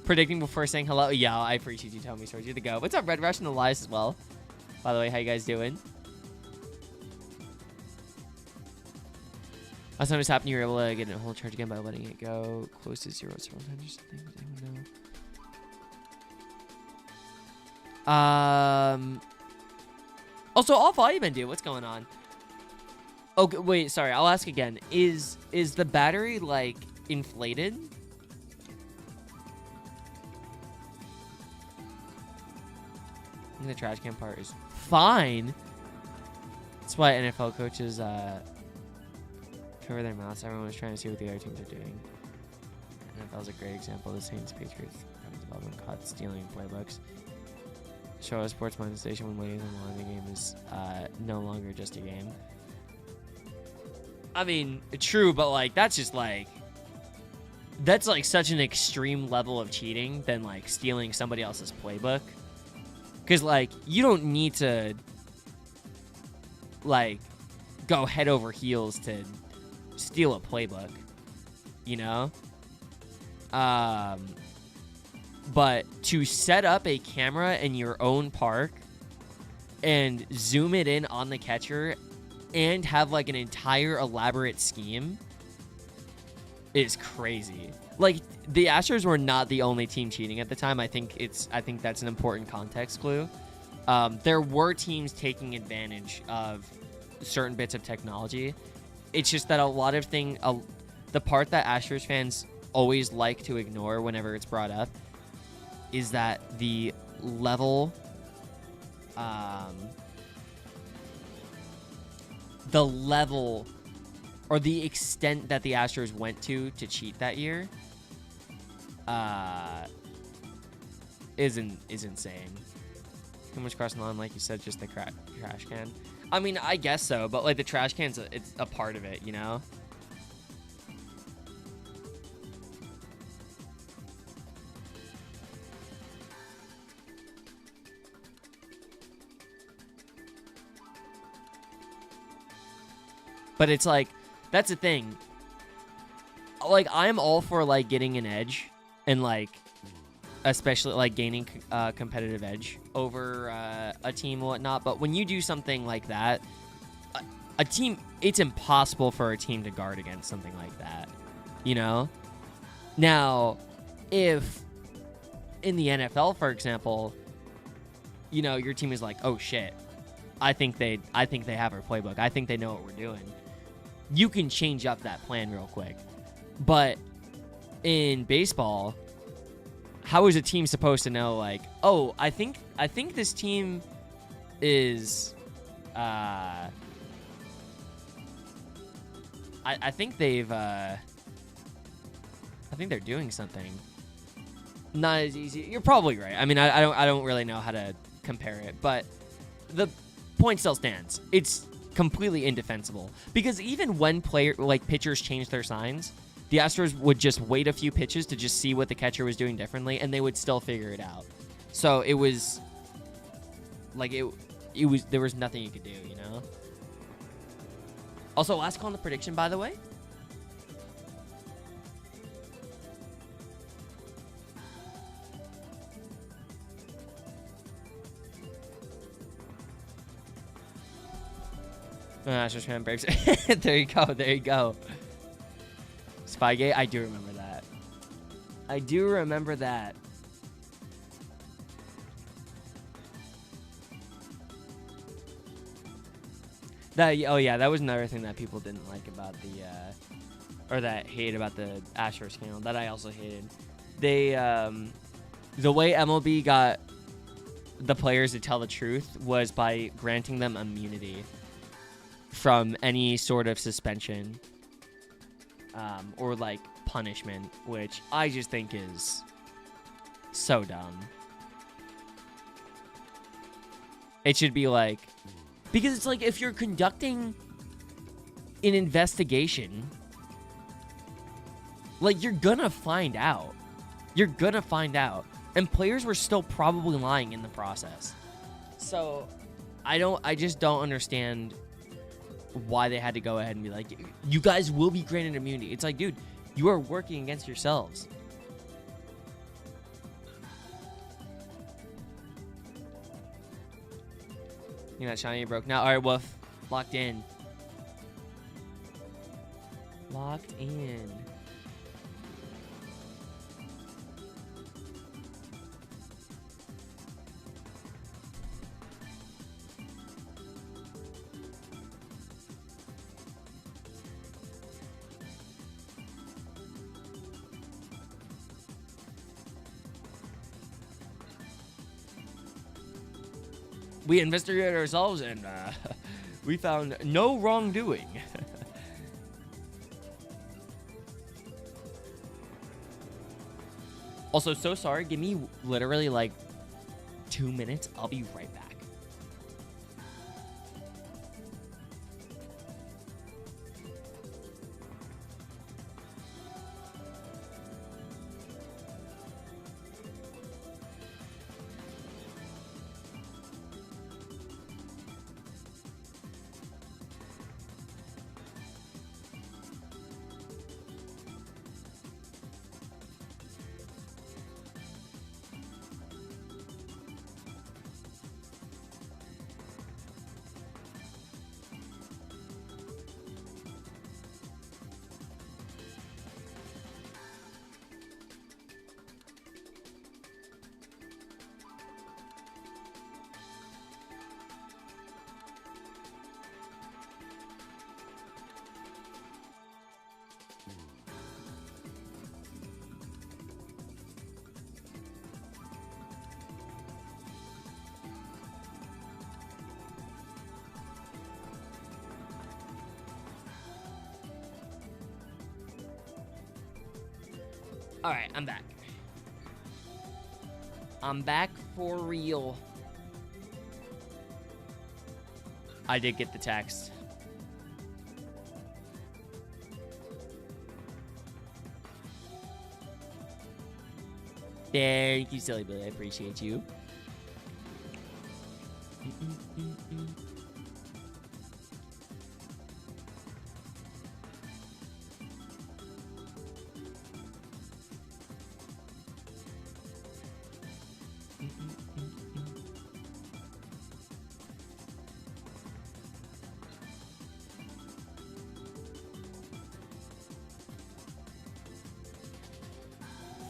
Predicting before saying hello. Yeah, I appreciate you telling me stories. You're the go. What's up, Red Rush and Elias as well? By the way, how you guys doing? Last time this happened, you were able to get a whole charge again by letting it go close to 0 several times or something. Does anyone know? Also, all volume, dude. What's going on? Okay, wait. Sorry, I'll ask again. Is the battery like inflated? I think the trash can part is fine. That's why NFL coaches cover their mouths. Everyone was trying to see what the other teams are doing. NFL is a great example. The Saints, Patriots, development caught stealing playbooks. Show a sports minded station when waiting on the game is no longer just a game. I mean, true, but like that's just like such an extreme level of cheating than like stealing somebody else's playbook. Because like you don't need to like go head over heels to steal a playbook, you know? But to set up a camera in your own park and zoom it in on the catcher and have like an entire elaborate scheme is crazy. Like, the Astros were not the only team cheating at the time. I think that's an important context clue. There were teams taking advantage of certain bits of technology. It's just that a lot of the part that Astros fans always like to ignore whenever it's brought up is that the level or the extent that the Astros went to cheat that year is insane. Too much crossing the line, like you said, just the trash can. I mean, I guess so, but like the trash can's it's a part of it, you know? But it's like, that's the thing. Like, I'm all for, like, getting an edge and, like, especially, like, gaining competitive edge over a team and whatnot. But when you do something like that, a team, it's impossible for a team to guard against something like that, you know? Now, if in the NFL, for example, you know, your team is like, oh, shit, I think they have our playbook. I think they know what we're doing. You can change up that plan real quick. But in baseball, how is a team supposed to know, like, oh, I think this team is I think they've I think they're doing something. Not as easy. You're probably right. I mean, I don't really know how to compare it, but the point still stands. It's completely indefensible because even when pitchers change their signs, the Astros would just wait a few pitches to just see what the catcher was doing differently, and they would still figure it out. So it was like there was nothing you could do, you know? Also, last call on the prediction, by the way. Astros fan breaks. There you go. There you go. Spygate. I do remember that. I do remember that. Oh yeah, that was another thing that people didn't like about or that hate about the Astros scandal. That I also hated. They, the way MLB got the players to tell the truth was by granting them immunity from any sort of suspension, or like punishment, which I just think is so dumb. It should be like, because it's like if you're conducting an investigation, like you're gonna find out. You're gonna find out. And players were still probably lying in the process. So I just don't understand why they had to go ahead and be like, you guys will be granted immunity. It's like, dude, you are working against yourselves. You're not shiny, you broke now. All right, Wolf. Locked in. Locked in. We investigated ourselves and we found no wrongdoing. Also, so sorry. Give me literally like 2 minutes. I'll be right back. All right, I'm back. I'm back for real. I did get the text. Thank you, Silly Billy. I appreciate you.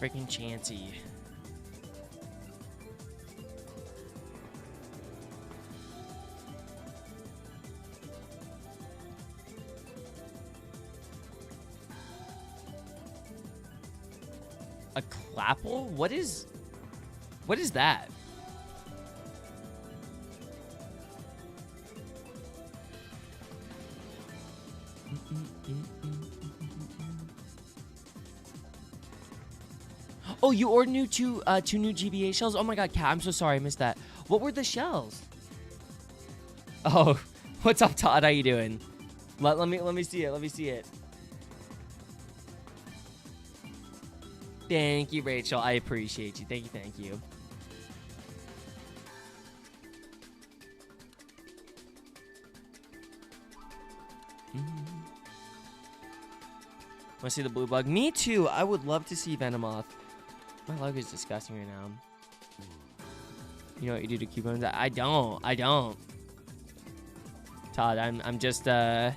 Freaking Chansey. A Clapple? What is that? Oh, you ordered two new GBA shells? Oh my god, Cat, I'm so sorry, I missed that. What were the shells? Oh, what's up, Todd? How you doing? Let me see it. Let me see it. Thank you, Rachel. I appreciate you. Thank you, thank you. Want to see the blue bug? Me too. I would love to see Venomoth. My luck is disgusting right now. You know what you do to Cubone? I don't. Todd, I'm just I'm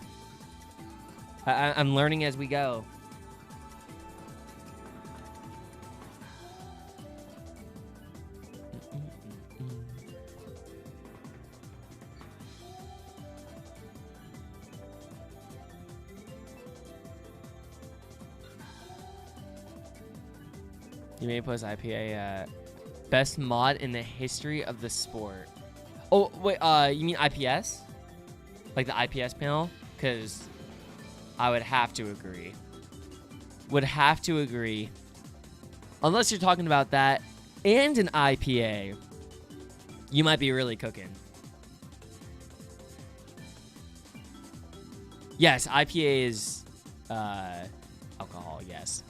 learning as we go. You may post IPA best mod in the history of the sport. Oh wait, you mean IPS? Like the IPS panel? Because I would have to agree. Would have to agree. Unless you're talking about that and an IPA, you might be really cooking. Yes, IPA is alcohol. Yes.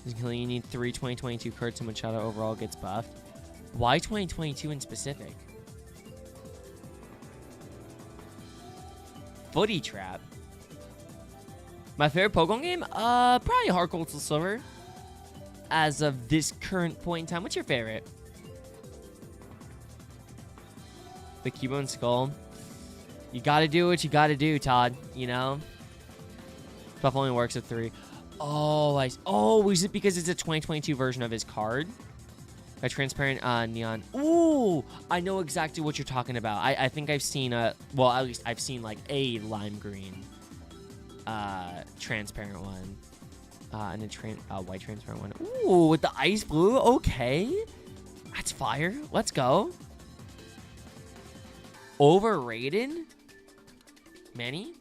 You need 3 2022 cards so Machado overall gets buffed. Why 2022 in specific? Footy Trap. My favorite Pokemon game? Probably Heart Gold Soul Silver. As of this current point in time, what's your favorite? The Cubone Skull. You gotta do what you gotta do, Todd. You know? Buff only works at 3. Oh, is it because it's a 2022 version of his card? A transparent neon. Ooh, I know exactly what you're talking about. I think I've seen well, at least I've seen like a lime green transparent one. And a white transparent one. Ooh, with the ice blue. Okay. That's fire. Let's go. Overrated? Manny?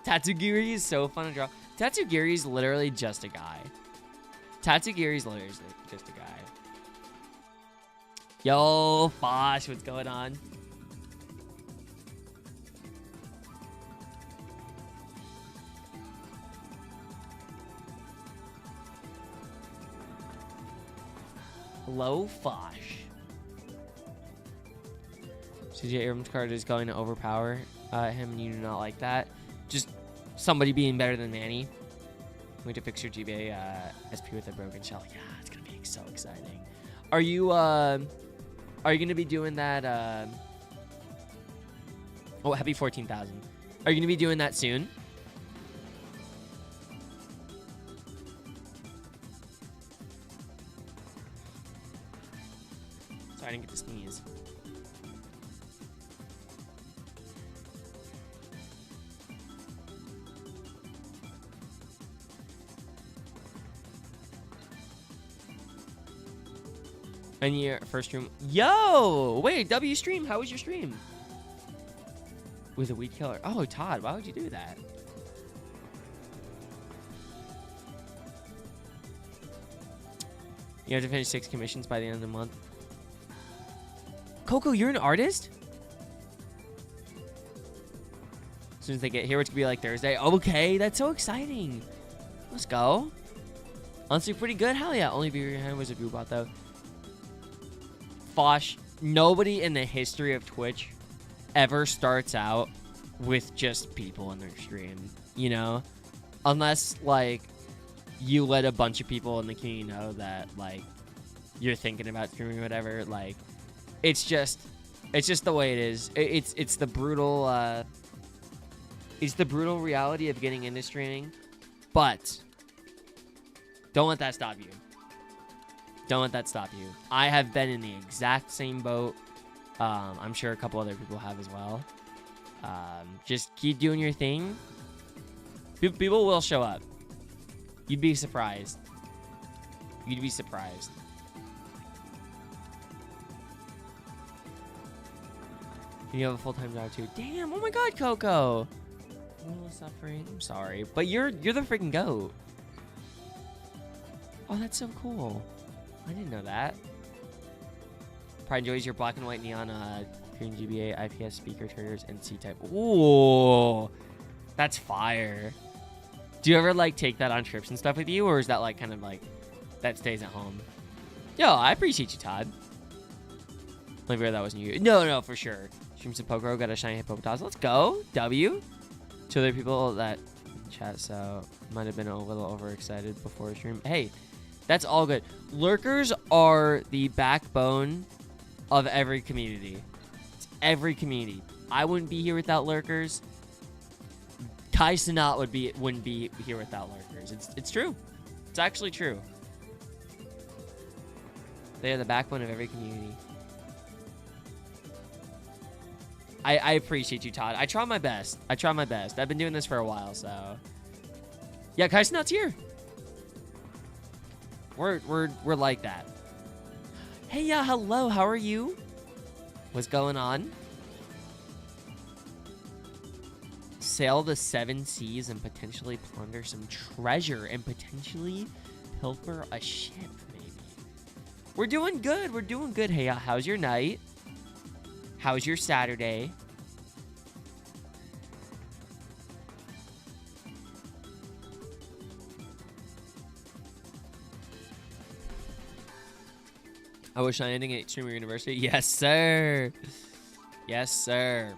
Tatsugiri is so fun to draw. Tatsugiri is literally just a guy. Tatsugiri is literally just a guy. Yo, Fosh, what's going on? Hello, Fosh. CJ Abrams' card is going to overpower him, and you do not like that. Just somebody being better than Manny. We need to fix your GBA SP with a broken shell. Yeah, it's gonna be so exciting. Are you gonna be doing that? Oh, happy 14,000. Are you gonna be doing that soon? Sorry, I didn't get to sneeze. And your first stream. Yo! Wait, W stream. How was your stream? With a weed killer. Oh, Todd, why would you do that? You have to finish 6 commissions by the end of the month. Coco, you're an artist? As soon as they get here, it's gonna be like Thursday. Okay, that's so exciting. Let's go. Honestly, pretty good. Hell yeah. Only viewer hand was a group bot though. Fosh, nobody in the history of Twitch ever starts out with just people in their stream, you know? Unless, like, you let a bunch of people in the community know that, like, you're thinking about streaming or whatever. Like, it's just the way it is. It's the brutal It's the brutal reality of getting into streaming, but don't let that stop you. Don't let that stop you. I have been in the exact same boat. I'm sure a couple other people have as well. Just keep doing your thing. People will show up. You'd be surprised. You'd be surprised. You have a full-time job too. Damn! Oh my God, Coco. A little suffering. I'm sorry, but you're the freaking GOAT. Oh, that's so cool. I didn't know that. Pride enjoys your black and white neon green GBA IPS speaker triggers and C-type. Ooh, that's fire. Do you ever like take that on trips and stuff with you, or is that like kind of like that stays at home? Yo, I appreciate you, Todd. Let me that wasn't you. No, for sure. Streams of Pokoro got a shiny hippopotamus. Let's go. W. To other people that chat, so might have been a little overexcited before stream. Hey, that's all good. Lurkers are the backbone of every community. It's every community. I wouldn't be here without lurkers. Kai Cenat wouldn't be here without lurkers. It's true. It's actually true. They are the backbone of every community. I appreciate you, Todd. I try my best. I've been doing this for a while, so yeah, Kai Cenat's here. We're like that. Hey, yeah, hello. How are you? What's going on? Sail the 7 seas and potentially plunder some treasure and potentially pilfer a ship, maybe. We're doing good. We're doing good. Hey, how's your night? How's your Saturday? I wish I ending at Streamer University. Yes, sir. Yes, sir.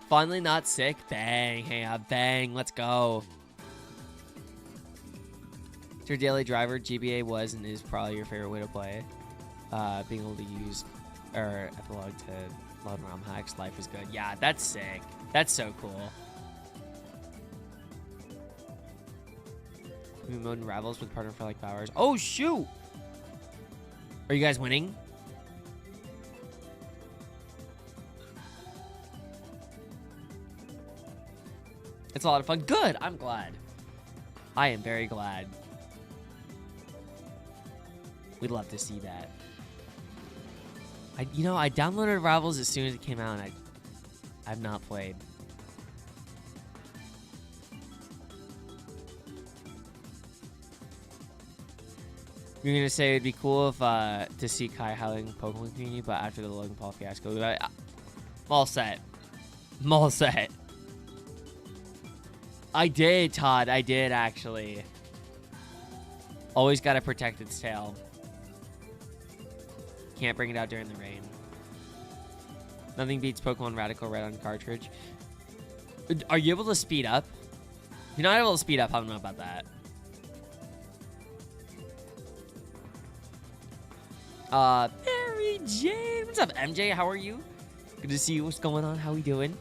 Finally not sick. Bang. Hey, bang. Let's go. It's your daily driver. GBA was and is probably your favorite way to play. Being able to use or epilogue to load ROM hacks. Life is good. Yeah, that's sick. That's so cool. We mode and Rivals with partner for like 5 hours. Oh, shoot. Are you guys winning? It's a lot of fun. Good. I'm glad. I am very glad. We'd love to see that. I downloaded Rivals as soon as it came out, and I've not played. You're gonna say it'd be cool if to see Kai highlighting Pokemon community, but after the Logan Paul fiasco, I'm all set. I'm all set. I did, Todd. I did actually. Always gotta protect its tail. Can't bring it out during the rain. Nothing beats Pokemon Radical Red on cartridge. Are you able to speed up? If you're not able to speed up, I don't know about that. Mary Jane. What's up, MJ? How are you? Good to see you. What's going on? How we doing?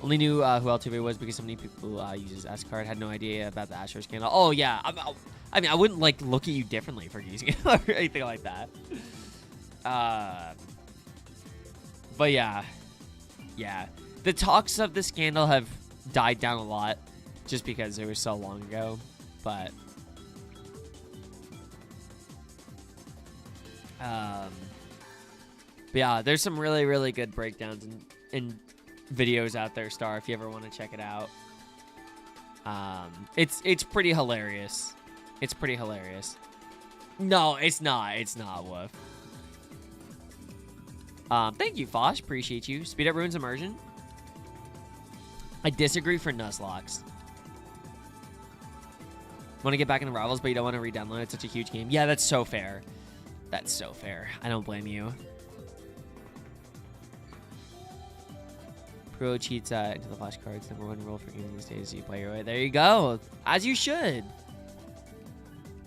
Only knew who Altuve was because so many people use his S card. Had no idea about the Astro scandal. Oh, yeah. I mean, I wouldn't, like, look at you differently for using it or anything like that. But, yeah. Yeah. The talks of the scandal have died down a lot just because it was so long ago. But yeah, there's some really, really good breakdowns and videos out there, Star, if you ever want to check it out. It's pretty hilarious. It's pretty hilarious. No, it's not. It's not, Woof. Thank you, Fosh. Appreciate you. Speed up Ruins Immersion. I disagree for Nuzlocke. Want to get back into Rivals, but you don't want to re-download it. It's such a huge game. Yeah, that's so fair. That's so fair. I don't blame you. Pro cheats into the flashcards. #1 rule for gaming these days. You play your way. There you go. As you should.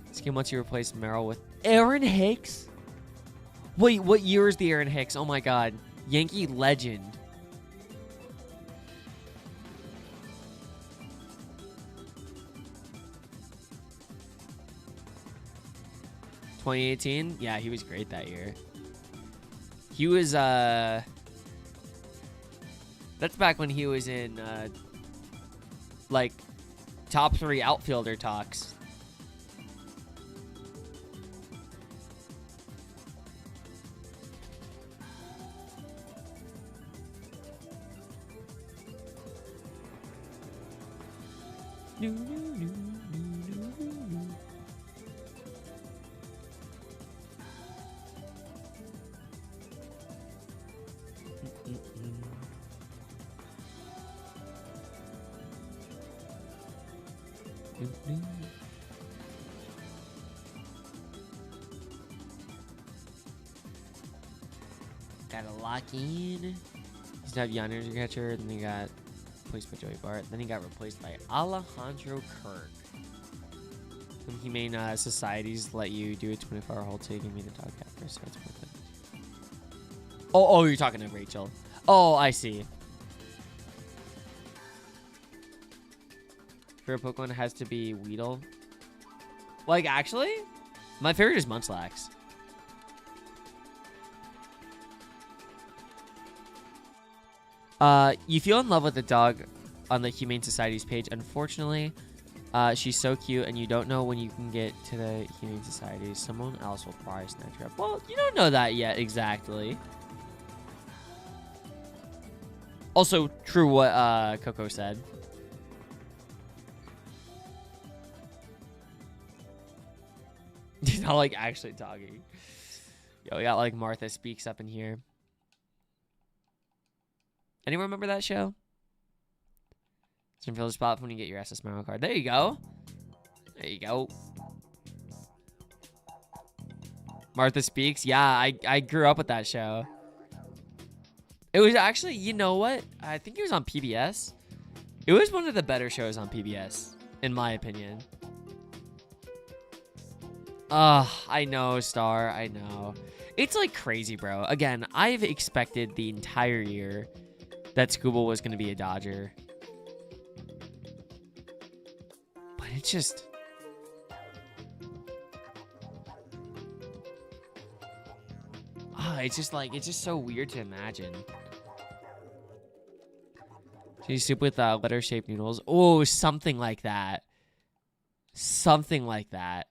This game wants you to replace Meryl with Aaron Hicks. Wait, what year is the Aaron Hicks? Oh my god. Yankee legend. (2018) Yeah, he was great that year. He was that's back when he was in like top 3 outfielder talks. Gotta lock in. He's not Yonder catcher, then he got replaced by Joey Bart. Then he got replaced by Alejandro Kirk. Some humane societies let you do a 24-hour hold take and meet a dog capper, so it's worth it. Oh, you're talking to Rachel. Oh, I see. Favorite Pokemon has to be Weedle. Like, actually, my favorite is Munchlax. You feel in love with the dog on the Humane Society's page. Unfortunately, she's so cute, and you don't know when you can get to the Humane Society. Someone else will probably snatch her up. Well, you don't know that yet exactly. Also, true what Coco said. He's not like actually talking. Yo, we got like Martha Speaks up in here. Anyone remember that show? Fill the spot when you get your SS Mario card. There you go. There you go. Martha Speaks. Yeah, I grew up with that show. It was actually, you know what? I think it was on PBS. It was one of the better shows on PBS, in my opinion. I know, Star. I know. It's like crazy, bro. Again, I've expected the entire year that Scooble was going to be a Dodger. But it's just... it's just like, it's just so weird to imagine. Cheese soup with letter-shaped noodles. Oh, something like that. Something like that.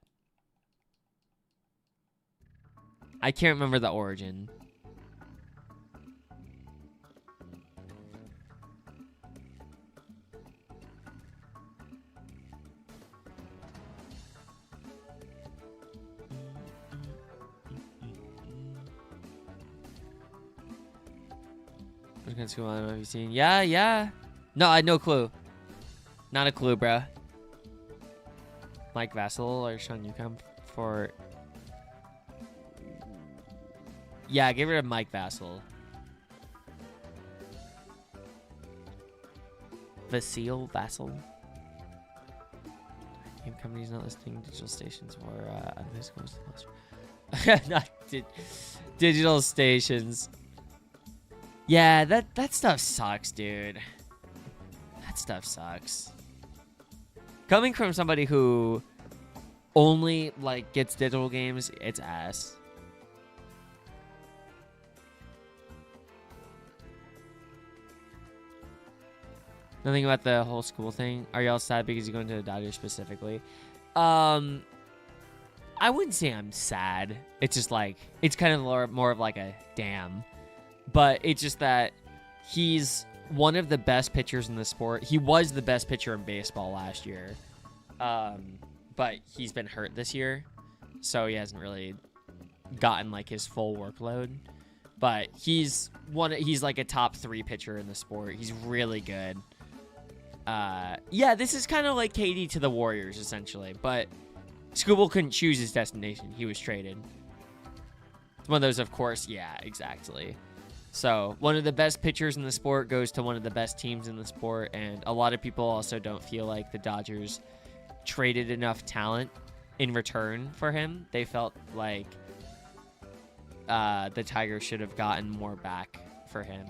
I can't remember the origin. What kind of school have you seen? Yeah. No, I had no clue. Not a clue, bruh. Mike Vassell or Sean Newcomb for... Yeah, get rid of Mike Vassell. Vassell. Game company's not listing digital stations for not digital stations. Yeah, that stuff sucks, dude. That stuff sucks. Coming from somebody who only like gets digital games, it's ass. Nothing about the whole school thing. Are y'all sad because you're going to the Dodgers specifically? I wouldn't say I'm sad. It's just like, it's kind of more of like a damn. But it's just that he's one of the best pitchers in the sport. He was the best pitcher in baseball last year. But he's been hurt this year. So he hasn't really gotten like his full workload. But he's like a top 3 pitcher in the sport. He's really good. Yeah, this is kind of like KD to the Warriors, essentially. But Scooble couldn't choose his destination. He was traded. It's one of those, of course. Yeah, exactly. So, one of the best pitchers in the sport goes to one of the best teams in the sport. And a lot of people also don't feel like the Dodgers traded enough talent in return for him. They felt like the Tigers should have gotten more back for him.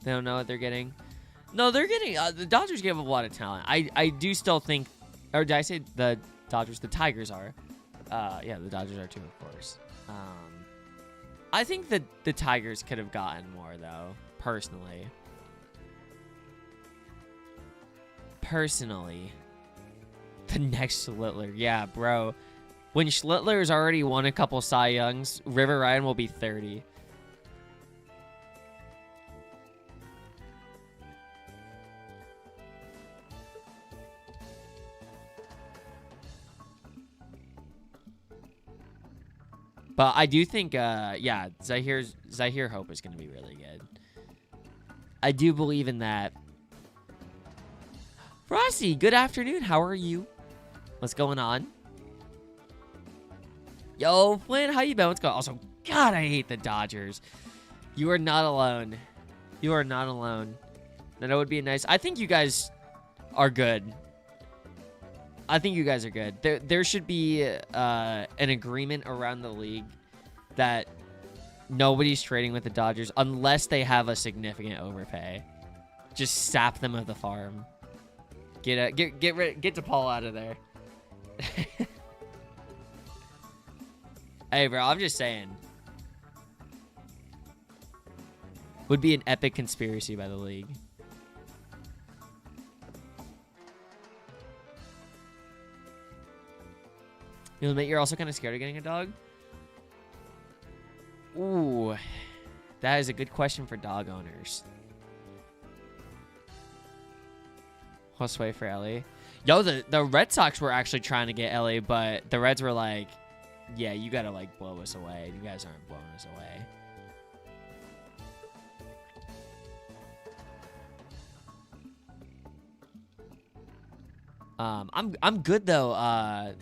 They don't know what they're getting. No, they're getting... the Dodgers give a lot of talent. I do still think... Or did I say the Dodgers? The Tigers are. Yeah, the Dodgers are too, of course. I think that the Tigers could have gotten more, though, personally. The next Schlittler. Yeah, bro. When Schlittler's already won a couple Cy Youngs, River Ryan will be 30. But I do think, yeah, Zahir Hope is going to be really good. I do believe in that. Frosty, good afternoon. How are you? What's going on? Yo, Flynn, how you been? What's going on? Also, God, I hate the Dodgers. You are not alone. You are not alone. That would be nice. I think you guys are good. I think you guys are good. There should be an agreement around the league that nobody's trading with the Dodgers unless they have a significant overpay. Just sap them of the farm. Get DePaul out of there. Hey, bro, I'm just saying. Would be an epic conspiracy by the league. You'll admit you're also kind of scared of getting a dog? Ooh, that is a good question for dog owners. Josue for Ellie. Yo, the Red Sox were actually trying to get Ellie, but the Reds were like, yeah, you gotta like blow us away. You guys aren't blowing us away. I'm good though,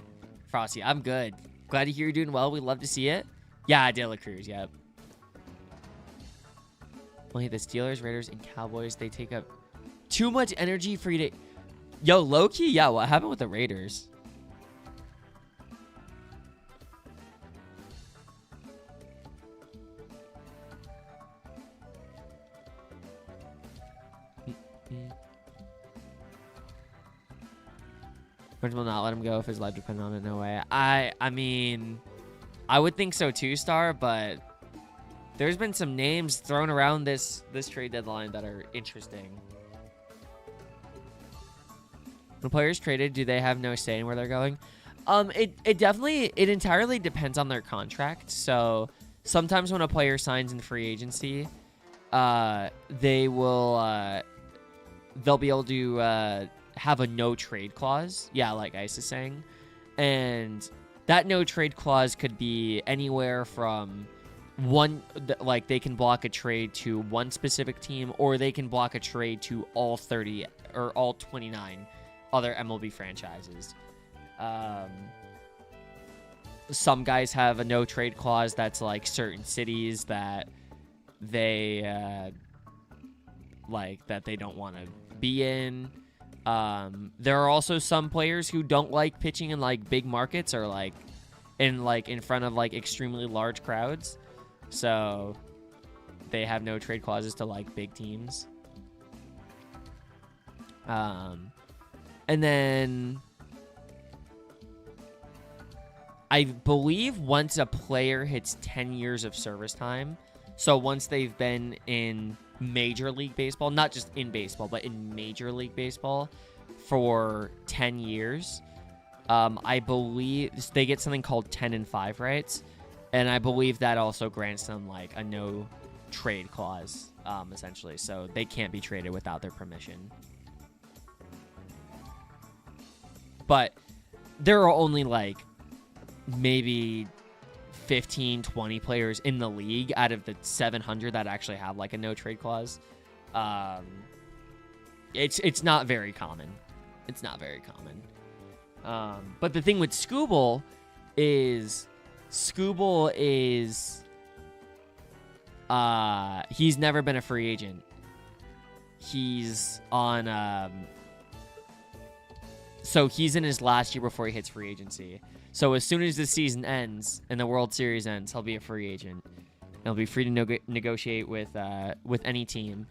Frosty. I'm good. Glad to hear you're doing well. We love to see it. Yeah, De La Cruz. Yep. Only the Steelers, Raiders, and Cowboys, they take up too much energy for you to... Yo, low-key, yeah, what happened with the Raiders? Burns will not let him go if his life depends on it. No way. I mean, I would think so too, Star, but there's been some names thrown around this trade deadline that are interesting. When players traded, do they have no say in where they're going? It entirely depends on their contract. So sometimes when a player signs in free agency, they'll be able to have a no trade clause. Yeah, like Ice is saying. And that no trade clause could be anywhere from like they can block a trade to one specific team, or they can block a trade to all 30 or all 29 other MLB franchises. Some guys have a no trade clause that's like certain cities that they that they don't want to be in. There are also some players who don't like pitching in like big markets or like in front of like extremely large crowds. So they have no trade clauses to like big teams. And then I believe once a player hits 10 years of service time, so once they've been in Major League Baseball, not just in baseball, but in Major League Baseball for 10 years, I believe they get something called 10 and 5 rights, and I believe that also grants them like a no trade clause, essentially, so they can't be traded without their permission. But there are only like maybe 15, 20 players in the league out of the 700 that actually have like a no trade clause. It's not very common. It's not very common. But the thing with Skubal is he's never been a free agent. He's on So he's in his last year before he hits free agency. So as soon as the season ends and the World Series ends, he'll be a free agent. He'll be free to negotiate with any team,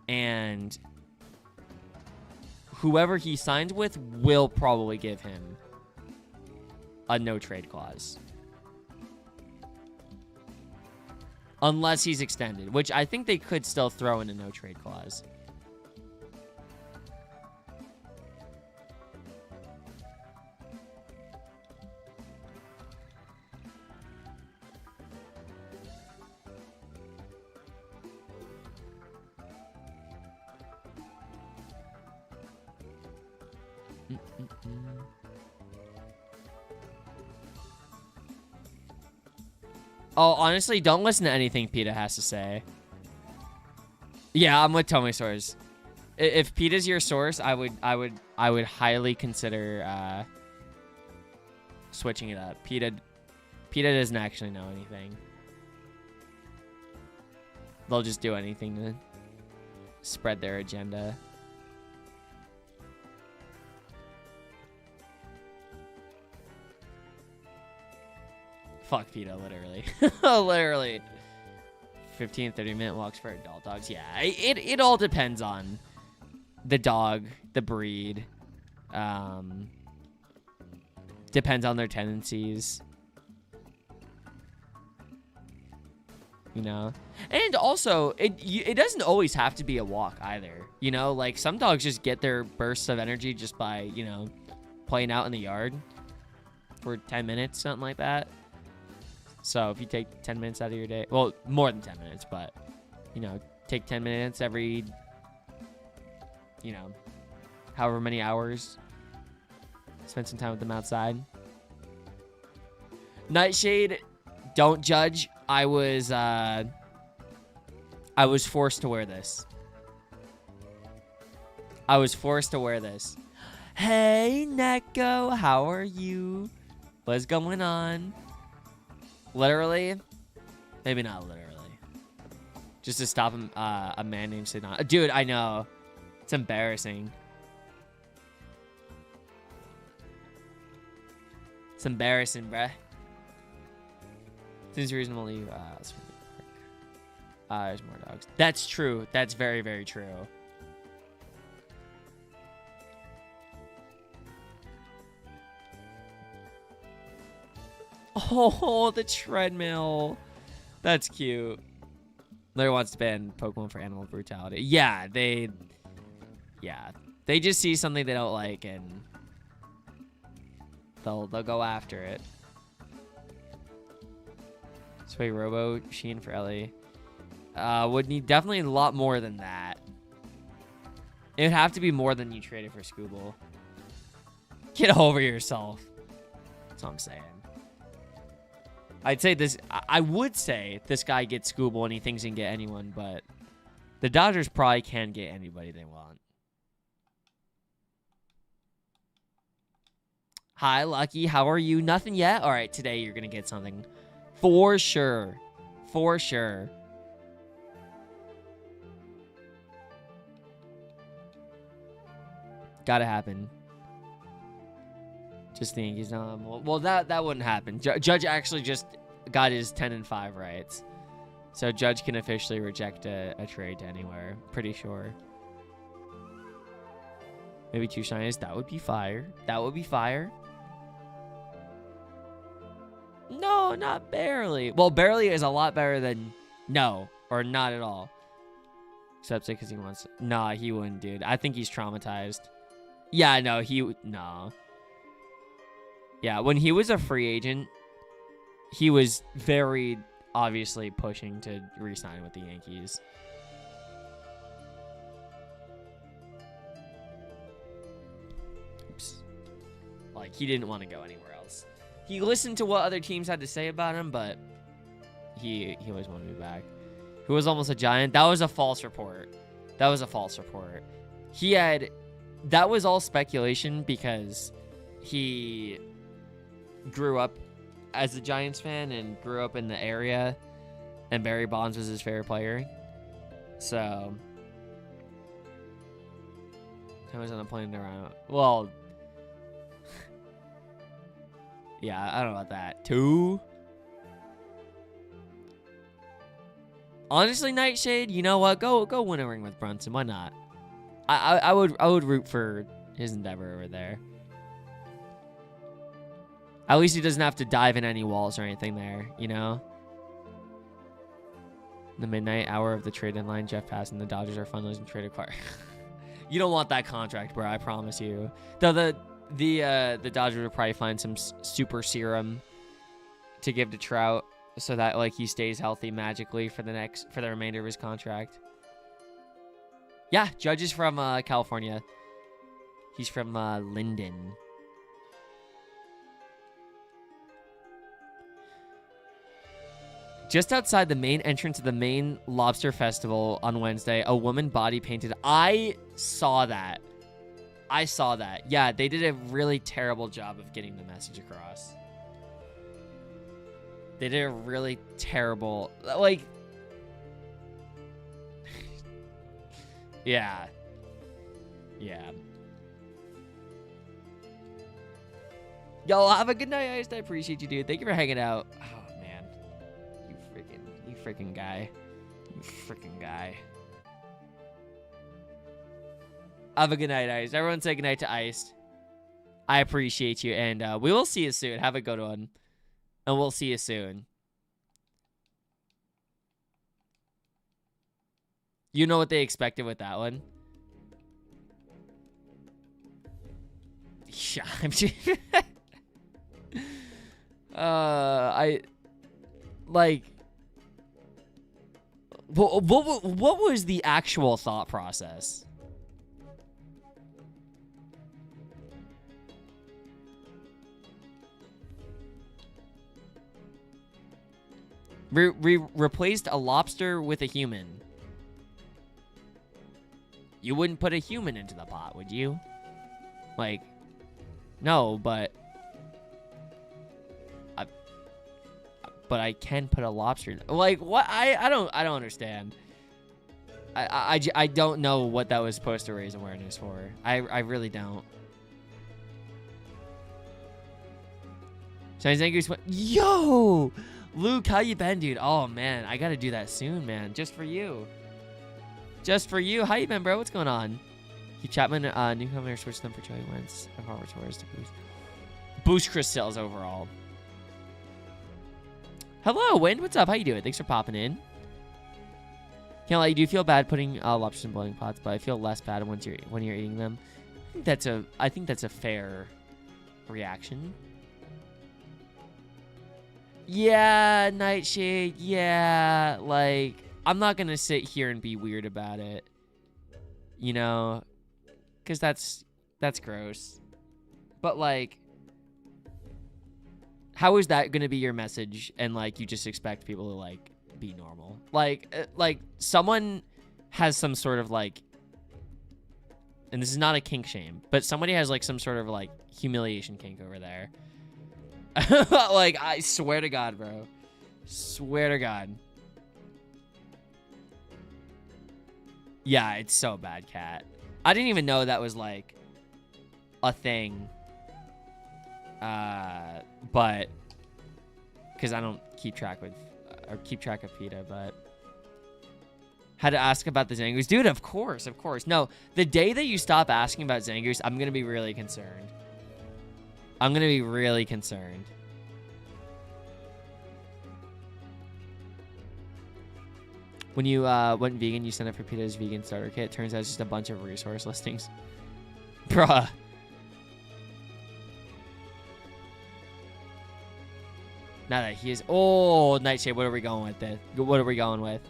and whoever he signs with will probably give him a no trade clause, unless he's extended, which I think they could still throw in a no trade clause. Oh, honestly, don't listen to anything PETA has to say. Yeah, I'm with Tommy Source. If PETA's your source, I would highly consider switching it up. PETA doesn't actually know anything. They'll just do anything to spread their agenda. Fuck PETA, literally. Literally. 15, 30-minute walks for adult dogs. Yeah, it all depends on the dog, the breed. Depends on their tendencies. You know? And also, it doesn't always have to be a walk either. You know? Like, some dogs just get their bursts of energy just by, you know, playing out in the yard for 10 minutes, something like that. So if you take 10 minutes out of your day, well, more than 10 minutes, but, you know, take 10 minutes every, you know, however many hours, spend some time with them outside. Nightshade, don't judge. I was forced to wear this. I was forced to wear this. Hey, Neko, how are you? What's going on? Literally, maybe not literally, just to stop a man named Sidon. Dude, I know, it's embarrassing. It's embarrassing, bruh. Seems reasonable to leave. There's more dogs. That's true. That's very, very true. Oh, the treadmill. That's cute. Larry wants to ban Pokemon for animal brutality. Yeah, they just see something they don't like and they'll go after it. Sway Robo, Sheen for Ellie. Would need definitely a lot more than that. It would have to be more than you traded for Scooble. Get over yourself. That's what I'm saying. I'd say this. I would say this guy gets Scooble and he thinks he can get anyone, but the Dodgers probably can get anybody they want. Hi, Lucky. How are you? Nothing yet? All right, today you're going to get something. For sure. For sure. Gotta happen. Just think he's not. Well, that wouldn't happen. Judge actually just got his 10-5 rights, so Judge can officially reject a trade to anywhere. Pretty sure. Maybe 2 shinies. That would be fire. That would be fire. No, not barely. Well, barely is a lot better than no or not at all. Except because he wants. Nah, he wouldn't, dude. I think he's traumatized. Yeah, no, no. Yeah, when he was a free agent, he was very obviously pushing to re-sign with the Yankees. Oops. Like, he didn't want to go anywhere else. He listened to what other teams had to say about him, but he always wanted to be back. Who was almost a Giant? That was a false report. That was a false report. That was all speculation because he grew up as a Giants fan and grew up in the area, and Barry Bonds was his favorite player. So I was on a plane around. Well, Yeah, I don't know about that. 2. Honestly, Nightshade, you know what? Go win a ring with Brunson. Why not? I would root for his endeavor over there. At least he doesn't have to dive in any walls or anything there, you know? The midnight hour of the trade deadline, Jeff Pass and the Dodgers are fundraising trade acquire. You don't want that contract, bro. I promise you. Though the Dodgers will probably find some super serum to give to Trout so that like he stays healthy magically for the remainder of his contract. Yeah, Judge is from California. He's from Linden. Just outside the main entrance of the main lobster festival on Wednesday, a woman body painted. I saw that. Yeah, they did a really terrible job of getting the message across. They did a really terrible, like, yeah. Yo, have a good night, Iced. I appreciate you, dude. Thank you for hanging out. Oh, man. You freaking guy. You freaking guy. Have a good night, Iced. Everyone say good night to Iced. I appreciate you, and we will see you soon. Have a good one. And we'll see you soon. You know what they expected with that one? Yeah, I'm just... what was the actual thought process? Replaced a lobster with a human. You wouldn't put a human into the pot, would you? Like, no, but I can put a lobster in. Like, what? I don't understand. I don't know what that was supposed to raise awareness for. I really don't. Chinese Angus went, yo, Luke, how you been, dude? Oh man, I gotta do that soon, man. Just for you. Just for you. How you been, bro? What's going on? Hugh Chapman, newcomer, switched them for Joey Wentz and Robert Torres to boost Chris Sales overall. Hello, Wind. What's up? How you doing? Thanks for popping in. Can't lie, you do feel bad putting lobsters in boiling pots, but I feel less bad when you're eating them. I think that's a fair reaction. Yeah, Nightshade. Yeah, like I'm not gonna sit here and be weird about it, you know, because that's gross. But like, how is that gonna be your message? And like, you just expect people to like be normal? Like someone has some sort of like, and this is not a kink shame, but somebody has like some sort of like humiliation kink over there. Like, I swear to God, bro. Swear to God. Yeah, it's so bad, Cat. I didn't even know that was like a thing. But because I don't keep track of PETA, but had to ask about the Zangoose. Dude, of course. No, the day that you stop asking about Zangoose, I'm gonna be really concerned. I'm gonna be really concerned. When you went vegan, you signed up for PETA's vegan starter kit. Turns out it's just a bunch of resource listings. Bruh. Now that he is... Oh, Nightshade, what are we going with this? What are we going with?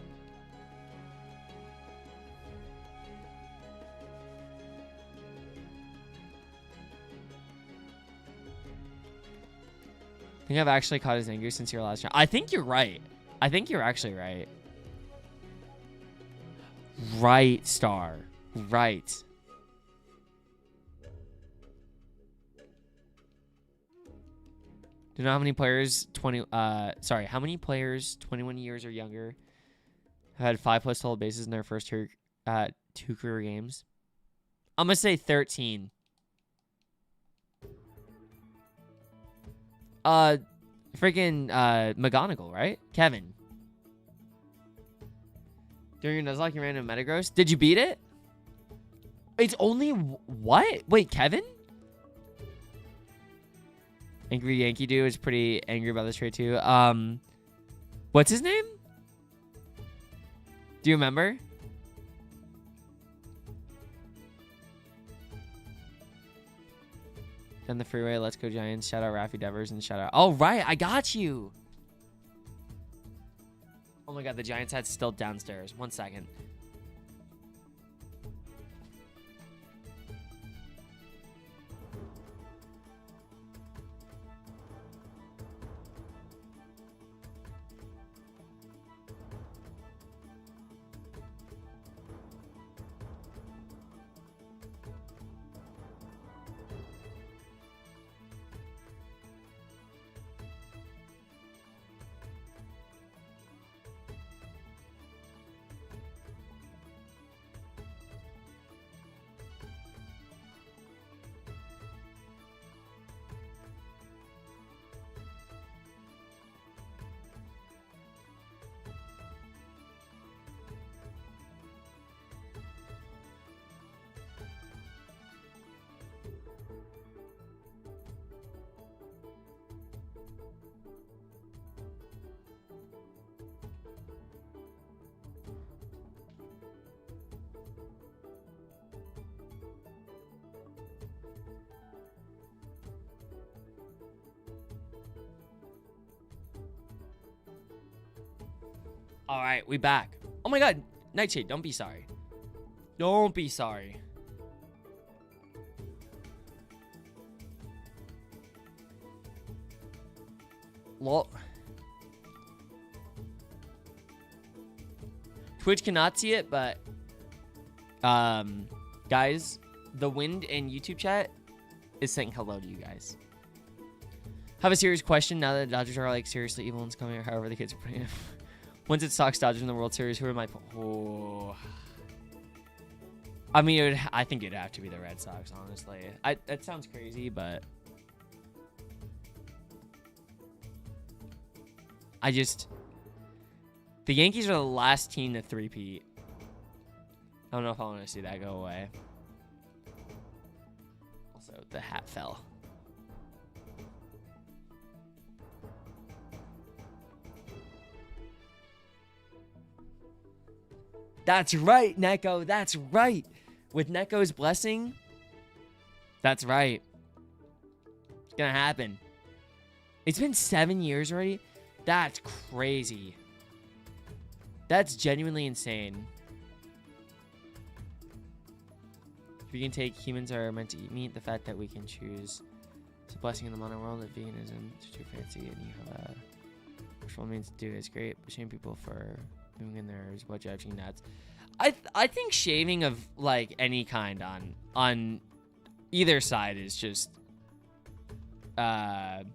I think I've actually caught a Zangoose since your last round. I think you're right. I think you're actually right. Right, Star. Right. Do you know how many players how many players 21 years or younger have had 5+ total bases in their first two career games? I'm gonna say 13. Freaking McGonagall, right? Kevin. During your Nuzlocke, you ran into Metagross. Did you beat it? It's only what? Wait, Kevin? Angry Yankee Dude is pretty angry about this trade too. What's his name? Do you remember? Down the freeway, let's go Giants. Shout out Raffy Devers and shout out. Oh, right, I got you. Oh my God, the Giants hat's still downstairs. 1 second. All right, we back. Oh my God, Nightshade, don't be sorry. Don't be sorry. Lol. Twitch cannot see it, but guys, the wind in YouTube chat is saying hello to you guys. Have a serious question now that the Dodgers are like seriously evil and coming, or however the kids are putting it. Once it stocks Dodgers in the World Series, who am I? Oh. I mean, I think it'd have to be the Red Sox, honestly. That sounds crazy, but the Yankees are the last team to three-peat. I don't know if I want to see that go away. Also, the hat fell. That's right, Neko. That's right. With Neko's blessing, that's right. It's gonna happen. It's been 7 years already. That's crazy. That's genuinely insane. If you can take humans are meant to eat meat, the fact that we can choose it's a blessing in the modern world that veganism is too fancy and you have a means to do is great, but shame people for doing in there is what judging nuts. I think shaving of like any kind on either side is just not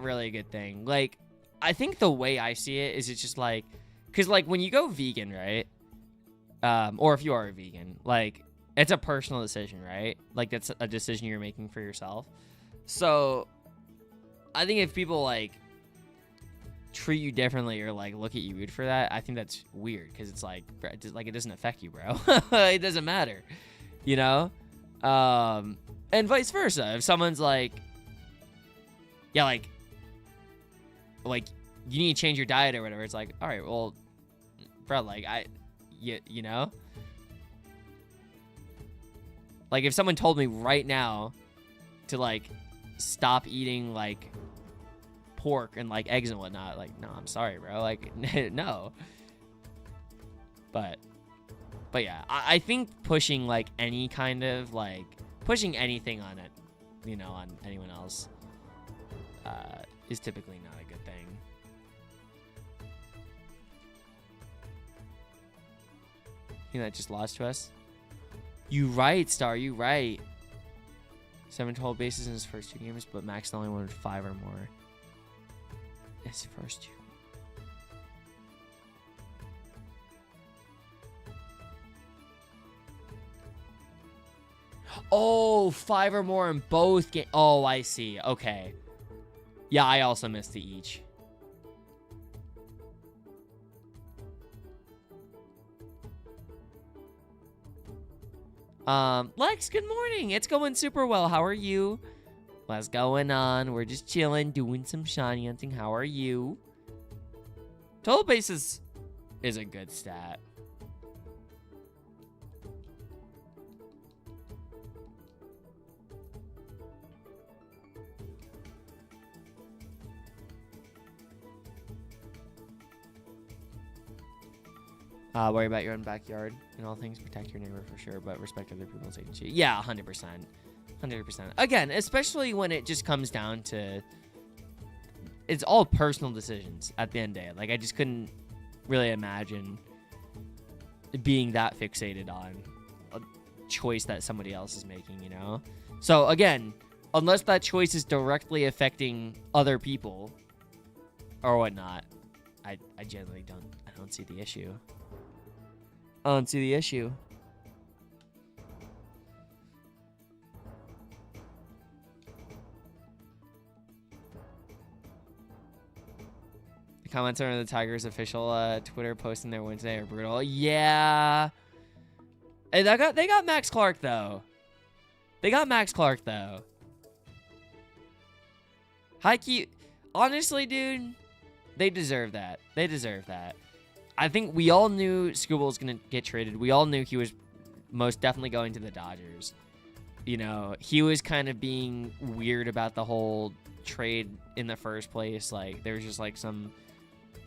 really a good thing. Like, I think the way I see it is it's just like, because like when you go vegan, right? Or if you are a vegan, like it's a personal decision, right? Like that's a decision you're making for yourself. So I think if people like treat you differently or like look at you weird for that, I think that's weird because it's like, bro, it doesn't affect you, bro. It doesn't matter, you know? And vice versa. If someone's like, yeah, like you need to change your diet or whatever, it's like, all right, well, bro, like you know? Like if someone told me right now to like stop eating like pork and like eggs and whatnot, like, no, I'm sorry, bro, like no. But yeah, I think pushing like any kind of like pushing anything on it, you know, on anyone else is typically not a good thing. You know, that just lost to us. You right, Star, you right. 7 total bases in his first 2 games, but Max only wanted 5 or more. His first 2. Oh, 5 or more in both games. Oh, I see. Okay. Yeah, I also missed the each. Lex, good morning. It's going super well. How are you? What's going on? We're just chilling, doing some shiny hunting. How are you? Total bases is a good stat. Worry about your own backyard. In all things, protect your neighbor for sure, but respect other people's agency. Yeah, 100%. 100%. Again, especially when it just comes down to... It's all personal decisions at the end of the day. Like, I just couldn't really imagine being that fixated on a choice that somebody else is making, you know? So, again, unless that choice is directly affecting other people or whatnot, I generally don't see the issue. I don't see the issue. The comments on the Tigers official Twitter posting their Wednesday are brutal. Yeah. Hey, they got Max Clark though. They got Max Clark though. Heike, honestly, dude, they deserve that. They deserve that. I think we all knew Skubal was going to get traded. We all knew he was most definitely going to the Dodgers. You know, he was kind of being weird about the whole trade in the first place. Like, there was just, like, some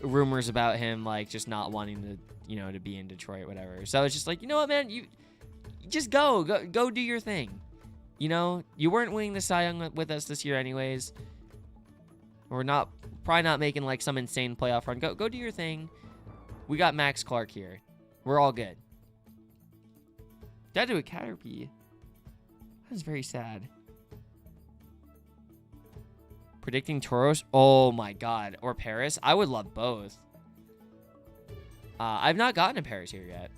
rumors about him, like, just not wanting to, you know, to be in Detroit, whatever. So it's just like, you know what, man? You just go do your thing. You know, you weren't winning the Cy Young with us this year anyways. We're probably not making, like, some insane playoff run. Go do your thing. We got Max Clark here. We're all good. Died to a Caterpie. That's very sad. Predicting Toros? Oh my god. Or Paris? I would love both. I've not gotten a Paris here yet.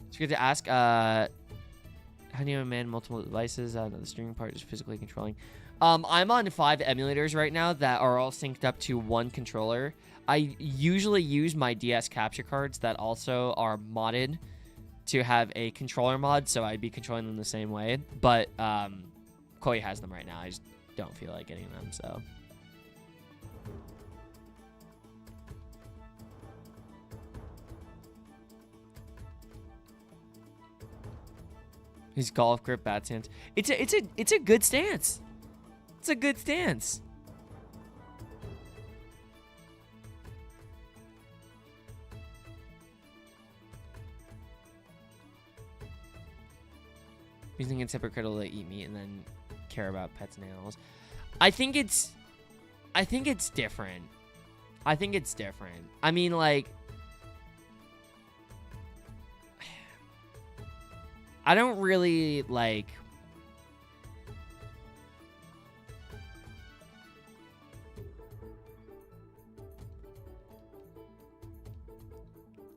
It's good to ask, how do you man multiple devices? The streaming part is physically controlling. I'm on 5 emulators right now that are all synced up to one controller. I usually use my DS capture cards that also are modded to have a controller mod, so I'd be controlling them the same way. But Koi has them right now. I just don't feel like getting them, so. His golf grip bat stance. It's a good stance. It's a good stance. You think it's hypocritical to eat meat and then care about pets and animals? I think it's different. I think it's different. I mean, like, I don't really like.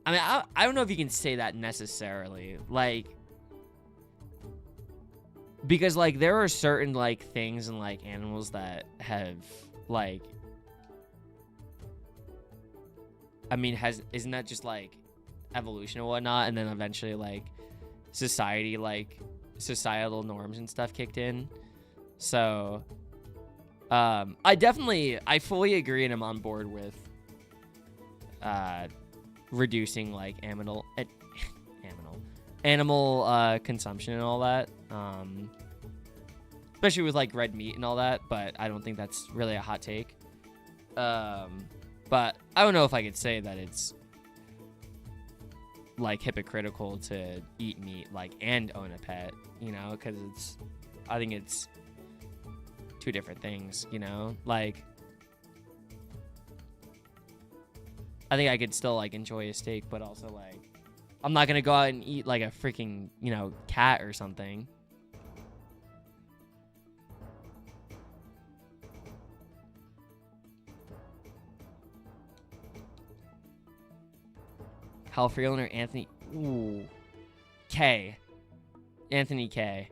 I mean, I don't know if you can say that necessarily, like, because, like, there are certain, like, things and, like, animals that have, like, I mean, isn't that just, like, evolution and whatnot, and then eventually, like, society, like, societal norms and stuff kicked in, so, I fully agree and I'm on board with, reducing, like, animal consumption and all that, especially with, like, red meat and all that, but I don't think that's really a hot take. But I don't know if I could say that it's, like, hypocritical to eat meat, like, and own a pet, you know, because I think it's two different things, you know, like, I think I could still, like, enjoy a steak, but also, like, I'm not gonna go out and eat, like, a freaking, you know, cat or something. Hal Freeland or Anthony? Ooh. K. Anthony K.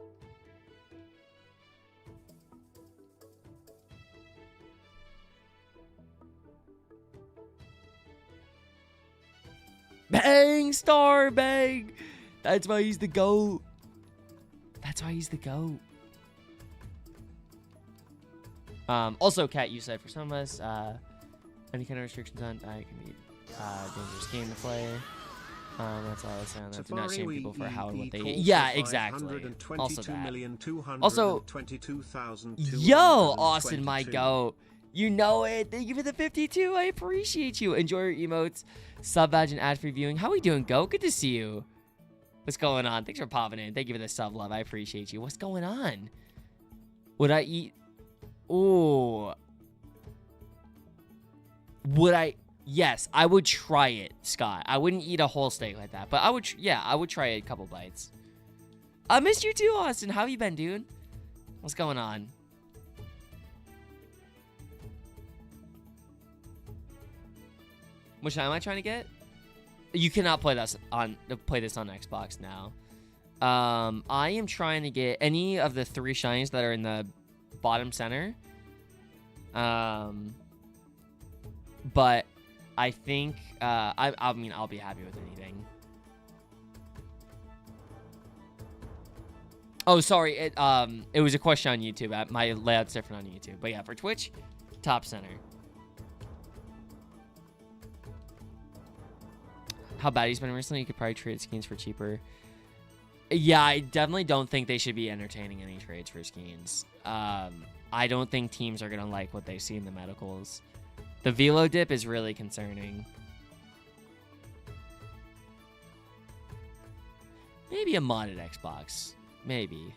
Bang! Star! Bang! That's why he's the GOAT. That's why he's the GOAT. Also, Cat, you said for some of us, any kind of restrictions on diet can be dangerous game to play. That's all I was saying. That do not shame people for how and what they eat. Yeah, exactly. Also that. Also, yo, Austin, my GOAT. You know it. Thank you for the 52. I appreciate you. Enjoy your emotes, sub badge, and ad-free viewing. How are we doing, GOAT? Good to see you. What's going on? Thanks for popping in. Thank you for the sub love. I appreciate you. What's going on? Would I eat? Ooh. Would I? Yes, I would try it, Scott. I wouldn't eat a whole steak like that, but I would. Yeah, I would try a couple bites. I missed you too, Austin. How have you been, dude? What's going on? Which time am I trying to get? You cannot play this on Xbox now. I am trying to get any of the 3 shinies that are in the bottom center. But I think I mean I'll be happy with anything. Oh, sorry. It was a question on YouTube. My layout's different on YouTube. But yeah, for Twitch, top center. How bad he's been recently, you could probably trade skins for cheaper. Yeah, I definitely don't think they should be entertaining any trades for skins. I don't think teams are going to like what they see in the medicals. The velo dip is really concerning. Maybe a modded Xbox. Maybe.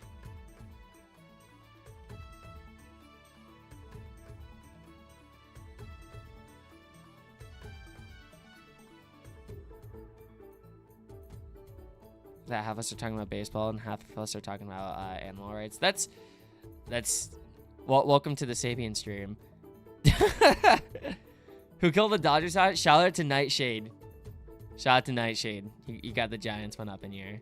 That half of us are talking about baseball and half of us are talking about animal rights. That's well, welcome to the Sapien stream. Who killed the Dodgers out? Shout out to Nightshade. Shout out to Nightshade. You got the Giants one up in here.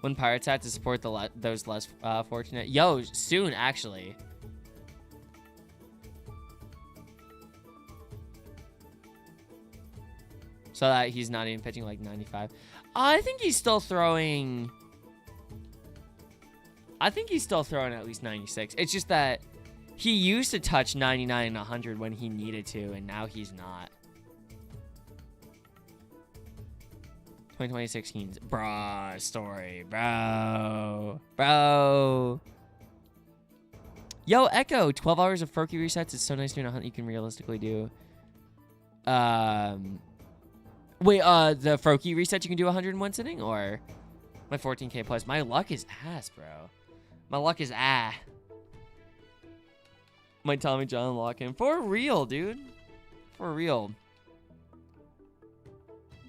When Pirates had to support those less fortunate. Yo, soon, actually. So that he's not even pitching like 95. I think he's still throwing... I think he's still throwing at least 96. It's just that he used to touch 99 and 100 when he needed to, and now he's not. 2016's bro story, bro. Yo, Echo, 12 hours of Froakie resets. It's so nice doing a hunt you can realistically do. Wait, the Froakie reset you can do 101 sitting, or my 14k plus? My luck is ass, bro. My luck is My Tommy John lock-in. For real, dude. For real.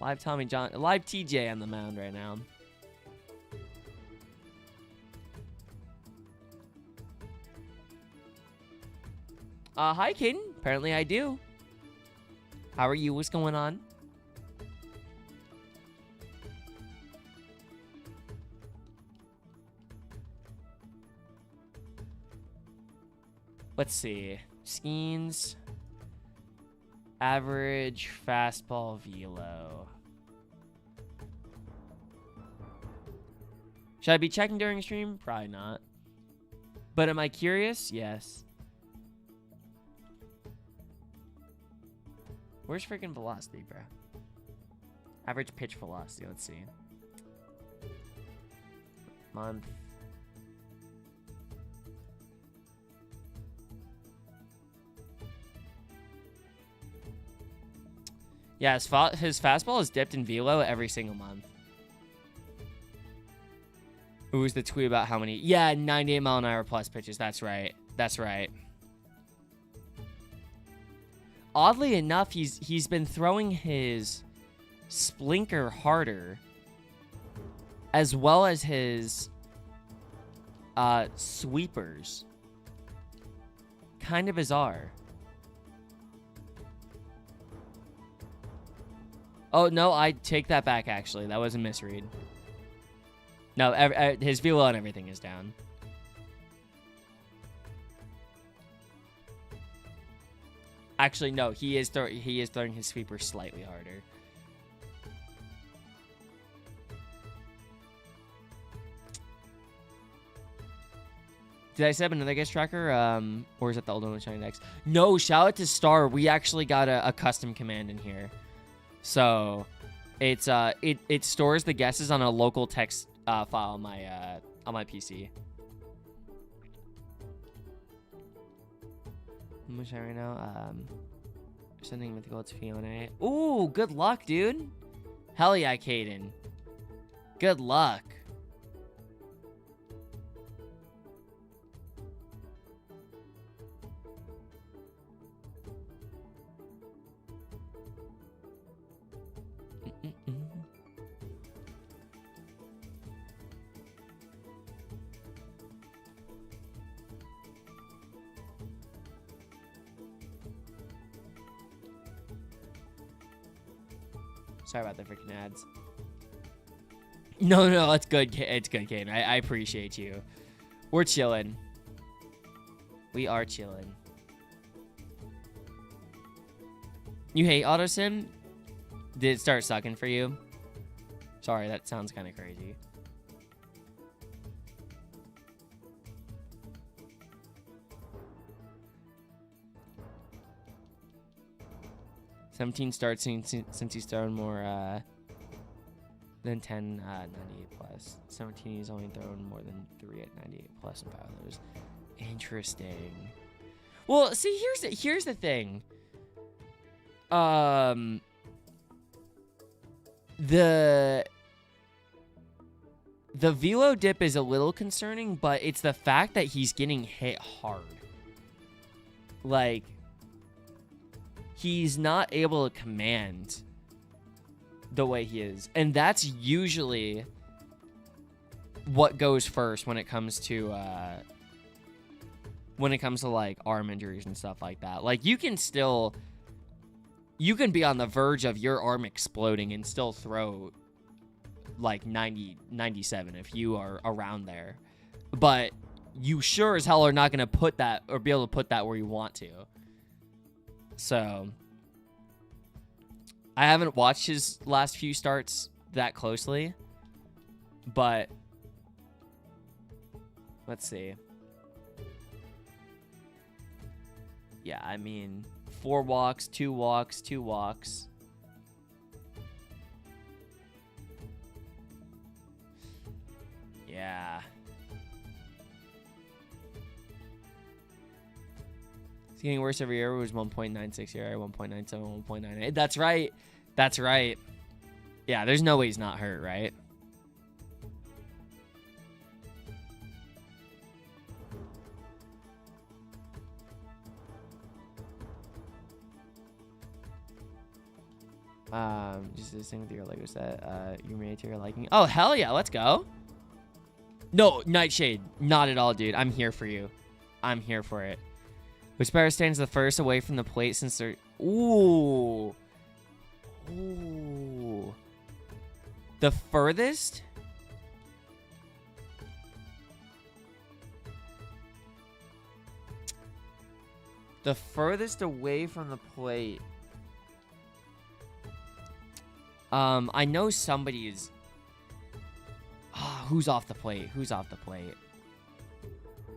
Live Tommy John, live TJ on the mound right now. Hi, Caden. Apparently I do. How are you? What's going on? Let's see. Skeens. Average fastball velo. Should I be checking during stream? Probably not. But am I curious? Yes. Where's freaking velocity, bro? Average pitch velocity. Let's see. Month. Yeah, his fastball is dipped in velo every single month. Who was the tweet about how many? Yeah, 98 mile an hour plus pitches. That's right. That's right. Oddly enough, he's been throwing his Splinker harder, as well as his sweepers. Kind of bizarre. Oh, no, I take that back, actually. That was a misread. No, his velo and everything is down. Actually, no, he is throwing his sweeper slightly harder. Did I set up another guest tracker? Or is it the old one with Shiny Dex? No, shout out to Star. We actually got a custom command in here. So, it's it stores the guesses on a local text file on my PC. I'm showing right now. Sending mythical to Fiona. Ooh, good luck, dude. Hell yeah, Caden. Good luck. Sorry about the freaking ads. No, it's good. It's good, Kane. I appreciate you. We're chilling. We are chilling. You hate AutoSim? Did it start sucking for you? Sorry, that sounds kind of crazy. $17 starts since he's thrown more than 10 98 plus. 17 he's only thrown more than 3 at 98 plus in 5 of those. Interesting. Well, see, here's the thing. The velo dip is a little concerning, but it's the fact that he's getting hit hard. Like, he's not able to command the way he is. And that's usually what goes first when it comes to like arm injuries and stuff like that. Like, you can be on the verge of your arm exploding and still throw like 90, 97 if you are around there. But you sure as hell are not going to put that or be able to put that where you want to. So, I haven't watched his last few starts that closely, but let's see. Yeah, I mean, 4 walks, 2 walks, 2 walks. Yeah. It's getting worse every year. It was 1.96 here, 1.97, 1.98. That's right. That's right. Yeah, there's no way he's not hurt, right? Just this thing with your Lego set. You made to your liking. Oh, hell yeah, let's go. No, Nightshade. Not at all, dude. I'm here for you. I'm here for it. Which player stands the first away from the plate since they're... Ooh. Ooh. The furthest? The furthest away from the plate. I know somebody is... who's off the plate? Who's off the plate?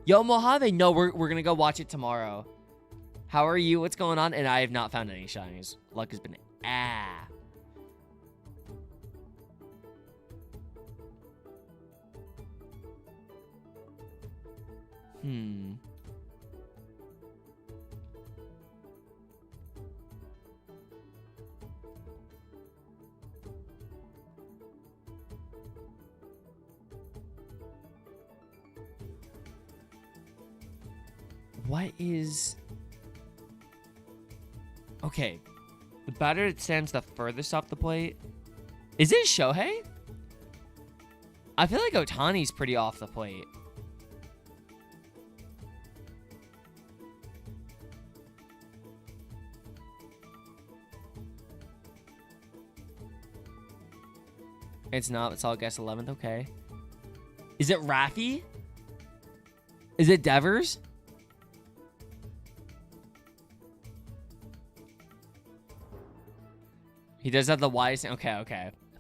Yo, Mojave, no, we're gonna go watch it tomorrow. How are you? What's going on? And I have not found any shinies. Luck has been What is... Okay. The batter that stands the furthest off the plate Is it Shohei? I feel like Ohtani's pretty off the plate. It's not. It's all guess 11th. Okay. Is it Rafi? Is it Devers? He does have the widest. Okay,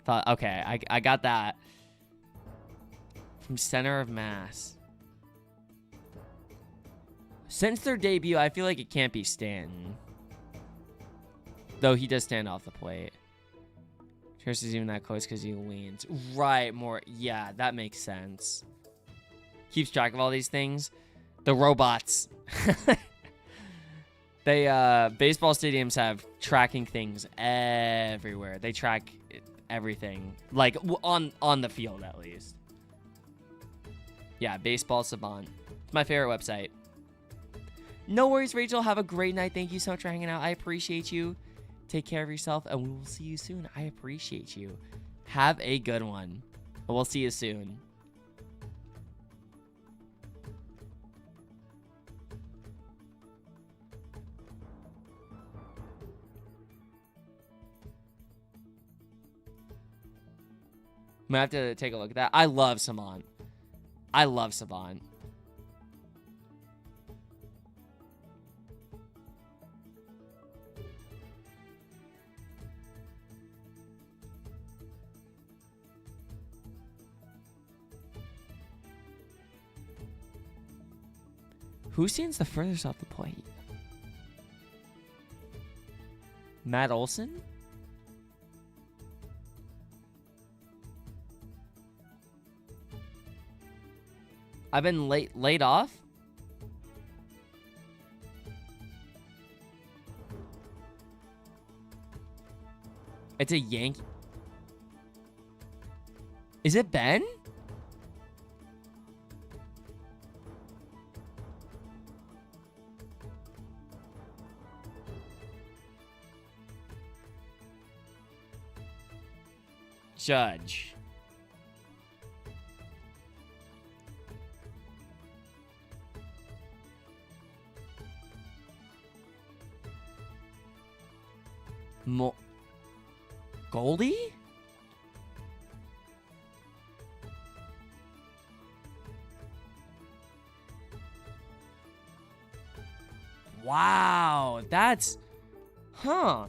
okay. I got that. From center of mass. Since their debut, I feel like it can't be Stanton. Though he does stand off the plate. Chris is even that close because he leans. Right, more. Yeah, that makes sense. Keeps track of all these things. The robots. Baseball stadiums have tracking things everywhere. They track everything. Like, on the field, at least. Yeah, Baseball Savant. It's my favorite website. No worries, Rachel. Have a great night. Thank you so much for hanging out. I appreciate you. Take care of yourself, and we will see you soon. I appreciate you. Have a good one. We'll see you soon. I'm going to have to take a look at that. I love Savant. I love Savant. Who stands the furthest off the plate? Matt Olson? I've been laid off? It's a Yankee. Is it Ben? Judge. Goldie? Wow, that's... Huh.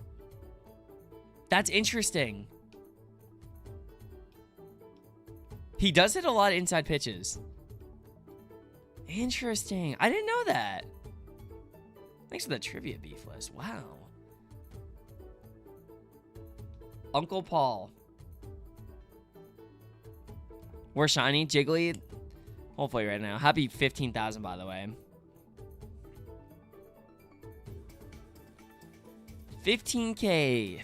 That's interesting. He does hit a lot of inside pitches. Interesting. I didn't know that. Thanks for the trivia beef list. Wow. Uncle Paul. We're shiny. Jiggly. Hopefully right now. Happy 15,000, by the way. 15K.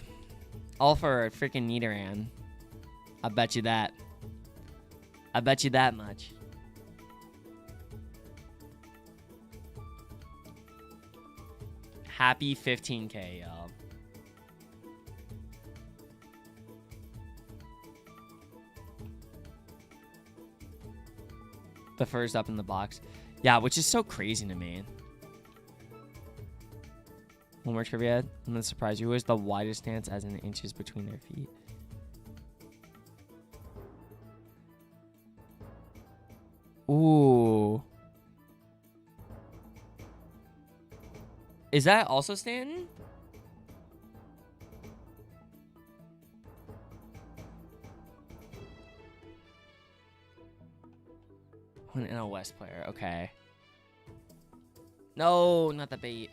All for freaking Nidoran. I bet you that. I bet you that much. Happy 15K, y'all. The first up in the box. Yeah, which is so crazy to me. One more trivia. I'm going to surprise you. Who is the widest stance as in inches between their feet? Ooh. Is that also Stanton? An NL West player. Okay. No, not the bait.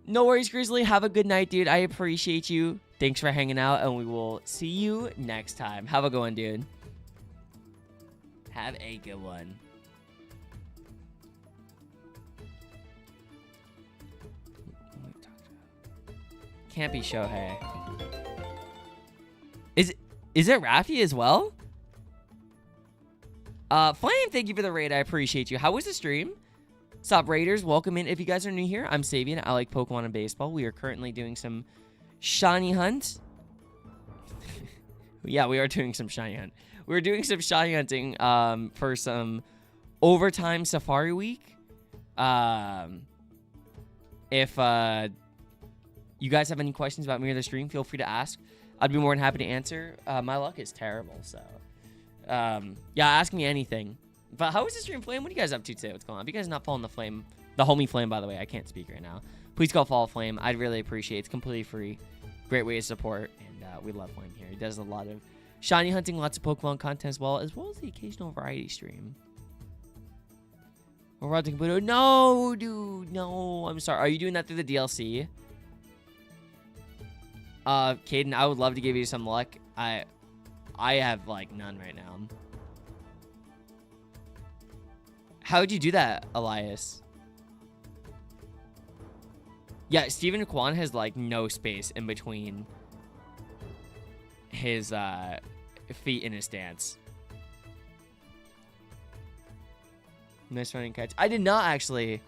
No worries, Grizzly. Have a good night, dude. I appreciate you. Thanks for hanging out, and we will see you next time. Have a good one, dude. Have a good one. Can't be Shohei. Is it Rafi as well? Flame, thank you for the raid. I appreciate you. How was the stream? Sup, Raiders? Welcome in. If you guys are new here, I'm Sabian. I like Pokemon and baseball. We are currently doing some shiny hunt. Yeah, we are doing some shiny hunt. We're doing some shiny hunting for some overtime Safari Week. If you guys have any questions about me or the stream, feel free to ask. I'd be more than happy to answer. My luck is terrible, so yeah, ask me anything. But how is the stream, Flame? What are you guys up to today? What's going on? If you guys not following the Flame, the homie Flame, by the way, I can't speak right now. Please go follow Flame. I'd really appreciate it. It's completely free. Great way to support, and we love Flame here. He does a lot of shiny hunting, lots of Pokemon content as well as the occasional variety stream. No, dude, no. I'm sorry. Are you doing that through the DLC? Caden, I would love to give you some luck. I have like none right now. How would you do that, Elias? Yeah, Stephen Kwan has like no space in between his feet in his stance. Nice running catch. I did not actually. I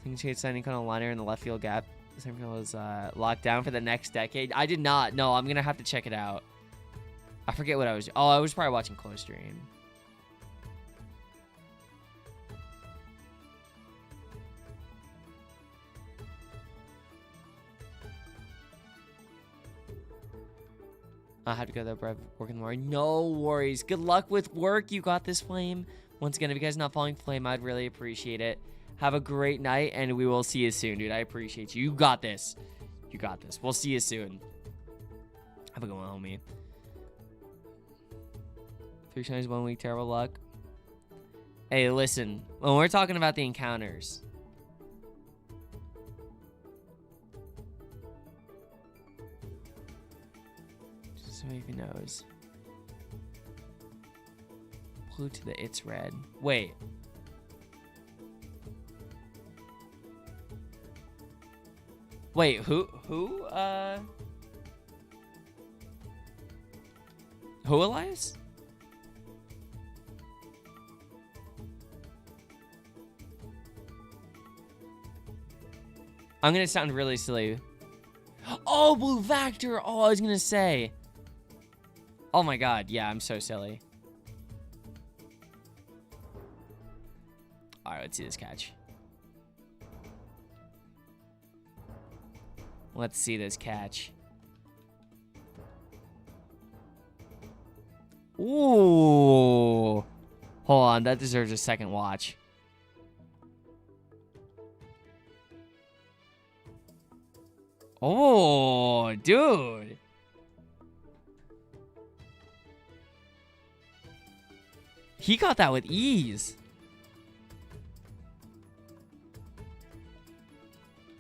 think Shade signing kind of liner in the left field gap. Center field was locked down for the next decade. I did not. No, I'm gonna have to check it out. I forget what I was. Oh, I was probably watching close stream. I have to go there, bro. Working more. No worries. Good luck with work. You got this, Flame. Once again, if you guys are not following Flame, I'd really appreciate it. Have a great night, and we will see you soon, dude. I appreciate you. You got this. You got this. We'll see you soon. Have a good one, homie. 3 shinies, 1 week, terrible luck. Hey, listen. When we're talking about the encounters, just so he even knows. Blue to the it's red. Wait. Wait, who, Elias? I'm gonna sound really silly. Oh, Blue Vector! Oh, I was gonna say. Oh my god, yeah, I'm so silly. Alright, let's see this catch. Let's see this catch. Ooh. Hold on, that deserves a second watch. Oh, dude. He got that with ease.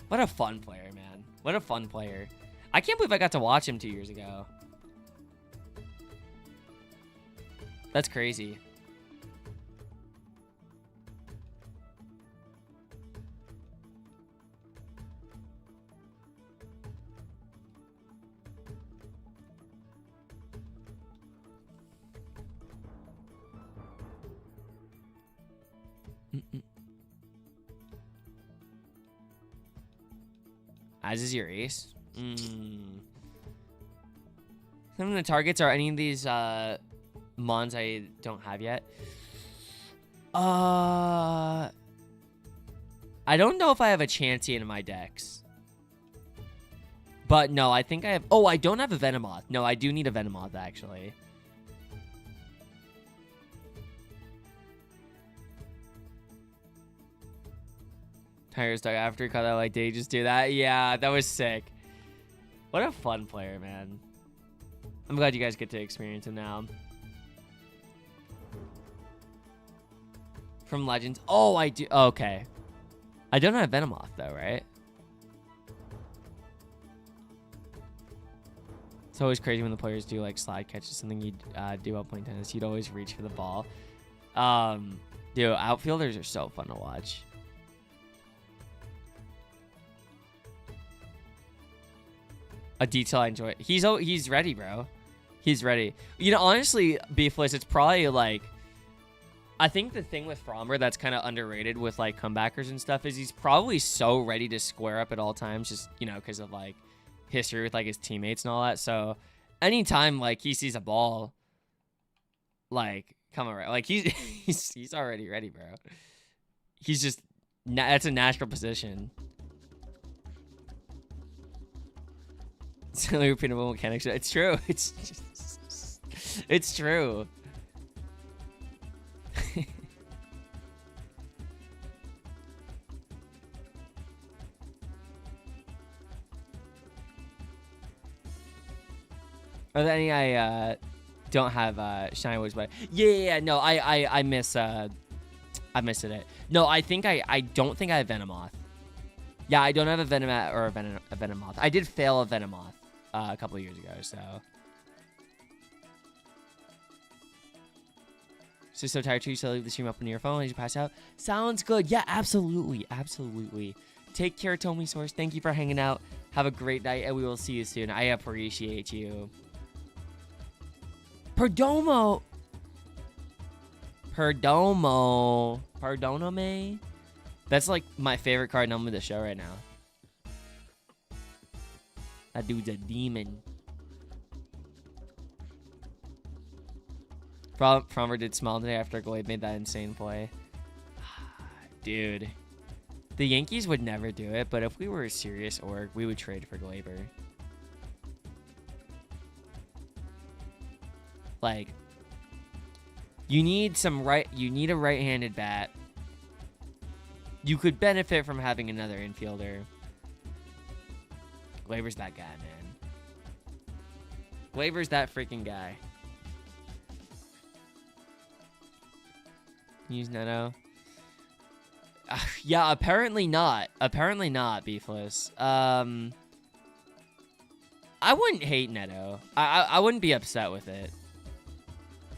What a fun player, man. What a fun player. I can't believe I got to watch him 2 years ago. That's crazy. As is your ace. Some of the targets are any of these mons I don't have yet. I don't know if I have a Chansey in my decks. But no, I think I have... Oh, I don't have a Venomoth. No, I do need a Venomoth, actually. Tires dug after he caught that, like, did he just do that? Yeah, that was sick. What a fun player, man. I'm glad you guys get to experience him now. From Legends. Oh, I do. Okay. I don't have Venomoth, though, right? It's always crazy when the players do, like, slide catches, something you do while playing tennis. You'd always reach for the ball. Dude, outfielders are so fun to watch. A detail I enjoy. He's ready, bro. He's ready. You know, honestly, Beefless, it's probably like... I think the thing with Fromber that's kind of underrated with, like, comebackers and stuff is he's probably so ready to square up at all times just, you know, because of, like, history with, like, his teammates and all that. So, anytime like he sees a ball, like coming right, like he's already ready, bro. He's just that's a natural position. So repeatable mechanics. It's true. It's true. Are there any I don't have shiny woods, but yeah, no, I miss it. No, I think I don't think I have Venomoth. Yeah, I don't have a Venomoth or a Venomoth. I did fail a Venomoth a couple of years ago, so. So tired too, so leave the stream up on your phone as you pass out. Sounds good. Yeah, absolutely. Absolutely. Take care, Tomy Source. Thank you for hanging out. Have a great night, and we will see you soon. I appreciate you. Perdonome. That's like my favorite card number of the show right now. That dude's a demon. Frommer did smile today after Glaive made that insane play. Dude. The Yankees would never do it, but if we were a serious org, we would trade for Glaiber. Like, you need a right-handed bat. You could benefit from having another infielder. Glaiber's that guy, man. Glaiber's that freaking guy. Use Neto. Yeah, apparently not. Apparently not, Beefless. I wouldn't hate Neto. I wouldn't be upset with it.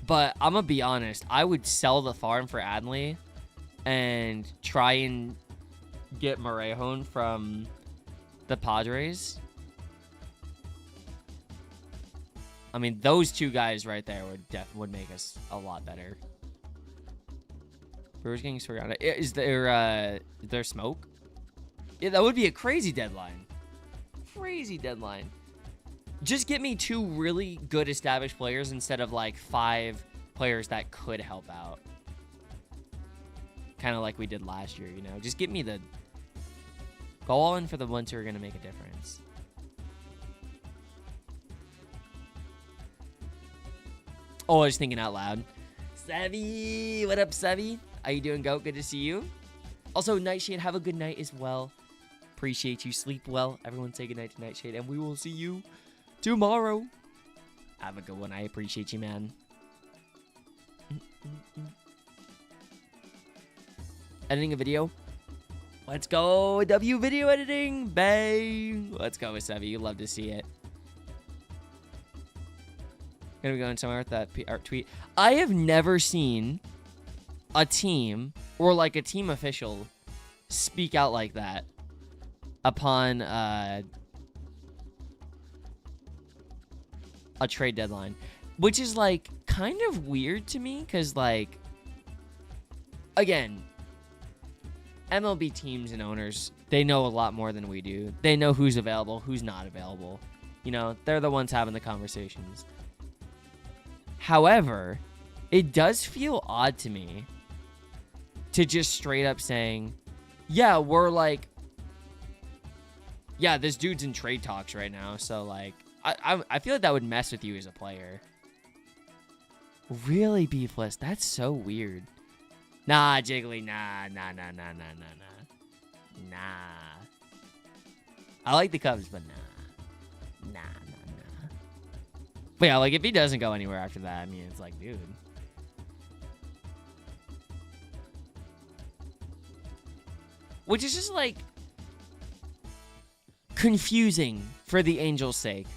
But I'm gonna be honest. I would sell the farm for Adley and try and get Morejon from the Padres. I mean, those two guys right there would make us a lot better. Brewers getting Soriano. Is there smoke? Yeah, that would be a crazy deadline. Crazy deadline. Just get me 2 really good established players instead of like 5 players that could help out. Kind of like we did last year, you know? Just get me go all in for the ones who are going to make a difference. Oh, I was thinking out loud. Savvy! What up, Savvy? How you doing, Goat? Good to see you. Also, Nightshade, have a good night as well. Appreciate you. Sleep well. Everyone say good night to Nightshade, and we will see you tomorrow. Have a good one. I appreciate you, man. Editing a video. Let's go. W video editing. Bang. Let's go with Sevy. You love to see it. Gonna be going somewhere with that PR tweet. I have never seen a team or like a team official speak out like that upon a trade deadline, which is like kind of weird to me because like, again, MLB teams and owners, they know a lot more than we do. They know who's available, who's not available. You know, they're the ones having the conversations. However, it does feel odd to me to just straight up saying, yeah, we're like, yeah, this dude's in trade talks right now. So like, I feel like that would mess with you as a player. Really, Beefless? That's so weird. Nah, Jiggly, nah. I like the Cubs, but nah. But yeah, like if he doesn't go anywhere after that, I mean, it's like, dude. Which is just like confusing for the Angels' sake.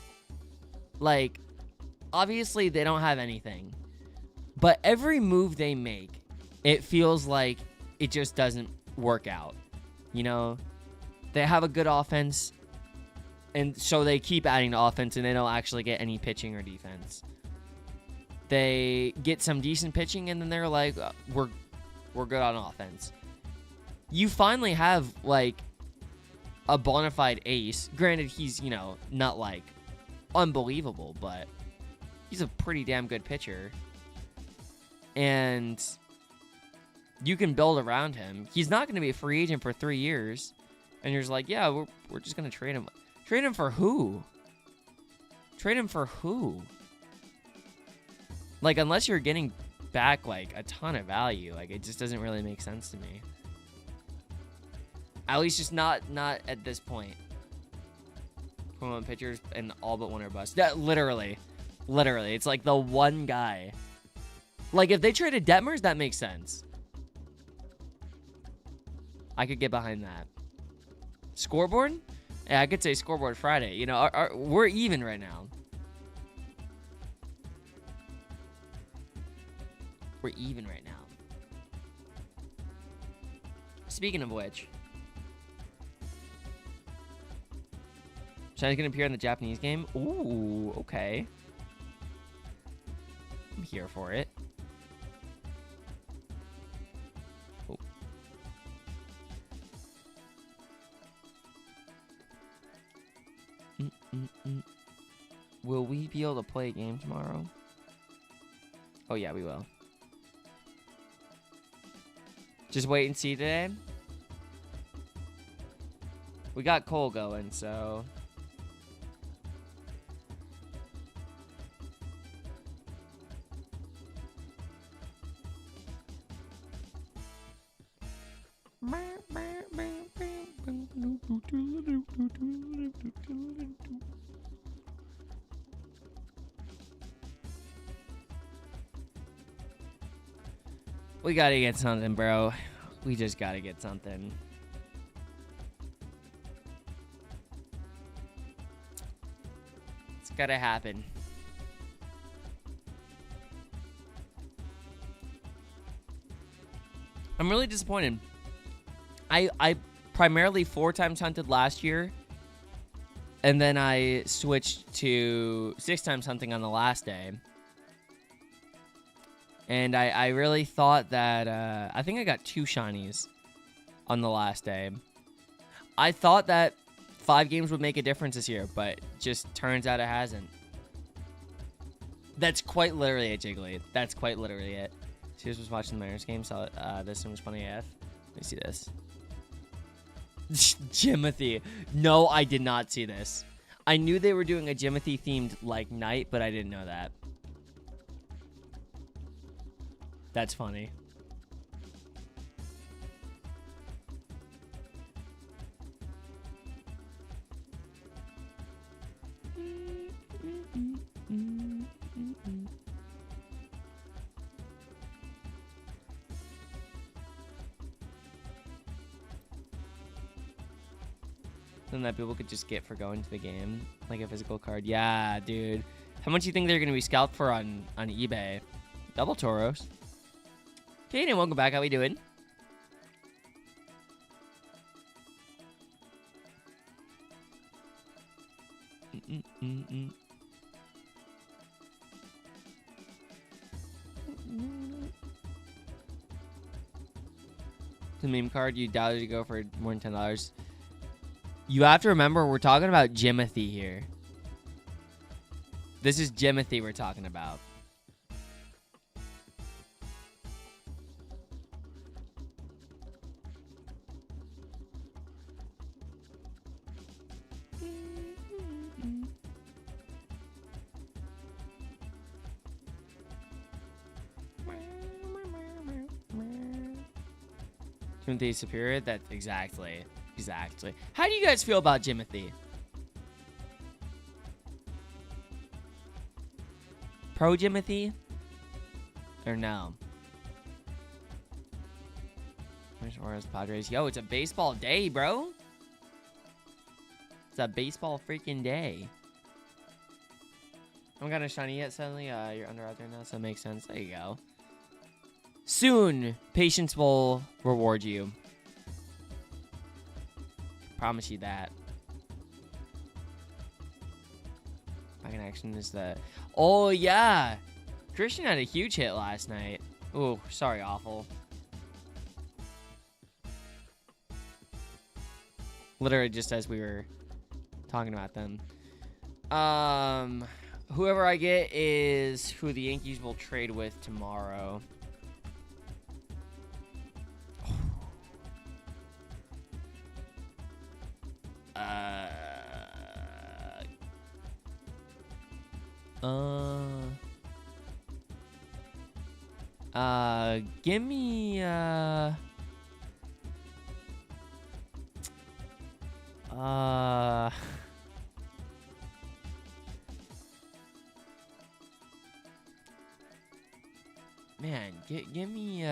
Like, obviously they don't have anything, but every move they make, it feels like it just doesn't work out. You know, they have a good offense, and so they keep adding to offense, and they don't actually get any pitching or defense. They get some decent pitching, and then they're like, we're good on offense. You finally have, like, a bona fide ace. Granted, he's, you know, not, like, unbelievable, but He's a pretty damn good pitcher. And you can build around him. He's not going to be a free agent for 3 years. And you're just like, yeah, we're just going to trade him. Trade him for who? Trade him for who? Like, unless you're getting back, like, a ton of value. Like, it just doesn't really make sense to me. At least just not at this point. 21 pitchers and all but one are bust. That literally. It's like the one guy. Like, if they traded Detmers, that makes sense. I could get behind that. Scoreboard? Yeah, I could say Scoreboard Friday. You know, we're even right now. We're even right now. Speaking of which, Shini's gonna appear in the Japanese game. Ooh, okay. I'm here for it. Oh. Will we be able to play a game tomorrow? Oh yeah, we will. Just wait and see today. We got Cole going, so. We gotta get something, bro. We just gotta get something. It's gotta happen. I'm really disappointed. I primarily 4 times hunted last year, and then I switched to 6 times hunting on the last day. And I really thought that, I think I got 2 shinies on the last day. I thought that 5 games would make a difference this year, but just turns out it hasn't. That's quite literally it, Jiggly. That's quite literally it. Sears was watching the Mariners game, saw this one was funny AF. Let me see this. Jimothy. No, I did not see this. I knew they were doing a Jimothy themed like night, but I didn't know that. That's funny. Something that people could just get for going to the game, like a physical card. Yeah, dude. How much do you think they're gonna be scalped for on eBay? Double Tauros. Kaden, welcome back. How we doing? The meme card, you doubted to go for more than $10. You have to remember, we're talking about Jimothy here. This is Jimothy we're talking about. Jimothy superior? That's exactly. How do you guys feel about Jimothy? Pro Jimothy? Or no? Where's Orioles Padres? Yo, it's a baseball day, bro. It's a baseball freaking day. I haven't got a shiny yet, suddenly. You're under out there now, so that makes sense. There you go. Soon, patience will reward you. Promise you that. Back in action is the... Oh, yeah. Christian had a huge hit last night. Oh, sorry, awful. Literally just as we were talking about them. Whoever I get is who the Yankees will trade with tomorrow. Give me, man, give me,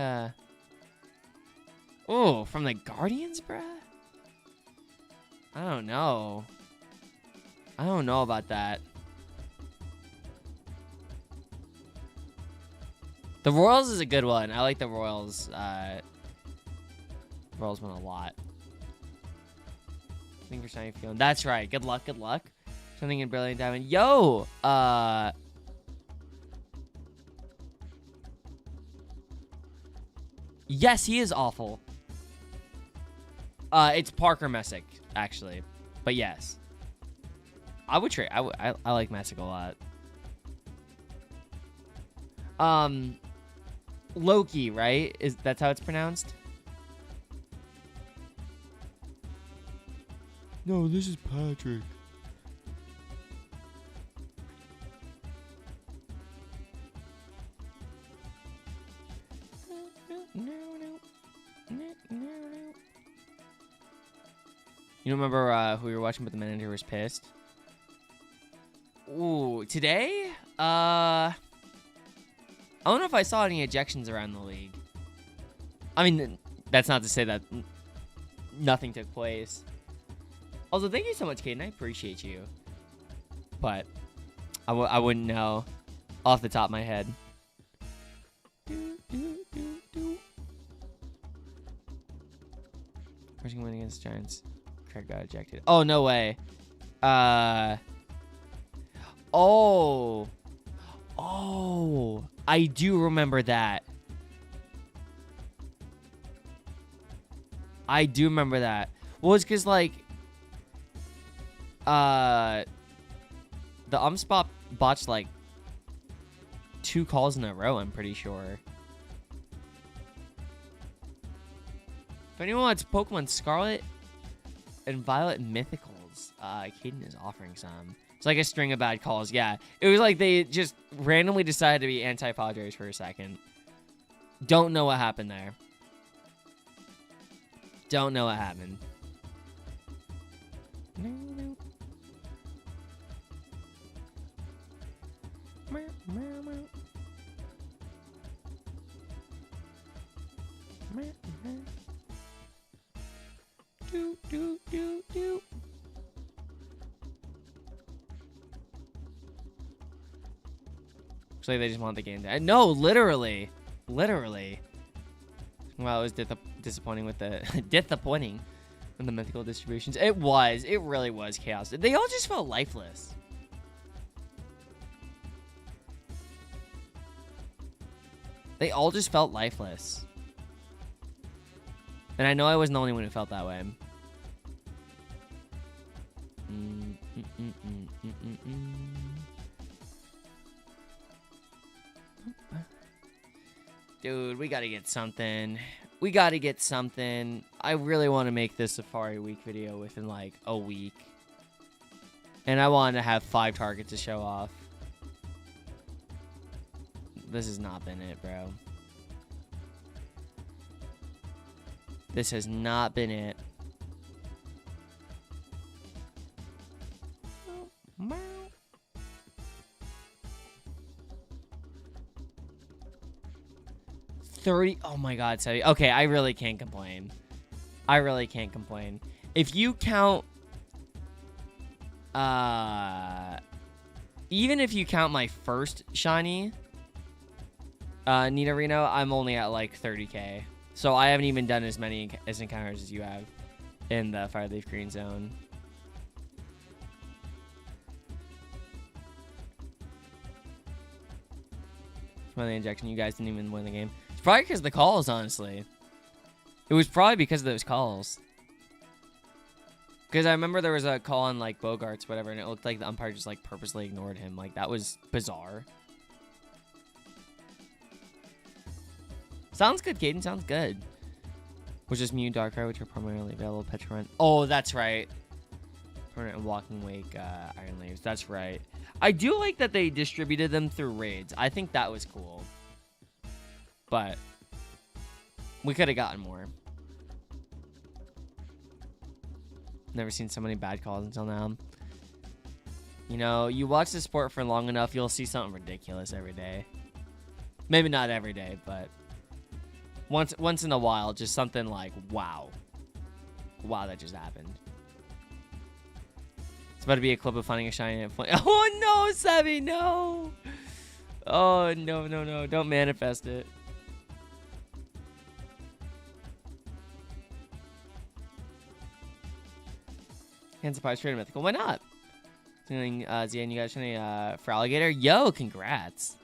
oh, from the Guardians, bruh? I don't know. I don't know about that. The Royals is a good one. I like the Royals. Royals win a lot. I think you're shiny feeling. That's right. Good luck. Good luck. Something in Brilliant Diamond. Yo. Yes, he is awful. It's Parker Messick, actually. But yes. I would trade. I like Messick a lot. Loki, right? That's how it's pronounced? No, this is Patrick. You remember who you were watching, but the manager was pissed? Ooh, today? I don't know if I saw any ejections around the league. I mean, that's not to say that nothing took place. Also, thank you so much, Caden. I appreciate you. But I wouldn't know off the top of my head. Rushing win against Giants. Craig got ejected. Oh, no way. Oh, I do remember that. Well, it's because, like, the spot botched, like, 2 calls in a row, I'm pretty sure. If anyone wants Pokemon Scarlet and Violet Mythicals, Caden is offering some. It's like a string of bad calls. Yeah, it was like they just randomly decided to be anti-Padres for a second. Don't know what happened there. Don't know what happened. Looks like they just want the game to... No, literally. Literally. Well, it was disappointing with the... disappointing with the mythical distributions. It was. It really was chaos. They all just felt lifeless. They all just felt lifeless. And I know I wasn't the only one who felt that way. Dude, we gotta get something. We gotta get something. I really want to make this Safari Week video within like a week. And I want to have 5 targets to show off. This has not been it, bro. This has not been it. Oh my god, so okay, I really can't complain. I really can't complain. If you count even if you count my first shiny Nidorino, I'm only at like 30k. So I haven't even done as many encounters as you have in the Fireleaf Green Zone. From the injection, you guys didn't even win the game. It's probably because of the calls, honestly. It was probably because of those calls. Because I remember there was a call on like Bogarts, whatever, and it looked like the umpire just like purposely ignored him. Like that was bizarre. Sounds good, Caden. Sounds good. Which is Mew, Darkrai, which are primarily available. Petrarch. Oh, that's right. Permanent and Walking Wake, Iron Leaves. That's right. I do like that they distributed them through raids. I think that was cool. But we could have gotten more. Never seen so many bad calls until now. You know, you watch the sport for long enough, you'll see something ridiculous every day. Maybe not every day, but once in a while, just something like, wow. Wow, that just happened. It's about to be a clip of finding a shiny. Oh no, Sebby, no. Oh, no, no, no. Don't manifest it. Hands surprise trade mythical. Why not? Doing Zian, you guys shiny for alligator? Yo, congrats.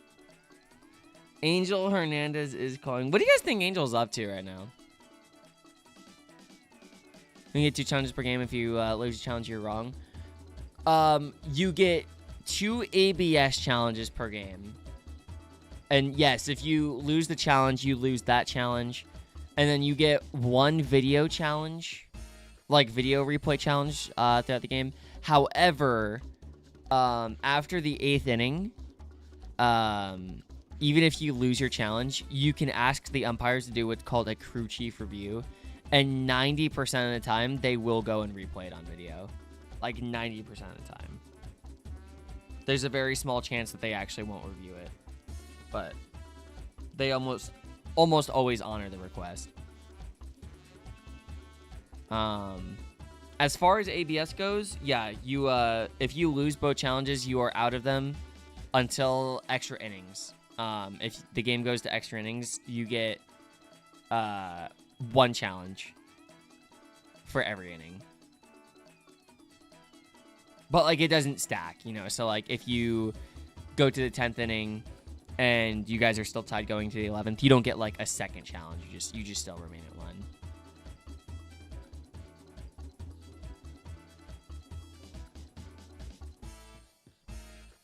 Angel Hernandez is calling. What do you guys think Angel's up to right now? You get 2 challenges per game. If you lose a challenge, you're wrong. You get 2 ABS challenges per game. And yes, if you lose the challenge, you lose that challenge. And then you get 1 video challenge, like video replay challenge throughout the game. However, after the 8th inning, even if you lose your challenge, you can ask the umpires to do what's called a crew chief review. And 90% of the time, they will go and replay it on video. Like 90% of the time. There's a very small chance that they actually won't review it. But they almost always honor the request. As far as ABS goes, yeah, you if you lose both challenges, you are out of them until extra innings. If the game goes to extra innings, you get 1 challenge for every inning. But like it doesn't stack, you know. So like if you go to the 10th inning and you guys are still tied going to the 11th, you don't get like a second challenge. You just still remain at 1.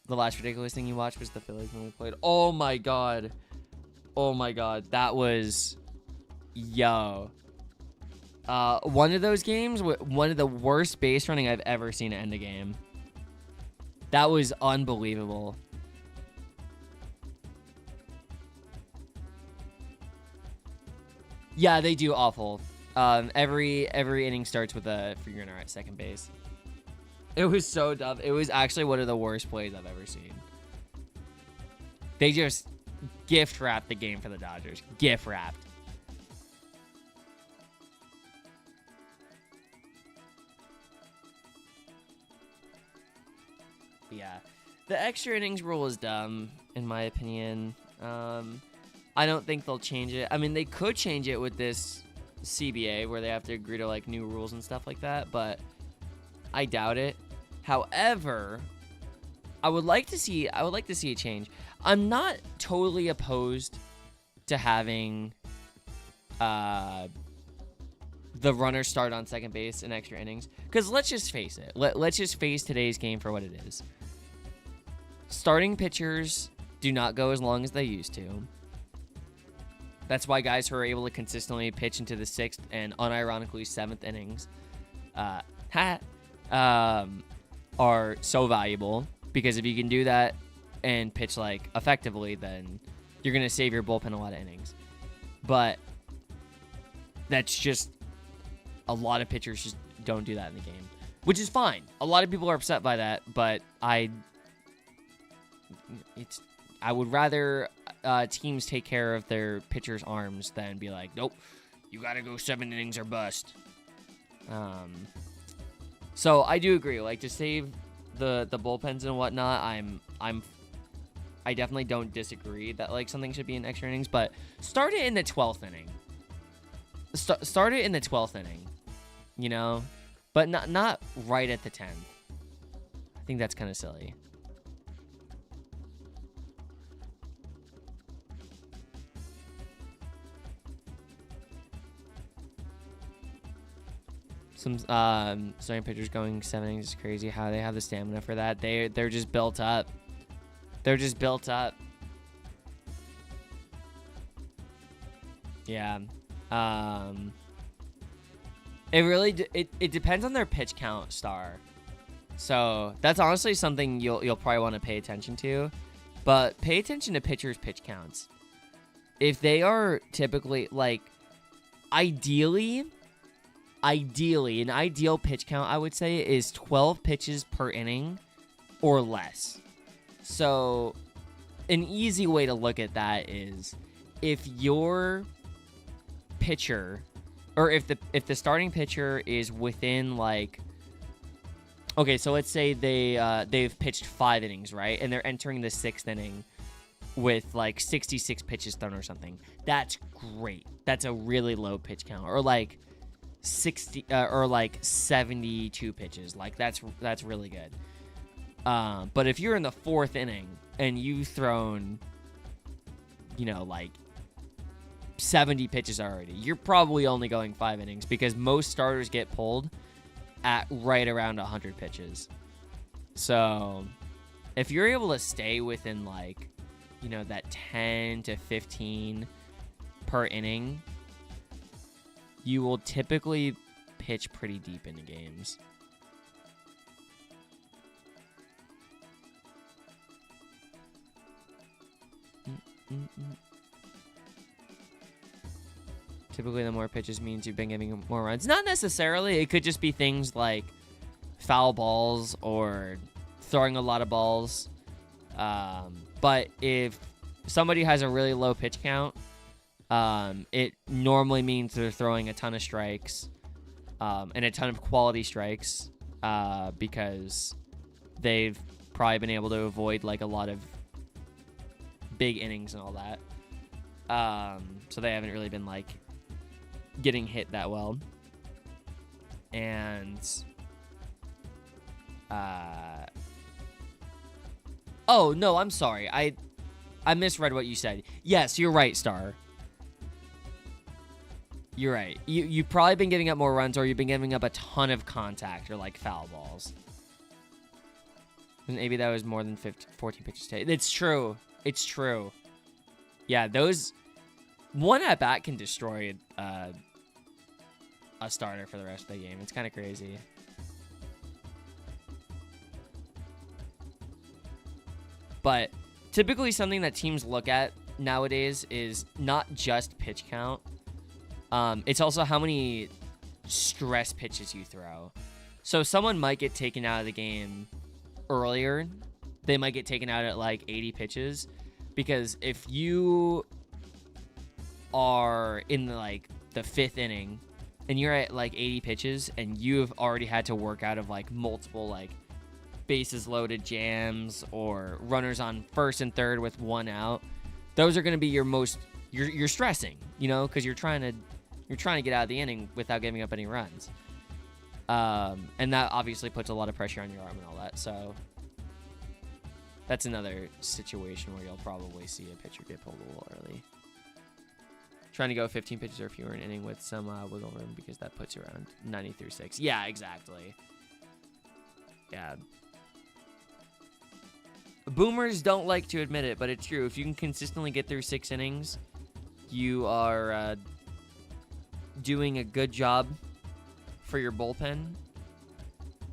The last ridiculous thing you watched was the Phillies when we played. Oh my god. Oh my god. That was... Yo. One of those games, one of the worst base running I've ever seen end a game. That was unbelievable. Yeah, they do awful. Every inning starts with a free runner at second base. It was so dumb. It was actually one of the worst plays I've ever seen. They just gift wrapped the game for the Dodgers. Gift wrapped. Yeah. The extra innings rule is dumb, in my opinion. I don't think they'll change it. I mean, they could change it with this CBA where they have to agree to like new rules and stuff like that, but I doubt it. However, I would like to see a change. I'm not totally opposed to having the runner start on second base in extra innings, because let's just face it. Let's just face today's game for what it is. Starting pitchers do not go as long as they used to. That's why guys who are able to consistently pitch into the 6th and unironically 7th innings are so valuable, because if you can do that and pitch like effectively, then you're going to save your bullpen a lot of innings. But that's just a lot of pitchers just don't do that in the game, which is fine. A lot of people are upset by that, but I would rather teams take care of their pitchers' arms than be like, nope, you got to go 7 innings or bust. So I do agree, like, to save the bullpens and whatnot, I definitely don't disagree that like something should be in extra innings, but start it in the 12th inning. Start it in the 12th inning, you know, but not right at the 10th. I think that's kind of silly. Some starting pitchers going 7 innings is crazy. How they have the stamina for that? They're just built up. They're just built up. Yeah. It really it depends on their pitch count, Star. So that's honestly something you'll probably want to pay attention to. But pay attention to pitchers' pitch counts. If they are typically like, ideally, an ideal pitch count, I would say, is 12 pitches per inning or less. So an easy way to look at that is if your pitcher, or if the starting pitcher is within like, okay, so let's say they've pitched 5 innings, right? And they're entering the 6th inning with like 66 pitches thrown or something. That's great. That's a really low pitch count. Or like 60 or like 72 pitches. Like that's really good. But if you're in the 4th inning and you've thrown, like 70 pitches already, you're probably only going 5 innings, because most starters get pulled at right around 100 pitches. So if you're able to stay within like, that 10 to 15 per inning, you will typically pitch pretty deep into games. Typically, the more pitches means you've been giving more runs. Not necessarily. It could just be things like foul balls or throwing a lot of balls. But if somebody has a really low pitch count, it normally means they're throwing a ton of strikes, and a ton of quality strikes, because they've probably been able to avoid like a lot of big innings and all that. So they haven't really been like getting hit that well. And oh no, I'm sorry. I misread what you said. Yes, you're right, Star. You're right. You've probably been giving up more runs, or you've been giving up a ton of contact or like foul balls. Maybe that was more than 14 pitches. It's true. It's true. Yeah, those one at bat can destroy a starter for the rest of the game. It's kind of crazy. But typically something that teams look at nowadays is not just pitch count. It's also how many stress pitches you throw. So someone might get taken out of the game earlier. They might get taken out at like 80 pitches. Because if you are in the 5th inning and you're at like 80 pitches and you've already had to work out of like multiple like bases loaded jams or runners on 1st and 3rd with 1 out, those are going to be your most, you're stressing, because you're trying to get out of the inning without giving up any runs. And that obviously puts a lot of pressure on your arm and all that. So that's another situation where you'll probably see a pitcher get pulled a little early. Trying to go 15 pitches or fewer an inning with some wiggle room, because that puts you around 90 through 6. Yeah, exactly. Yeah. Boomers don't like to admit it, but it's true. If you can consistently get through 6 innings, you are doing a good job for your bullpen,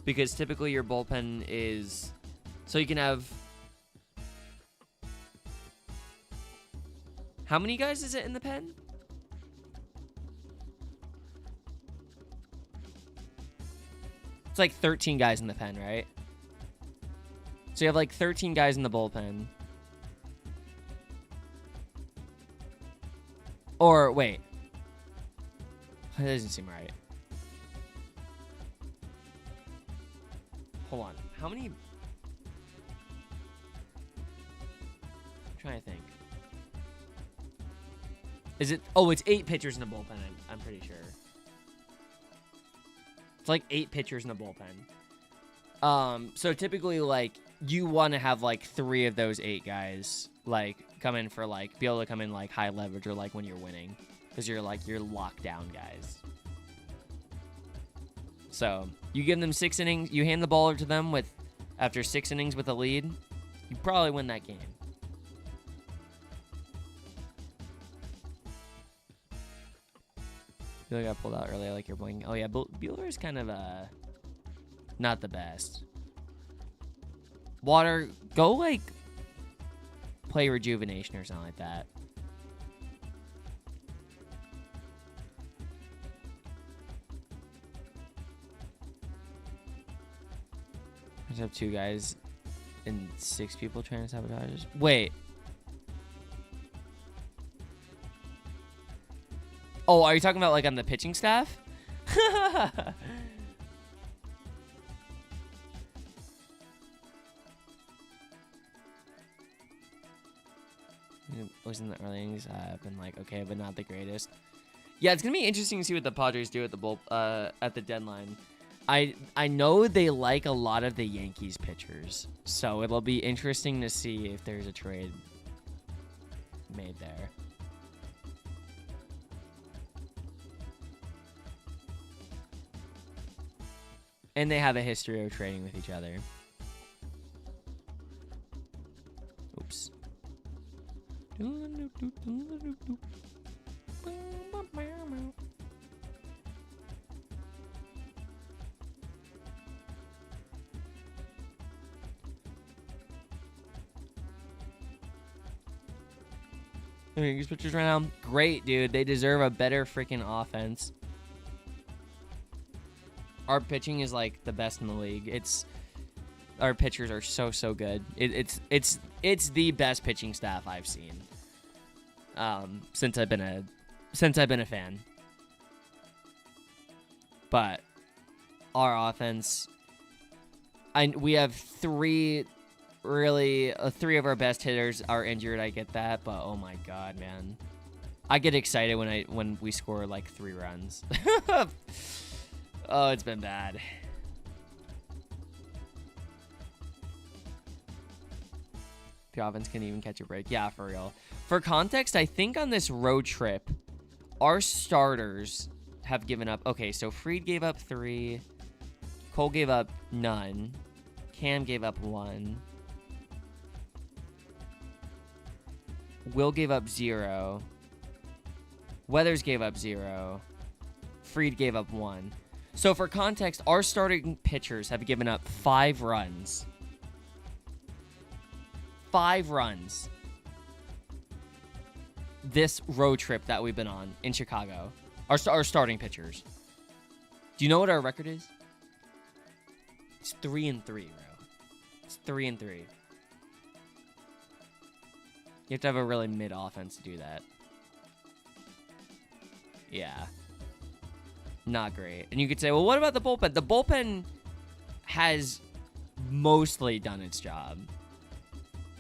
because typically your bullpen is, so you can have, how many guys is it in the pen? It's like 13 guys in the pen, right? So you have like 13 guys in the bullpen. Or wait, that doesn't seem right. Hold on, how many? I'm trying to think. Is it? Oh, it's 8 pitchers in the bullpen. I'm pretty sure. It's like 8 pitchers in the bullpen. So typically, like, you want to have like 3 of those 8 guys like come in for like be able to come in like high leverage, or like when you're winning, because you're lockdown guys. So you give them 6 innings, you hand the ball over to them with after 6 innings with a lead, you probably win that game. Bueller got pulled out early. I like your blinking. Oh yeah, Bueller is kind of not the best. Water, go like play rejuvenation or something like that. I just have 2 guys and 6 people trying to sabotage us. Wait. Oh, are you talking about like on the pitching staff? It was in the early innings. I've been like, okay, but not the greatest. Yeah, it's gonna be interesting to see what the Padres do at the deadline. I know they like a lot of the Yankees pitchers, so it'll be interesting to see if there's a trade made there. And they have a history of trading with each other. Oops. These pitchers right now, great, dude. They deserve a better freaking offense. Our pitching is like the best in the league. Our pitchers are so good. It's the best pitching staff I've seen since I've been a fan. But our offense, we have three of our best hitters are injured. I get that, but oh my god, man, I get excited when we score like 3 runs. Oh, it's been bad. The offense can't even catch a break. Yeah, for real. For context, I think on this road trip, our starters have given up. Okay, so Fried gave up 3. Cole gave up none. Cam gave up 1. Will gave up 0. Weathers gave up 0. Fried gave up 1. So for context, our starting pitchers have given up 5 runs. 5 runs. This road trip that we've been on in Chicago. Our starting pitchers. Do you know what our record is? It's 3-3, bro. It's 3-3. You have to have a really mid offense to do that. Yeah. Not great. And you could say, well, what about the bullpen? The bullpen has mostly done its job.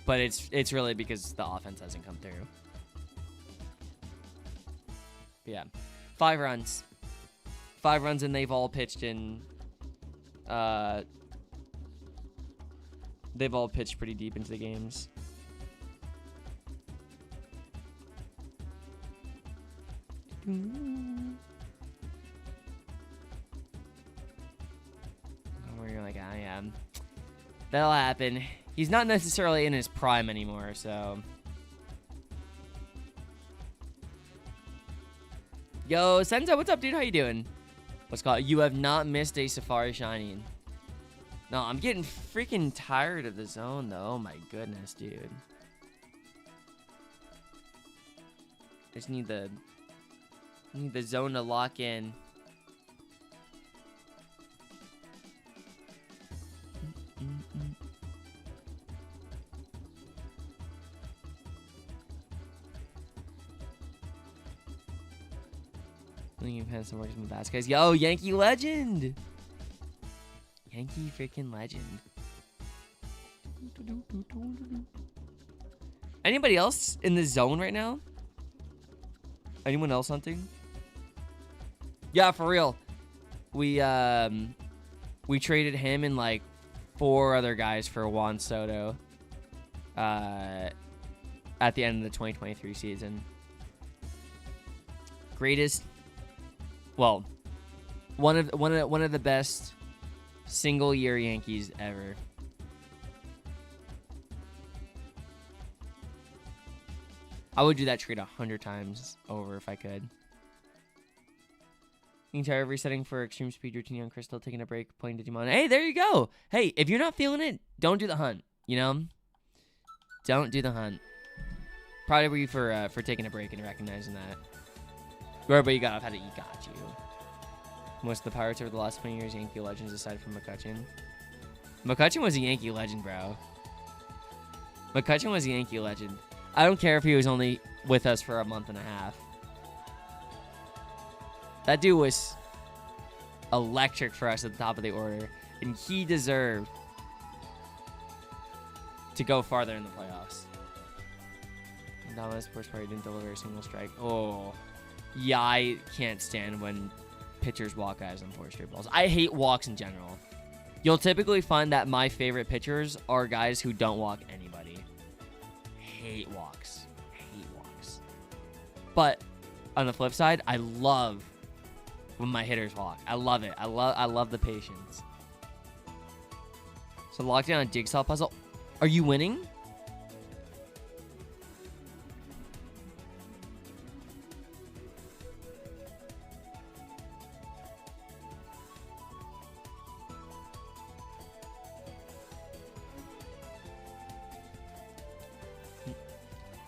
But it's really because the offense hasn't come through. But yeah. 5 runs. 5 runs, and they've all pitched in... they've all pitched pretty deep into the games. You're like, I am. That'll happen. He's not necessarily in his prime anymore, so. Yo, Senza, what's up, dude? How you doing? What's called? You have not missed a Safari Shining. No, I'm getting freaking tired of the zone, though. Oh my goodness, dude. Just need the zone to lock in. You've had some work with Vasquez. Yo, Yankee legend. Yankee freaking legend. Anybody else in the zone right now? Anyone else hunting? Yeah, for real. We traded him and like 4 other guys for Juan Soto at the end of the 2023 season. Greatest, well, One of the best single year Yankees ever. I would do that trade 100 times over if I could. You can try resetting for extreme speed routine on Crystal, taking a break, playing Digimon. Hey, there you go. Hey, if you're not feeling it, don't do the hunt. You know, don't do the hunt. Proud of you for taking a break and recognizing that. But you got you. Most of the Pirates over the last 20 years, Yankee legends aside from McCutchen. McCutchen was a Yankee legend, bro. McCutchen was a Yankee legend. I don't care if he was only with us for a month and a half. That dude was electric for us at the top of the order, and he deserved to go farther in the playoffs. Dallas Sports Party didn't deliver a single strike. Oh, yeah, I can't stand when pitchers walk guys on 4 straight balls. I hate walks in general. You'll typically find that my favorite pitchers are guys who don't walk anybody. Hate walks. Hate walks. But on the flip side, I love when my hitters walk. I love it. I love the patience. So lockdown on jigsaw puzzle. Are you winning?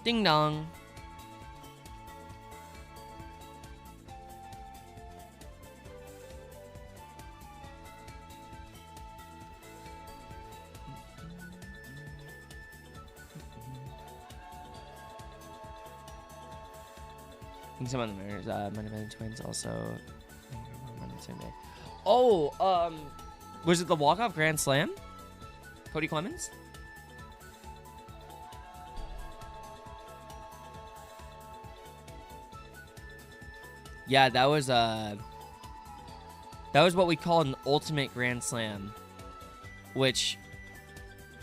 Ding dong. I think some of the Mariners, Money Twins also. Oh, was it the walk-off grand slam? Cody Clemens? Yeah, that was what we call an ultimate grand slam, which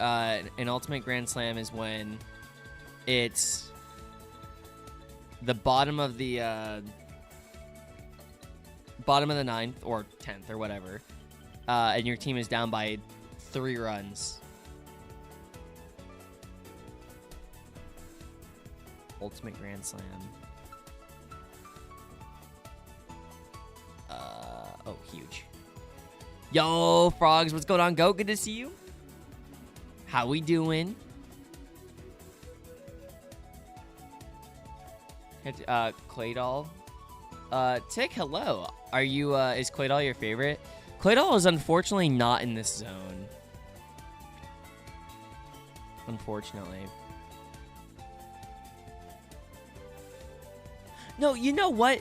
an ultimate grand slam is when it's the bottom of the ninth or 10th or whatever, and your team is down by 3 runs. Ultimate grand slam. Oh, huge. Yo, Frogs, what's going on? Go, good to see you. How we doing? Claydol. Tick, hello. Are you, is Claydol your favorite? Claydol is unfortunately not in this zone. Unfortunately. No, you know what?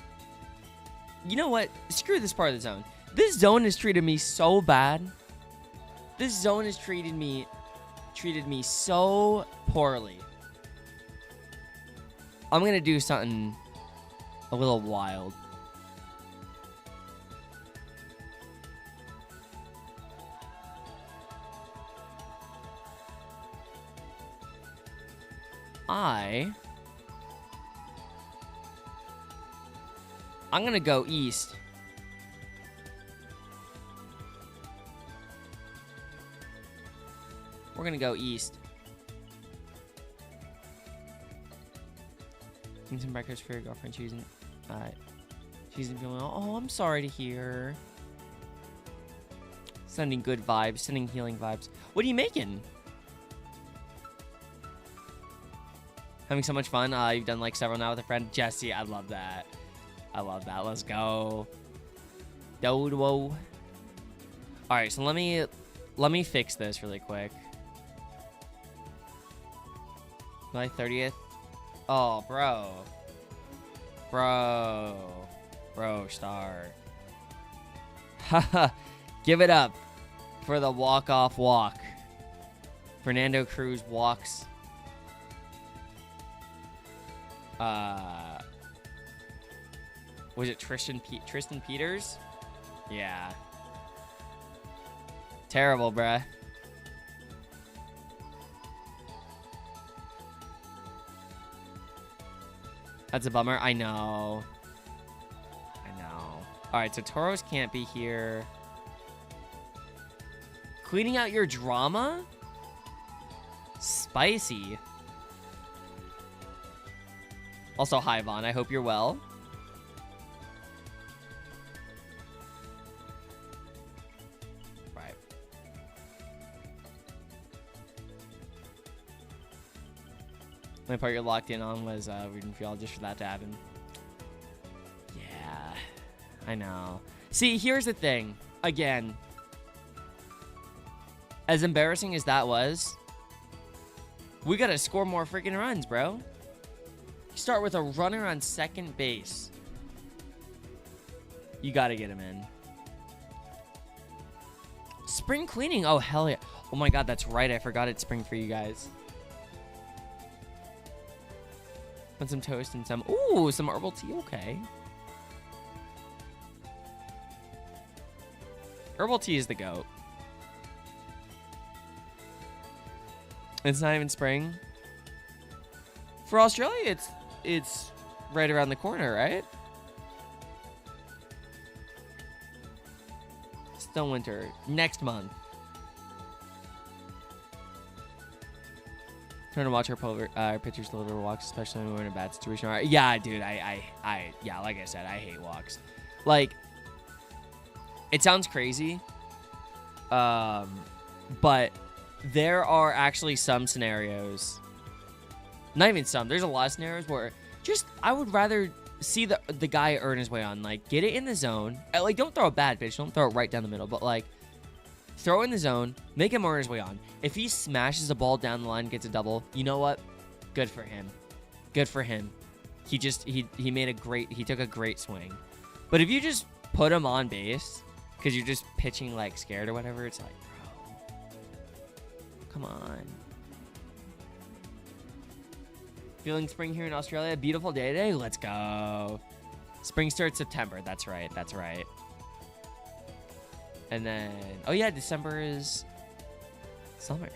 You know what? Screw this part of the zone. This zone has treated me so bad. This zone has treated me so poorly. I'm gonna do something a little wild. I'm gonna go east. We're gonna go east. Need some breakfast for your girlfriend. She's feeling. Oh, I'm sorry to hear. Sending good vibes, sending healing vibes. What are you making? Having so much fun. You've done like several now with a friend. Jesse, I love that. I love that. Let's go. Dodo. Alright, so let me fix this really quick. July 30th. Oh, bro. Bro, star. Haha. Give it up for the walk-off walk. Fernando Cruz walks. Was it Tristan Peters? Yeah. Terrible, bruh. That's a bummer. I know. All right, so Tauros can't be here. Cleaning out your drama? Spicy. Also, hi, Vaughn. I hope you're well. Right. The part you're locked in on was rooting for y'all just for that to happen. Yeah, I know. See, here's the thing. Again, as embarrassing as that was, we gotta score more freaking runs, bro. You start with a runner on second base. You gotta get him in. Spring cleaning. Oh, hell yeah. Oh my god, that's right. I forgot it's spring for you guys. Want some toast and some... Ooh, some herbal tea. Okay. Herbal tea is the goat. It's not even spring. For Australia, it's right around the corner, right? Still winter. Next month. Trying to watch our pitchers deliver walks, especially when we're in a bad situation. All right. Yeah, dude. Yeah, like I said, I hate walks. Like, it sounds crazy. But there are actually some scenarios. Not even some. There's a lot of scenarios where just I would rather see the guy earn his way on. Like, get it in the zone. Like, don't throw a bad pitch. Don't throw it right down the middle. But, like, throw it in the zone. Make him earn his way on. If he smashes a ball down the line, gets a double, you know what? Good for him. Good for him. He took a great swing. But if you just put him on base because you're just pitching, like, scared or whatever, it's like, bro, come on. Feeling spring here in Australia. Beautiful day today. Let's go. Spring starts September. That's right. That's right. And then, oh yeah, December is summer.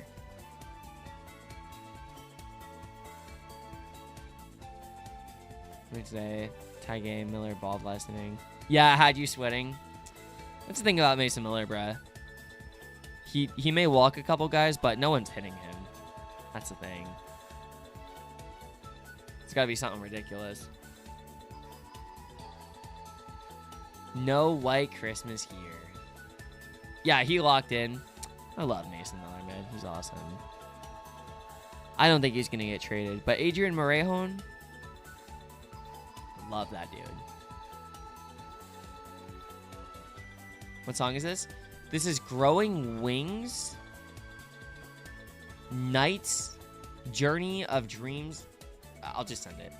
Today, tie game, Miller ball last inning. Yeah, I had you sweating. What's the thing about Mason Miller, bruh? He may walk a couple guys, but no one's hitting him. That's the thing. It's gotta be something ridiculous. No white Christmas here. Yeah, he locked in. I love Mason Miller, man. He's awesome. I don't think he's gonna get traded, but Adrian Morejon, love that dude. What song is this? This is Growing Wings. Night's Journey of Dreams. I'll just send it.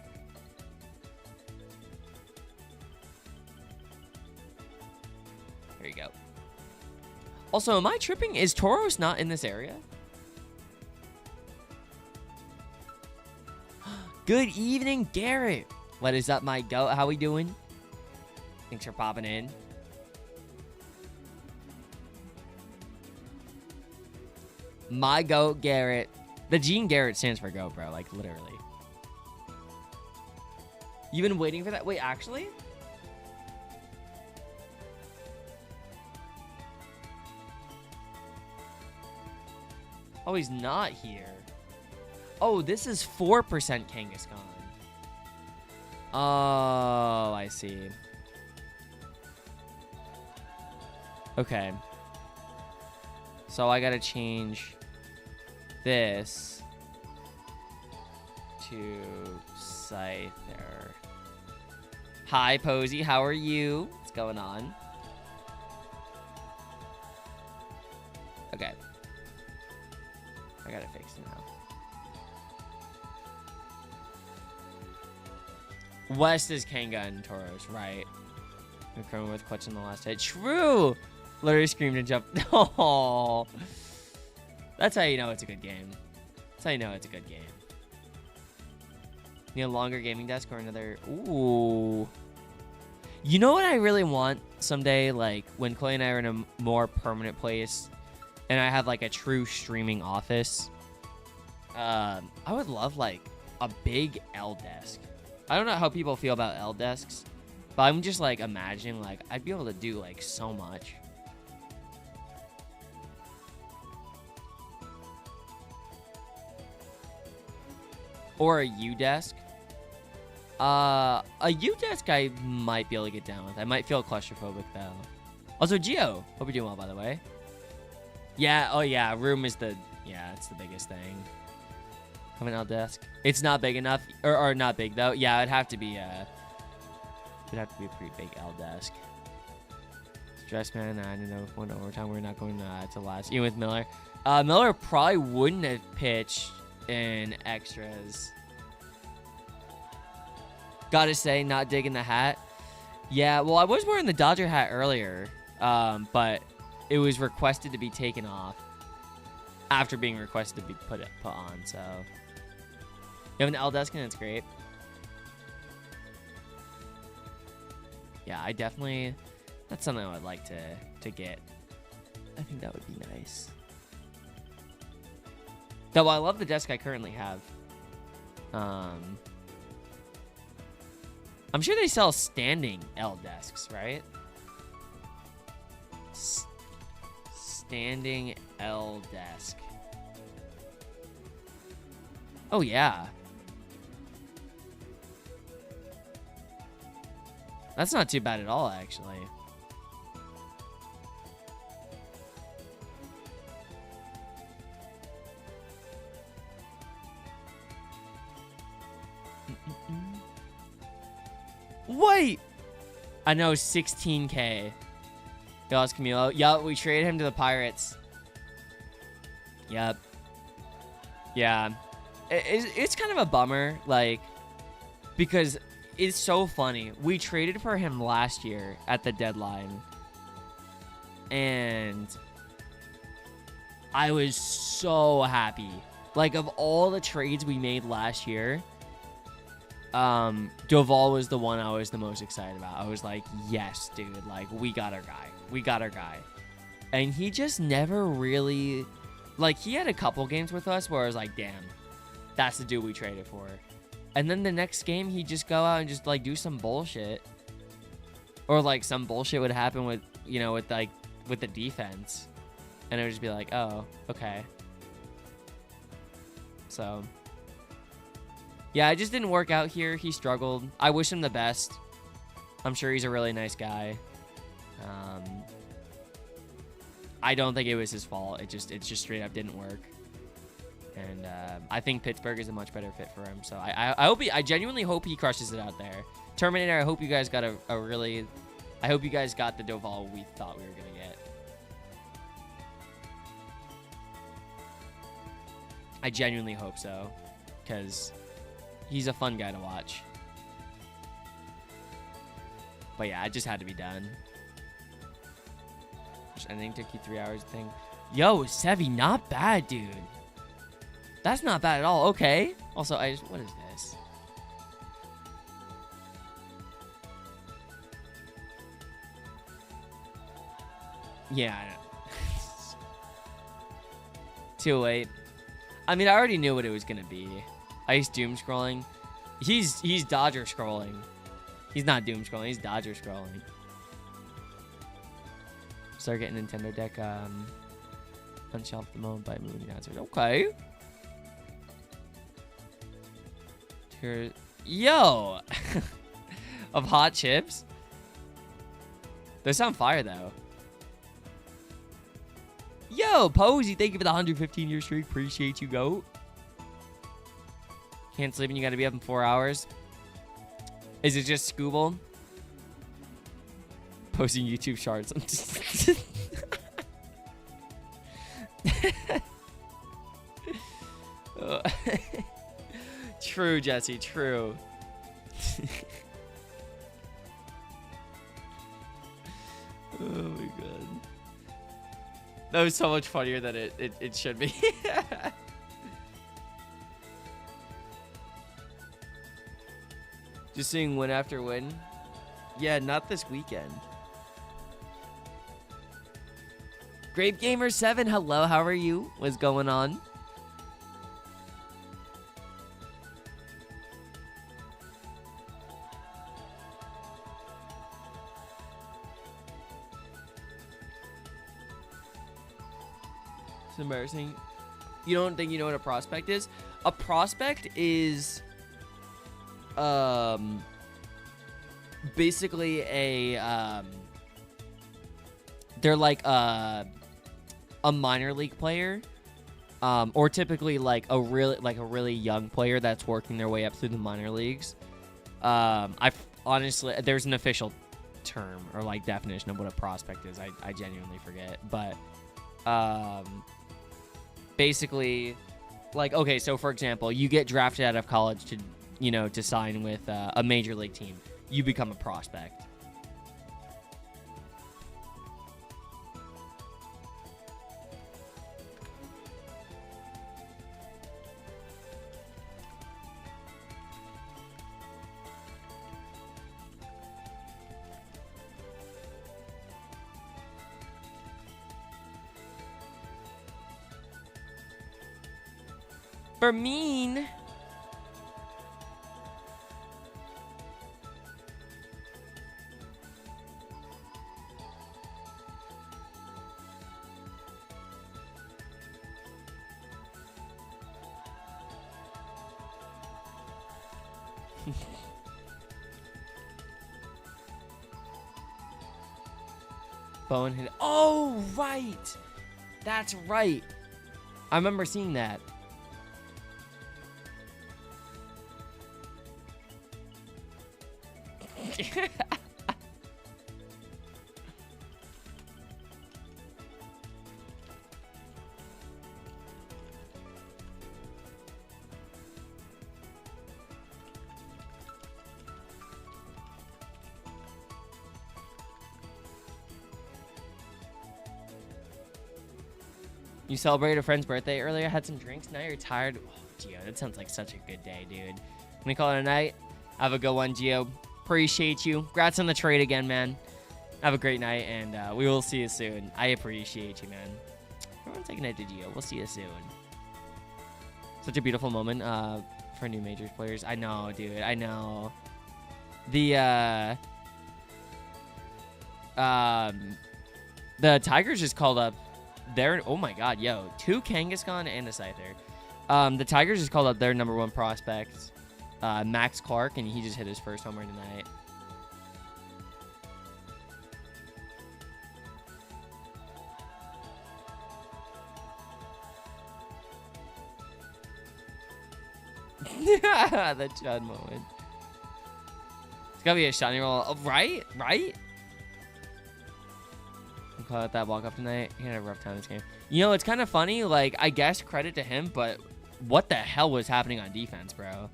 There you go. Also, am I tripping? Is Tauros not in this area? Good evening, Garrett. What is up, my goat? How we doing? Thanks for popping in. My goat, Garrett. The Gene Garrett stands for goat, bro. Like, literally. You've been waiting for that? Wait, actually? Oh, he's not here. Oh, this is 4% Kangaskhan. Oh, I see. Okay. So I gotta change this to Scyther. Hi, Posey. How are you? What's going on? Okay. I gotta fix it now. West is Kanga and Tauros, right? And Chroma with clutch in the last hit. True! Literally screamed and jumped. Oh, that's how you know it's a good game. That's how you know it's a good game. Need a longer gaming desk or another... Ooh. You know what I really want someday? Like, when Clay and I are in a more permanent place and I have, like, a true streaming office, I would love, like, a big L desk. I don't know how people feel about L desks, But I'm just like imagining like I'd be able to do like so much. Or a U-desk. A U-desk I might be able to get down with. I might feel claustrophobic though. Also, Geo, hope you're doing well, by the way. Yeah, oh yeah, room is it's the biggest thing. Have an L desk. It's not big enough, or not big though. Yeah, it'd have to be a pretty big L desk. Stress man, I don't know if one overtime we're not going to last. Even with Miller, Miller probably wouldn't have pitched in extras. Gotta say, not digging the hat. Yeah, well, I was wearing the Dodger hat earlier, but it was requested to be taken off after being requested to be put on. So you have an L desk and it's great. Yeah, I definitely. That's something I would like to get. I think that would be nice. Though I love the desk I currently have. I'm sure they sell standing L desks, right? Standing L desk. Oh, yeah. That's not too bad at all, actually. Wait! I know, 16K. Yos Camilo. Yup, we traded him to the Pirates. Yep. Yeah. It's kind of a bummer, like, because it's so funny. We traded for him last year at the deadline. And I was so happy. Like, of all the trades we made last year, Doval was the one I was the most excited about. I was like, yes, dude, like, we got our guy. We got our guy. And he just never really, like, he had a couple games with us where I was like, damn, that's the dude we traded for. And then the next game, he'd just go out and just, like, do some bullshit. Or, like, some bullshit would happen with, you know, with the defense. And it would just be like, oh, okay. So, yeah, it just didn't work out here. He struggled. I wish him the best. I'm sure he's a really nice guy. I don't think it was his fault. It just straight up didn't work. And I think Pittsburgh is a much better fit for him. So I genuinely hope he crushes it out there. Terminator, I hope you guys got I hope you guys got the Doval we thought we were gonna get. I genuinely hope so, because he's a fun guy to watch. But yeah, it just had to be done. Just anything took you 3 hours to think. Yo, Sevi, not bad, dude. That's not bad at all. Okay. Also, what is this? Yeah, I know. Too late. I mean, I already knew what it was gonna be. Ice doom scrolling. He's Dodger scrolling. He's not doom scrolling. He's Dodger scrolling. Start getting Nintendo deck unshelved the moment by moving answers. Okay. Here, yo, of hot chips. They sound fire though. Yo, Posey, thank you for the 115-year streak. Appreciate you, GOAT. Can't sleep and you gotta be up in 4 hours. Is it just Scooble? Posting YouTube shorts. True, Jesse, true. Oh my god. That was so much funnier than it should be. Just seeing win after win. Yeah, not this weekend. Grape Gamer 7, hello, how are you? What's going on? It's embarrassing. You don't think you know what a prospect is? A prospect is basically they're like a minor league player, or typically like a really young player that's working their way up through the minor leagues. I honestly, there's an official term or like definition of what a prospect is. I genuinely forget, but basically, like, okay, so for example, you get drafted out of college to sign with a major league team. You become a prospect. For mean. Bonehead. Oh, right. That's right. I remember seeing that. You celebrated a friend's birthday earlier, had some drinks, now you're tired. Oh, Gio, that sounds like such a good day, dude. Let me call it a night. Have a good one, Gio. Appreciate you. Congrats on the trade again, man. Have a great night, and we will see you soon. I appreciate you, man. Everyone's taking it to Gio. We'll see you soon. Such a beautiful moment for new majors players. I know, dude. I know. The Tigers just called up their, oh my god, yo, 2 Kangaskhan and a Scyther. The Tigers just called up their number 1 prospect, Max Clark, and he just hit his first homer tonight. The Chud moment. It's gotta be a shiny roll. Oh, right? I'm calling it that walk up tonight. He had a rough time this game. You know, it's kind of funny. Like, I guess credit to him, but what the hell was happening on defense, bro?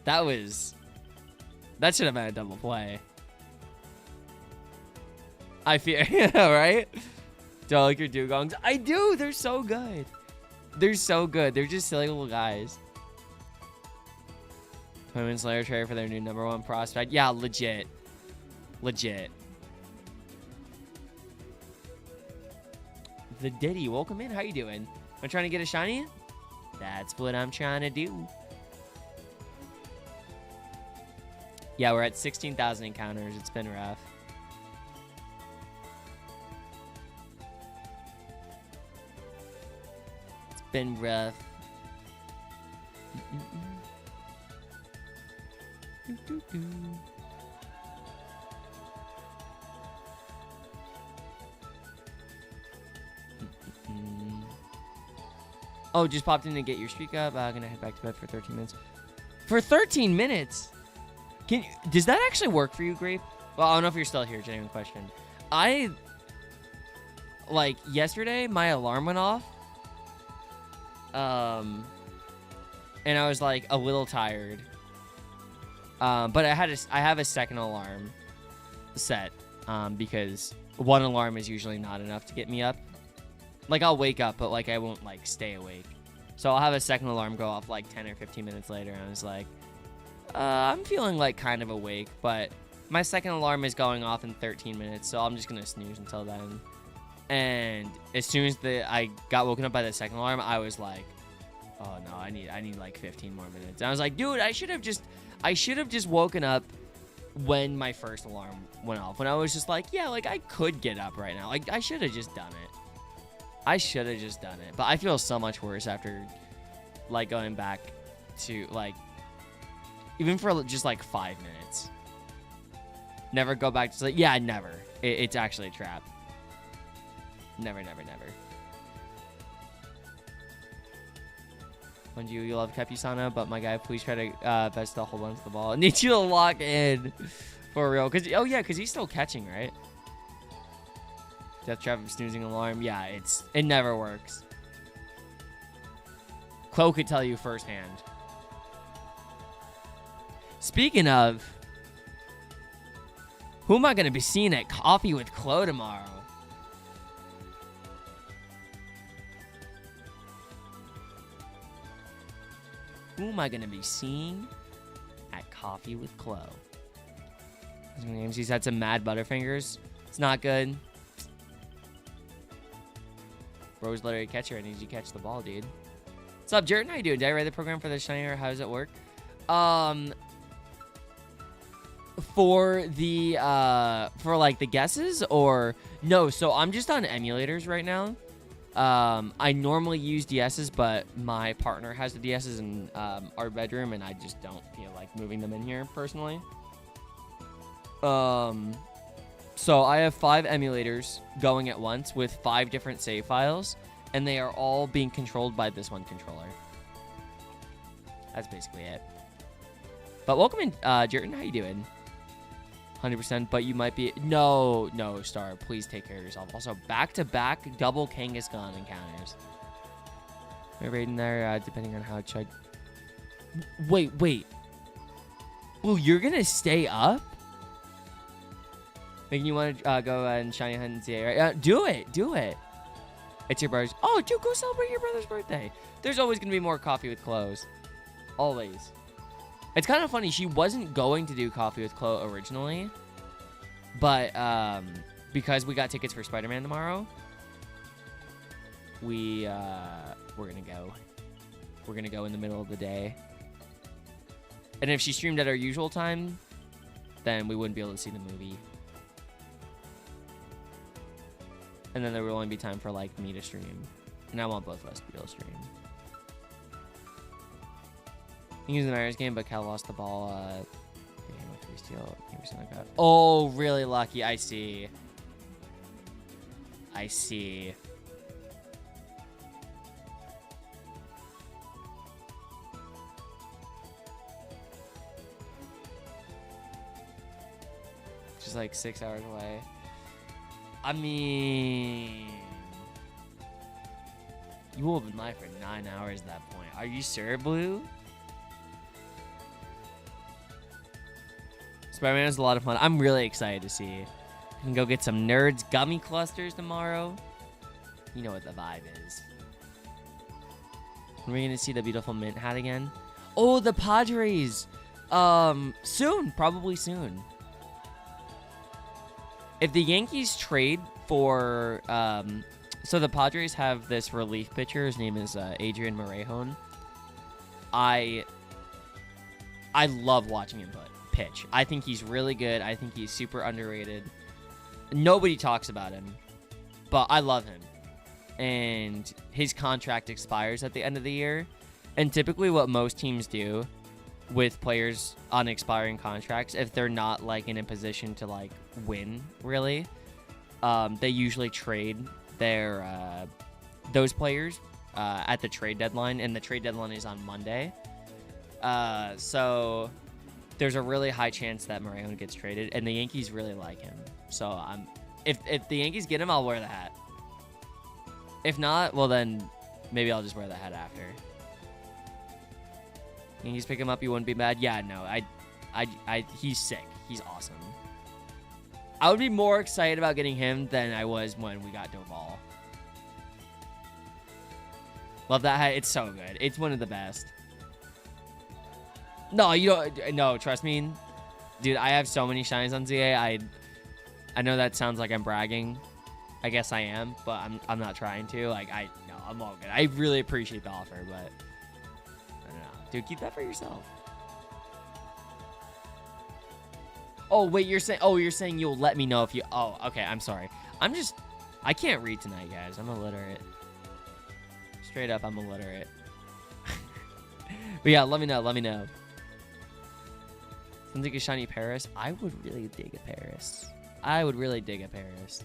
That should have been a double play. I feel, yeah, right? Do I like your dugongs? I do. They're so good. They're so good. They're just silly little guys. Twin Slayer trade for their new number 1 prospect. Yeah, legit. The Diddy, welcome in. How you doing? I'm trying to get a shiny. That's what I'm trying to do. Yeah, we're at 16,000 encounters. It's been rough. It's been rough. Oh, just popped in to get your streak up. I'm gonna head back to bed for 13 minutes. For 13 minutes? Does that actually work for you, Grape? Well, I don't know if you're still here. Genuine question. Like, yesterday, my alarm went off. And I was, like, a little tired. But I have a second alarm set. Because one alarm is usually not enough to get me up. Like, I'll wake up, but, like, I won't, like, stay awake. So I'll have a second alarm go off, like, 10 or 15 minutes later. And I was like, I'm feeling, like, kind of awake. But my second alarm is going off in 13 minutes. So I'm just going to snooze until then. And as soon as I got woken up by the second alarm, I was like, oh, no, I need, like, 15 more minutes. And I was like, dude, I should have just woken up when my first alarm went off. When I was just like, yeah, like, I could get up right now. Like, I should have just done it. I should have just done it, but I feel so much worse after, like, going back to, like, even for just, like, 5 minutes. Never go back to sleep. Yeah, never. It's actually a trap. Never, never, never. You love Capusano, but my guy, please try to best to hold on to the ball. I need you to lock in for real. Because he's still catching, right? Death trap, snoozing alarm. Yeah, it never works. Chloe could tell you firsthand. Speaking of, who am I going to be seeing at Coffee with Chloe tomorrow? Who am I going to be seeing at Coffee with Chloe? He's had some mad Butterfingers. It's not good. Rose literally catcher. I need you to catch the ball, dude. What's up, Jared? How you doing? Did I write the program for the Shiner? How does it work? For like the guesses or no? So I'm just on emulators right now. I normally use DSs, but my partner has the DSs in our bedroom, and I just don't feel like moving them in here personally. So I have 5 emulators going at once with 5 different save files, and they are all being controlled by this one controller. That's basically it. But welcome in, Jerton. How you doing? 100%, but you might be... No, Star. Please take care of yourself. Also, back-to-back double Kangaskhan encounters. Right in there, depending on how Chud... Wait. Well, you're gonna stay up? Making you want to go and shiny hunt and see, right? Do it. It's your brother's... Oh, dude, go celebrate your brother's birthday. There's always gonna be more Coffee with Clothes. Always. It's kind of funny. She wasn't going to do Coffee with Chloe originally, but because we got tickets for Spider-Man tomorrow, we're gonna go. We're gonna go in the middle of the day, and if she streamed at our usual time, then we wouldn't be able to see the movie, and then there would only be time for like me to stream, and I want both of us to be able to stream. He was in the Mariners game, but Cal lost the ball. Oh, really lucky. I see. Just like 6 hours away. I mean, you will have been live for 9 hours at that point. Are you sure, Blue? Spider-Man is a lot of fun. I'm really excited to see. We can go get some Nerds gummy clusters tomorrow. You know what the vibe is. Are we going to see the beautiful mint hat again? Oh, the Padres. Soon. Probably soon. If the Yankees trade for... so the Padres have this relief pitcher. His name is Adrian Morejon. I love watching him pitch. I think he's really good. I think he's super underrated. Nobody talks about him, but I love him. And his contract expires at the end of the year. And typically what most teams do with players on expiring contracts, if they're not like in a position to like win really, they usually trade their those players at the trade deadline, and the trade deadline is on Monday. So there's a really high chance that Morejon gets traded, and the Yankees really like him. So if the Yankees get him, I'll wear the hat. If not, well then maybe I'll just wear the hat after. Yankees pick him up, you wouldn't be mad? Yeah, no, he's sick. He's awesome. I would be more excited about getting him than I was when we got Doval. Love that hat. It's so good. It's one of the best. No, you don't. No, trust me, dude. I have so many shinies on ZA. I know that sounds like I'm bragging. I guess I am, but I'm not trying to. Like no, I'm all good. I really appreciate the offer, but I don't know, dude. Keep that for yourself. Oh wait, you're saying you'll let me know if you. Oh, okay. I'm sorry. I'm just I can't read tonight, guys. I'm illiterate. Straight up, I'm illiterate. But yeah, let me know. Let me know. Sounds like a shiny Paris. I would really dig a Paris. I would really dig a Paris.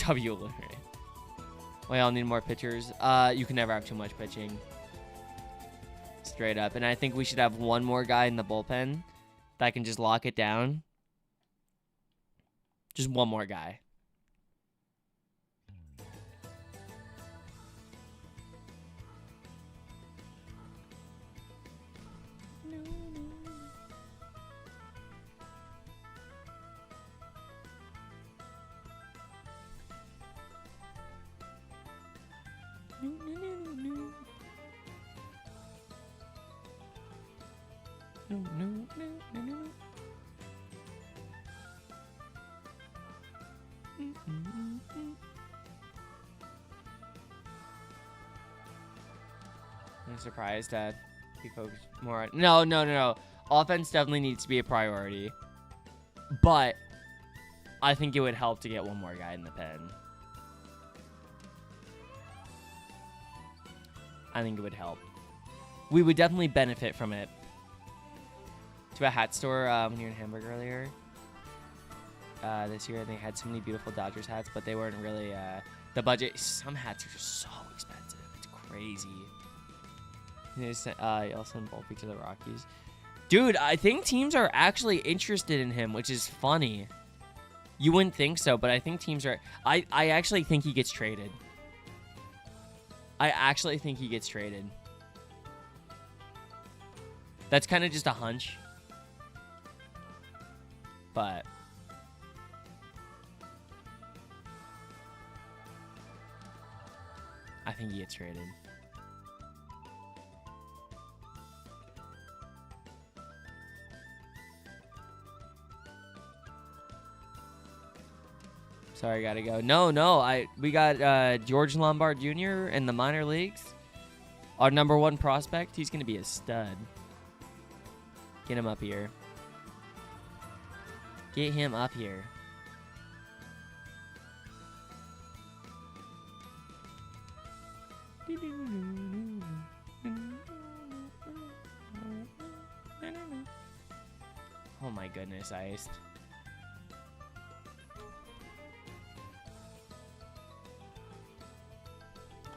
W illiterate. Wait, I'll need more pitchers. You can never have too much pitching. Straight up. And I think we should have one more guy in the bullpen that can just lock it down. Just one more guy. I'm surprised that he focused more on... No. Offense definitely needs to be a priority. But I think it would help to get one more guy in the pen. I think it would help. We would definitely benefit from it. To a hat store when you were in Hamburg earlier. This year, they had so many beautiful Dodgers hats, but they weren't really the budget. Some hats are just so expensive. It's crazy. I'll send Volpe to the Rockies. Dude, I think teams are actually interested in him, which is funny. You wouldn't think so, but I think teams are... I actually think he gets traded. I actually think he gets traded. That's kind of just a hunch. But... I think he gets traded. Sorry, gotta go. No. We got George Lombard Jr. in the minor leagues. Our number one prospect. He's gonna be a stud. Get him up here. Get him up here. Oh my goodness, Iced.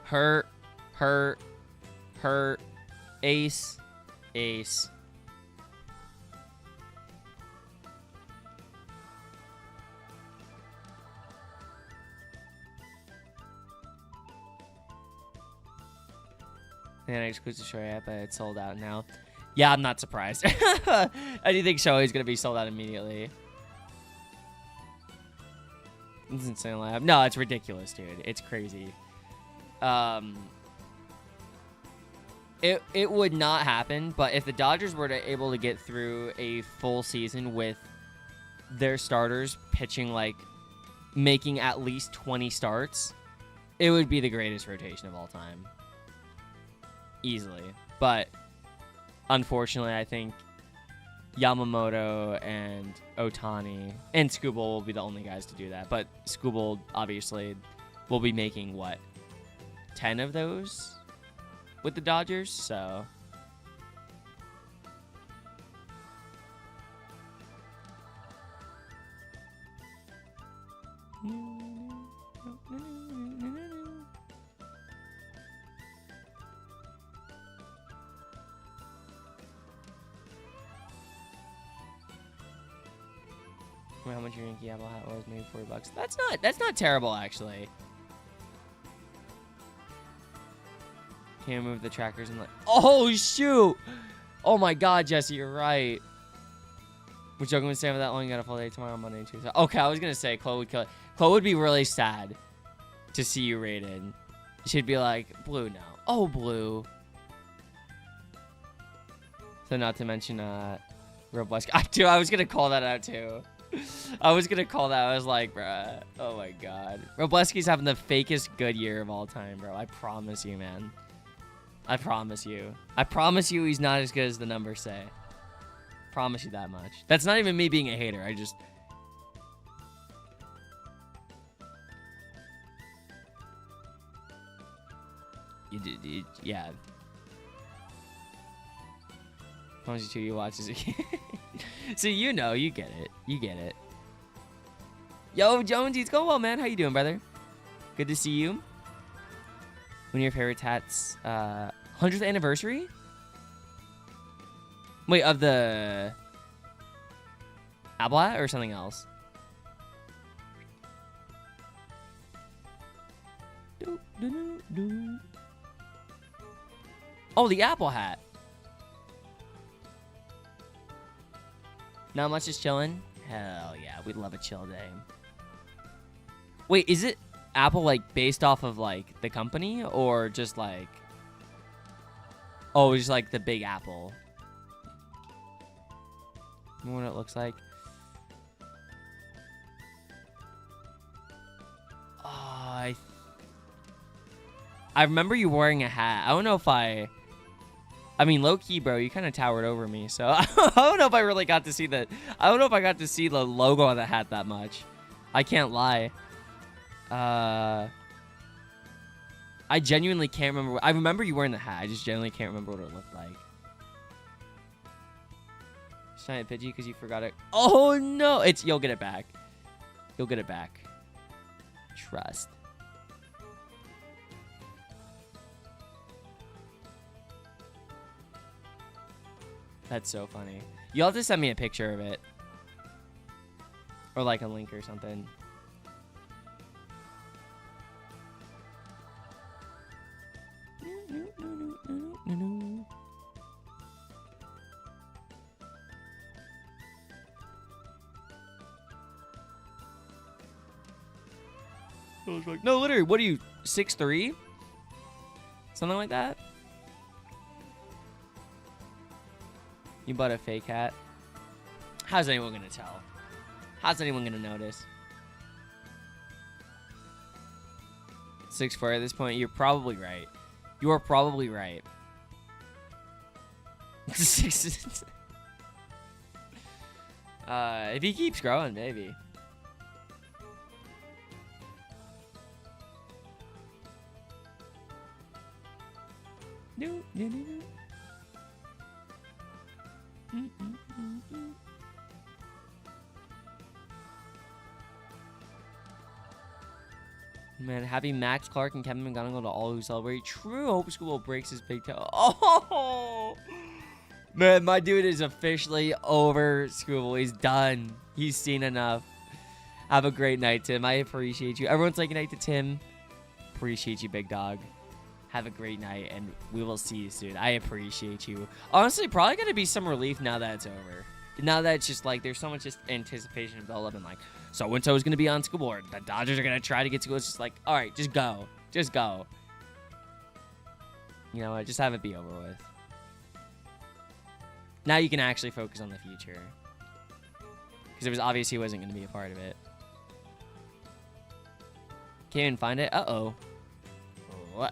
Hurt. Ace. And I exclusive Shohei, but it's sold out now. Yeah, I'm not surprised. I do think Shohei's gonna be sold out immediately. It's insane. No, it's ridiculous, dude. It's crazy. It would not happen, but if the Dodgers were able to get through a full season with their starters pitching, like, making at least 20 starts, it would be the greatest rotation of all time. Easily. But unfortunately, I think Yamamoto and Ohtani and Skubal will be the only guys to do that. But Skubal, obviously, will be making, what, 10 of those with the Dodgers? So... How much your Yankee Apple hat was? Maybe $40. That's not terrible, actually. Can't move the trackers and like... Oh, shoot! Oh my god, Jesse, you're right. We're joking with Sam for that long. You got a full day tomorrow, Monday, Tuesday. Okay, I was gonna say Chloe would kill it. Chloe would be really sad to see you rated. She'd be like, Blue, no. Oh, blue. So not to mention, Robleski. Dude, I was gonna call that out too. I was gonna call that. I was like, bruh. Oh my god. Robleski's having the fakest good year of all time, bro. I promise you, man. I promise you. I promise you he's not as good as the numbers say. Promise you that much. That's not even me being a hater. I just... yeah. Promise you too, you watch this. So you know, you get it. You get it. Yo, Jonesy, it's going well, man. How you doing, brother? Good to see you. One of your favorite tats, 100th anniversary? Wait, of the Apple hat or something else? Oh, the Apple hat. Not much, just chilling? Hell yeah, we'd love a chill day. Wait, is it Apple, like, based off of, like, the company? Or just, like... Oh, just, like, the big Apple? I wonder what it looks like. Oh, I remember you wearing a hat. I don't know if I mean, low-key, bro, you kind of towered over me, so I don't know if I really got to see the... I don't know if I got to see the logo on the hat that much. I can't lie. I genuinely can't remember. I remember you wearing the hat. I just genuinely can't remember what it looked like. Shine it, Pidgey, because you forgot it. Oh, no. You'll get it back. You'll get it back. Trust. That's so funny. You'll have to send me a picture of it. Or like a link or something. I was like, no, literally, what are you, 6'3"? Something like that? You bought a fake hat? How's anyone gonna tell? How's anyone gonna notice? 6'4" at this point, you're probably right. You are probably right. If he keeps growing, maybe. No, no, no, no. Man, happy Max Clark and Kevin McGonagall to all who celebrate. True Hope School breaks his big toe. Oh! Man, my dude is officially over school. He's done. He's seen enough. Have a great night, Tim. I appreciate you. Everyone say good night to Tim. Appreciate you, big dog. Have a great night, and we will see you soon. I appreciate you. Honestly, probably going to be some relief now that it's over. Now that it's just like, there's so much just anticipation and build up, and like, so-and-so is going to be on school board. The Dodgers are going to try to get to school. It's just like, all right, just go. Just go. You know what? Just have it be over with. Now you can actually focus on the future. Because it was obvious he wasn't going to be a part of it. Can't even find it? Uh-oh. Uh-oh.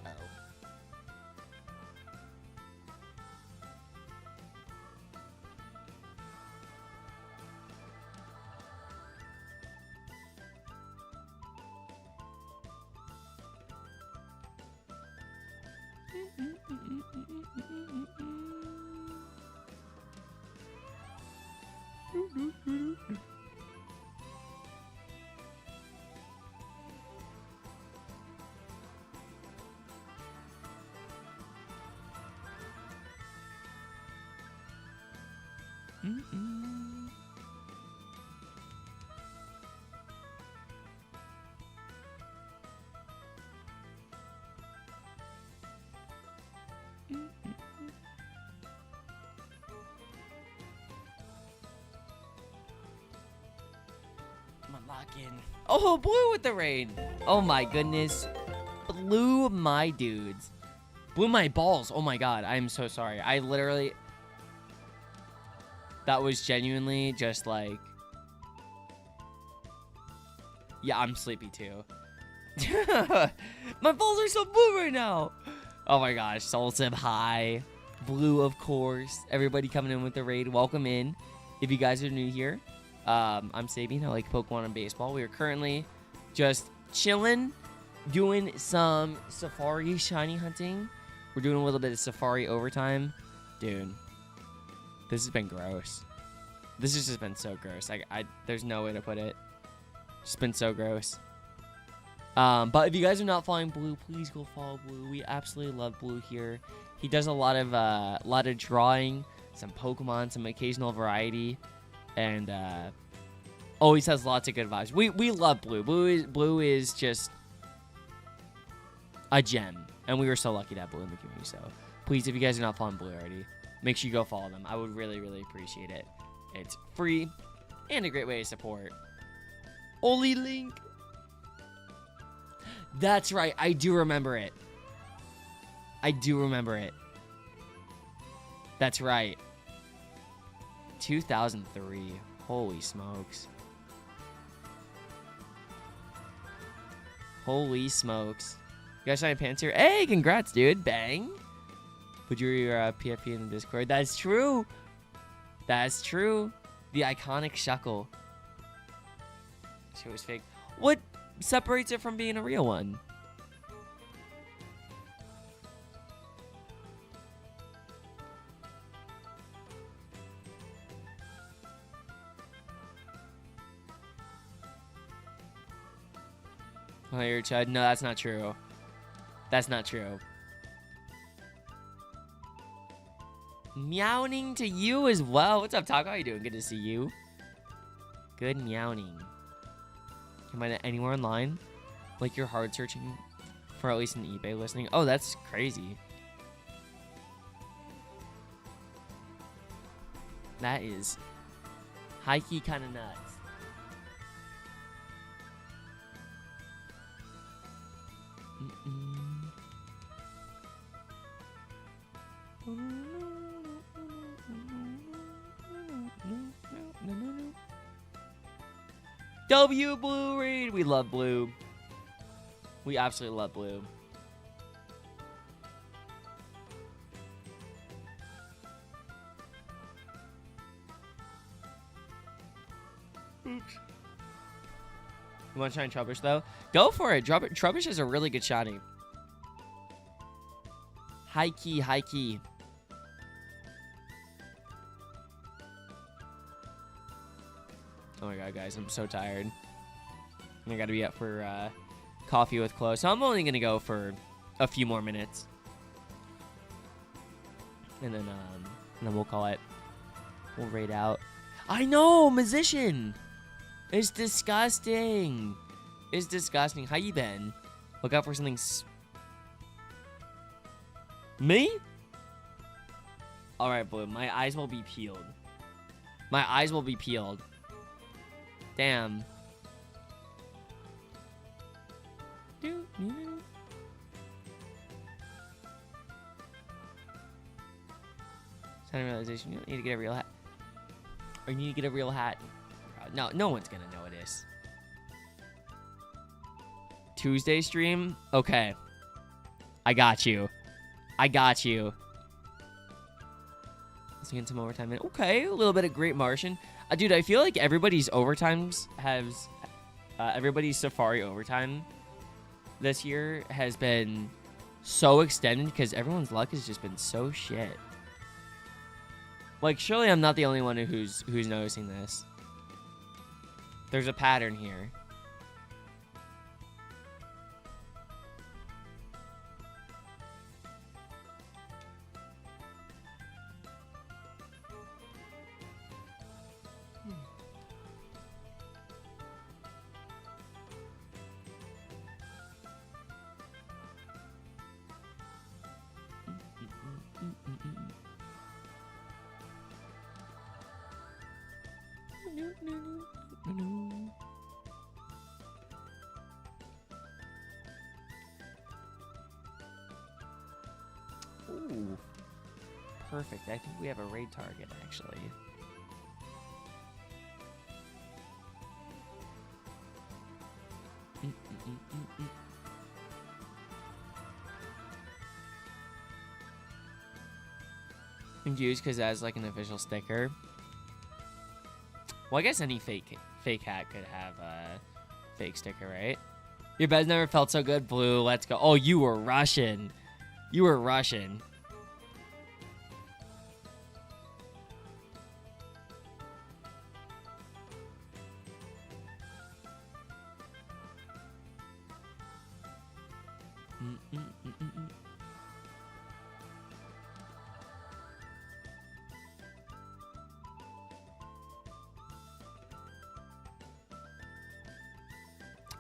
Come on, lock in. Oh, blue with the rain. Oh my goodness. Blue, my dudes. Blew my balls. Oh my god. I'm so sorry. I literally... That was genuinely just like... Yeah, I'm sleepy too. My balls are so blue right now. Oh my gosh. Soul Sim, hi. Blue, of course. Everybody coming in with the raid. Welcome in. If you guys are new here, I'm Sabian. I like Pokemon and baseball. We are currently just chilling, doing some Safari shiny hunting. We're doing a little bit of Safari overtime. Dude, this has been gross. This has just been so gross. There's no way to put it. It's been so gross. But if you guys are not following Blue, please go follow Blue. We absolutely love Blue here. He does a lot of drawing, some Pokemon, some occasional variety, and always has lots of good vibes. We love Blue. Blue is just a gem, and we were so lucky to have Blue in the community. So please, if you guys are not following Blue already, make sure you go follow them. I would really, really appreciate it. It's free and a great way to support. Oli Link. That's right. I do remember it. I do remember it. That's right. 2003. Holy smokes. Holy smokes. You guys signing pants here? Hey, congrats, dude. Bang. Put your PFP in the Discord. That's true. That's true. The iconic Shuckle. She was fake. What separates it from being a real one? Oh, you're a Chud? No, that's not true. That's not true. Meowing to you as well. What's up, Taco? How you doing? Good to see you. Good meowing. Am I anywhere online? Like you're hard searching for at least an eBay listing? Oh, that's crazy. That is high-key kind of nuts. W Blue Raid. We love Blue. We absolutely love Blue. Oops. You want to shine Trubbish though? Go for it. Trubbish is a really good shiny. High key, high key. Oh my god, guys, I'm so tired. I gotta be up for coffee with Chloe, so I'm only gonna go for a few more minutes, and then we'll call it. We'll raid out. I know, musician. It's disgusting. It's disgusting. How you been? Look out for something. Me? All right, Blue. My eyes will be peeled. My eyes will be peeled. Damn. Sudden realization, you don't need to get a real hat. Or you need to get a real hat. No, no one's gonna know it is. Tuesday stream? Okay. I got you. I got you. Let's get some overtime in. Okay, a little bit of Great Martian. Dude, I feel like everybody's overtimes has... everybody's Safari overtime this year has been so extended because everyone's luck has just been so shit. Like, surely I'm not the only one who's noticing this. There's a pattern here. perfect. I think we have a raid target, actually. Confused because it has like an official sticker. Well, I guess any fake hat could have a fake sticker, right? Your bed's never felt so good, Blue. Let's go. Oh, you were Russian. You were Russian.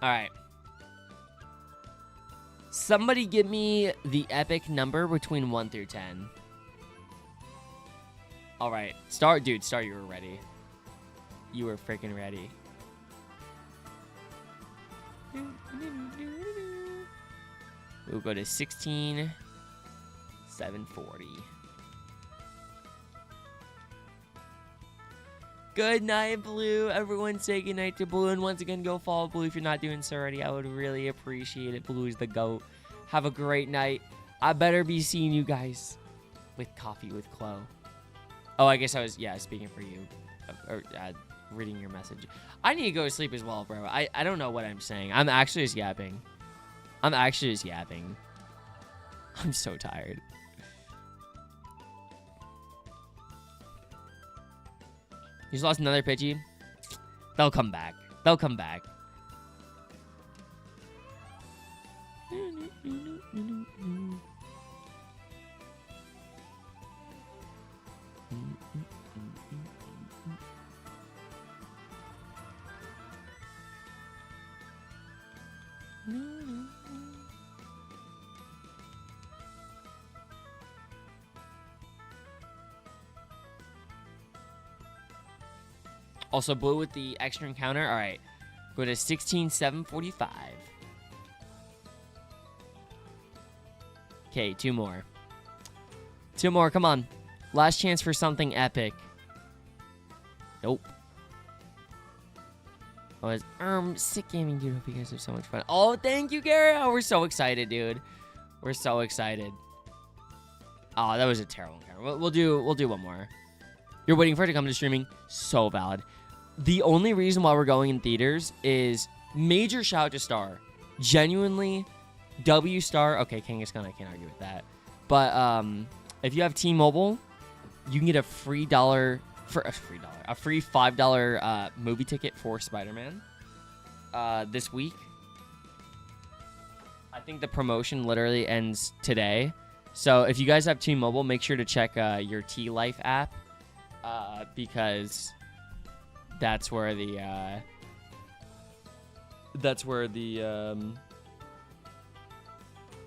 All right. Somebody give me the epic number between 1 through 10. All right. Star, dude, Star, you were ready. You were freaking ready. We'll go to 16, 740. Good night, Blue. Everyone say good night to Blue. And once again, go follow Blue if you're not doing so already. I would really appreciate it. Blue is the GOAT. Have a great night. I better be seeing you guys with Coffee with Chloe. Oh, I guess I was, yeah, speaking for you. Or reading your message. I need to go to sleep as well, bro. I don't know what I'm saying. I'm actually just yapping. I'm so tired. You just lost another Pidgey? They'll come back. They'll come back. Also, Blue with the extra encounter. All right. Go to 16,745. Okay, 2 more. 2 more. Come on. Last chance for something epic. Nope. Oh, it's Sick Gaming, dude. Hope you guys have so much fun. Oh, thank you, Garrett. Oh, we're so excited, dude. We're so excited. Oh, that was a terrible encounter. We'll do 1 more. You're waiting for it to come to streaming. So valid. The only reason why we're going in theaters is major shout out to Star. Genuinely, W Star. Okay, Kangaskhan, I can't argue with that. But if you have T-Mobile, you can get a free $5 movie ticket for Spider-Man this week. I think the promotion literally ends today. So if you guys have T-Mobile, make sure to check your T-Life app. Because that's where the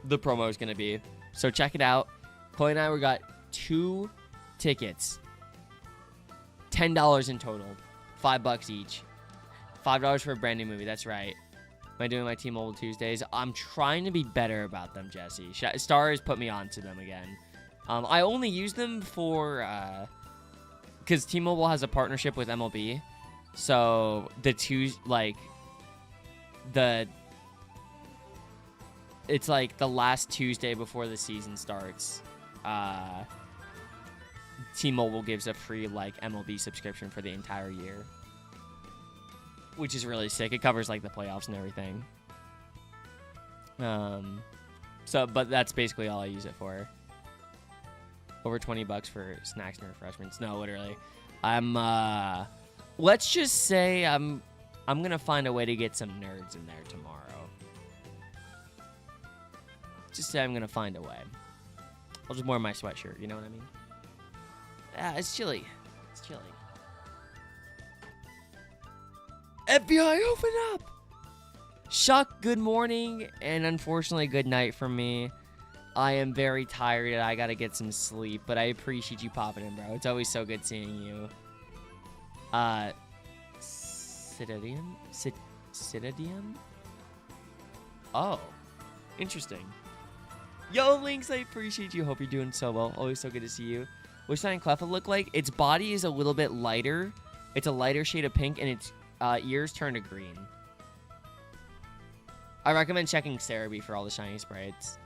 promo is gonna be. So check it out. Chloe and I, we got 2 tickets, $10 in total, $5 each, $5 for a brand new movie. That's right. Am I doing my T-Mobile Tuesdays? I'm trying to be better about them, Jesse. Star has put me on to them again. I only use them for because T-Mobile has a partnership with MLB, so it's like the last Tuesday before the season starts. T-Mobile gives a free like MLB subscription for the entire year, which is really sick. It covers like the playoffs and everything. But that's basically all I use it for. Over $20 for snacks and refreshments. No, literally. Let's just say I'm gonna find a way to get some nerds in there tomorrow. Just say I'm gonna find a way. I'll just wear my sweatshirt, you know what I mean? Yeah, it's chilly. It's chilly. FBI, open up! Shuck, good morning, and unfortunately, good night from me. I am very tired and I gotta get some sleep, but I appreciate you popping in, bro. It's always so good seeing you. Citadium? Citadium? Oh, interesting. Yo, Lynx, I appreciate you. Hope you're doing so well. Always so good to see you. What Shiny Cleffa look like? Its body is a little bit lighter. It's a lighter shade of pink, and its ears turn to green. I recommend checking Cerebi for all the shiny sprites.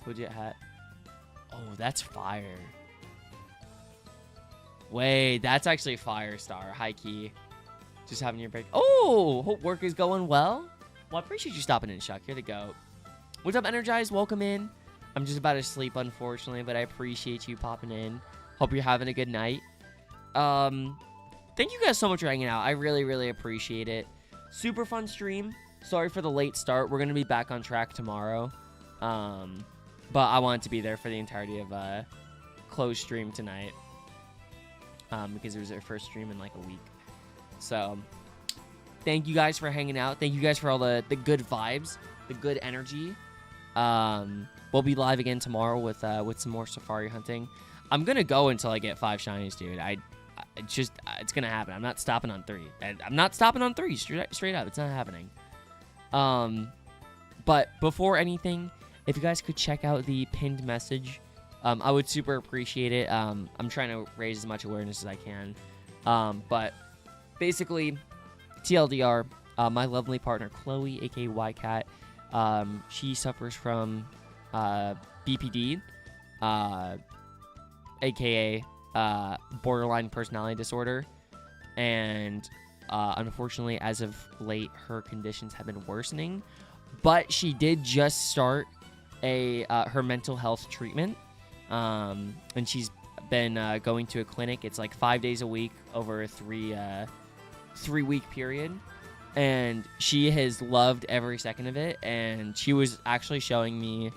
Legit hat. Oh, that's fire. Wait, that's actually Firestar. High key. Just having your break. Oh, hope work is going well. Well, I appreciate you stopping in, Shuck. Here to go. What's up, Energized? Welcome in. I'm just about to sleep, unfortunately, but I appreciate you popping in. Hope you're having a good night. Thank you guys so much for hanging out. I really, really appreciate it. Super fun stream. Sorry for the late start. We're going to be back on track tomorrow. But I wanted to be there for the entirety of closed stream tonight. Because it was our first stream in like a week. So, thank you guys for hanging out. Thank you guys for all the good vibes, the good energy. We'll be live again tomorrow with some more safari hunting. I'm gonna go until I get 5 shinies, dude. It's gonna happen. I'm not stopping on 3. I'm not stopping on 3. Straight up, it's not happening. But before anything, if you guys could check out the pinned message, I would super appreciate it. I'm trying to raise as much awareness as I can. But basically, TLDR, my lovely partner Chloe, aka YCat, she suffers from BPD, aka borderline personality disorder, and unfortunately, as of late, her conditions have been worsening. But she did just start her mental health treatment, and she's been going to a clinic. It's like 5 days a week over a 3-week period, and she has loved every second of it. And she was actually showing me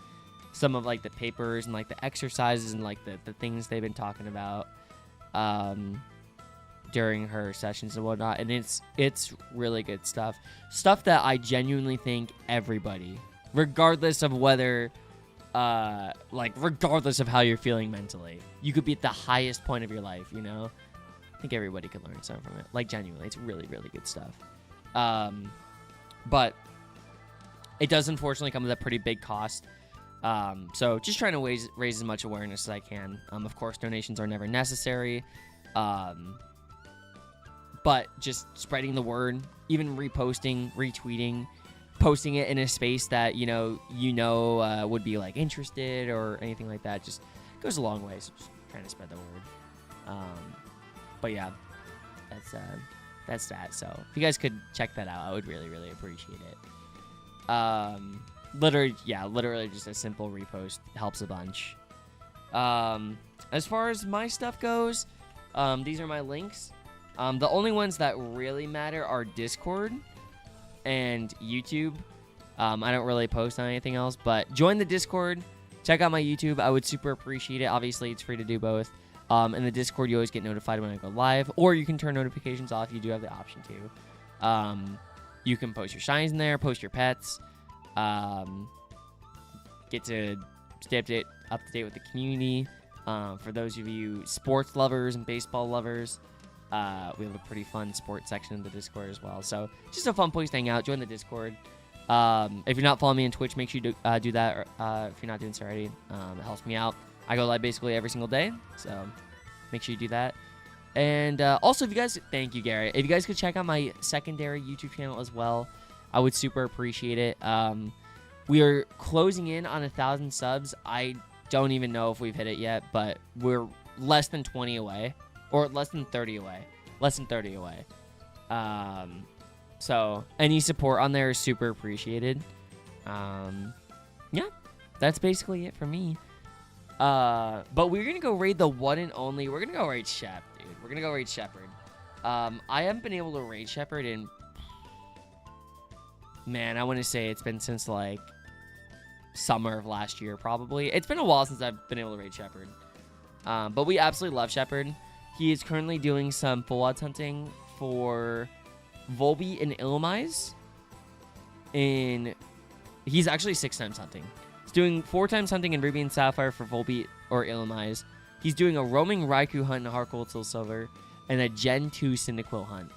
some of like the papers and like the exercises and like the things they've been talking about during her sessions and whatnot. And it's really good stuff that I genuinely think everybody, regardless of whether regardless of how you're feeling mentally, you could be at the highest point of your life, you know. I think everybody could learn something from it. Like, genuinely, it's really, really good stuff. But it does unfortunately come with a pretty big cost. So just trying to raise as much awareness as I can. Of course, donations are never necessary. But just spreading the word, even reposting, retweeting, posting it in a space that would be like interested or anything like that, just goes a long way. So just trying to spread the word. But yeah, that's that. So if you guys could check that out, I would really, really appreciate it. Literally just a simple repost helps a bunch. As far as my stuff goes, these are my links. The only ones that really matter are Discord and YouTube. I don't really post on anything else, but join the Discord, check out my YouTube. I would super appreciate it. Obviously, it's free to do both. In the Discord, you always get notified when I go live, or you can turn notifications off. You do have the option to. You can post your shinies in there, post your pets, get to stay up to date with the community. For those of you sports lovers and baseball lovers, we have a pretty fun sports section in the Discord as well. So just a fun place to hang out. Join the Discord. If you're not following me on Twitch, make sure you do that. If you're not doing so already, it helps me out. I go live basically every single day, so make sure you do that. And also, thank you, Gary. If you guys could check out my secondary YouTube channel as well, I would super appreciate it. We are closing in on 1,000 subs. I don't even know if we've hit it yet, but we're less than 20 away, or less than 30 away. So any support on there is super appreciated. Yeah, that's basically it for me. But we're gonna go raid the one and only. We're gonna go raid Shep, dude. We're gonna go raid Shepherd. I haven't been able to raid Shepherd in, man, I want to say it's been since like summer of last year, probably. It's been a while since I've been able to raid Shepherd. But we absolutely love Shepherd. He is currently doing some full odds hunting for Volbeat and Illumise. He's actually 6 times hunting. He's doing 4 times hunting in Ruby and Sapphire for Volbeat or Illumise. He's doing a roaming Raikou hunt in Heart Gold Soul Silver and a Gen 2 Cyndaquil hunt,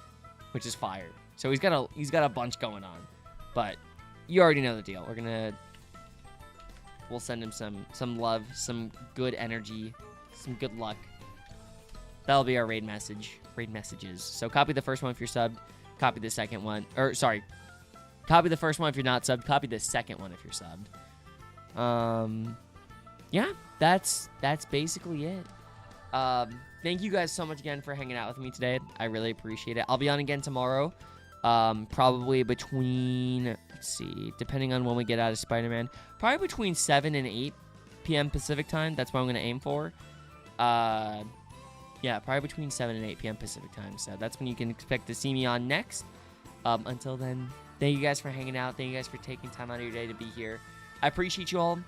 which is fire. So he's got a bunch going on. But you already know the deal. We'll send him some love, some good energy, some good luck, That'll be our raid messages. So copy the first one if you're subbed. Copy the second one. Or, sorry. Copy the first one if you're not subbed. Copy the second one if you're subbed. Yeah, that's basically it. Thank you guys so much again for hanging out with me today. I really appreciate it. I'll be on again tomorrow. Probably between, let's see, depending on when we get out of Spider-Man, probably between 7 and 8 p.m. Pacific time. That's what I'm going to aim for. Yeah, probably between 7 and 8 p.m. Pacific time. So that's when you can expect to see me on next. Until then, thank you guys for hanging out. Thank you guys for taking time out of your day to be here. I appreciate you all.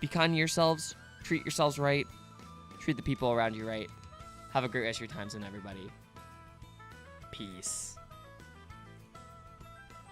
Be kind to yourselves. Treat yourselves right. Treat the people around you right. Have a great rest of your times, and everybody. Peace.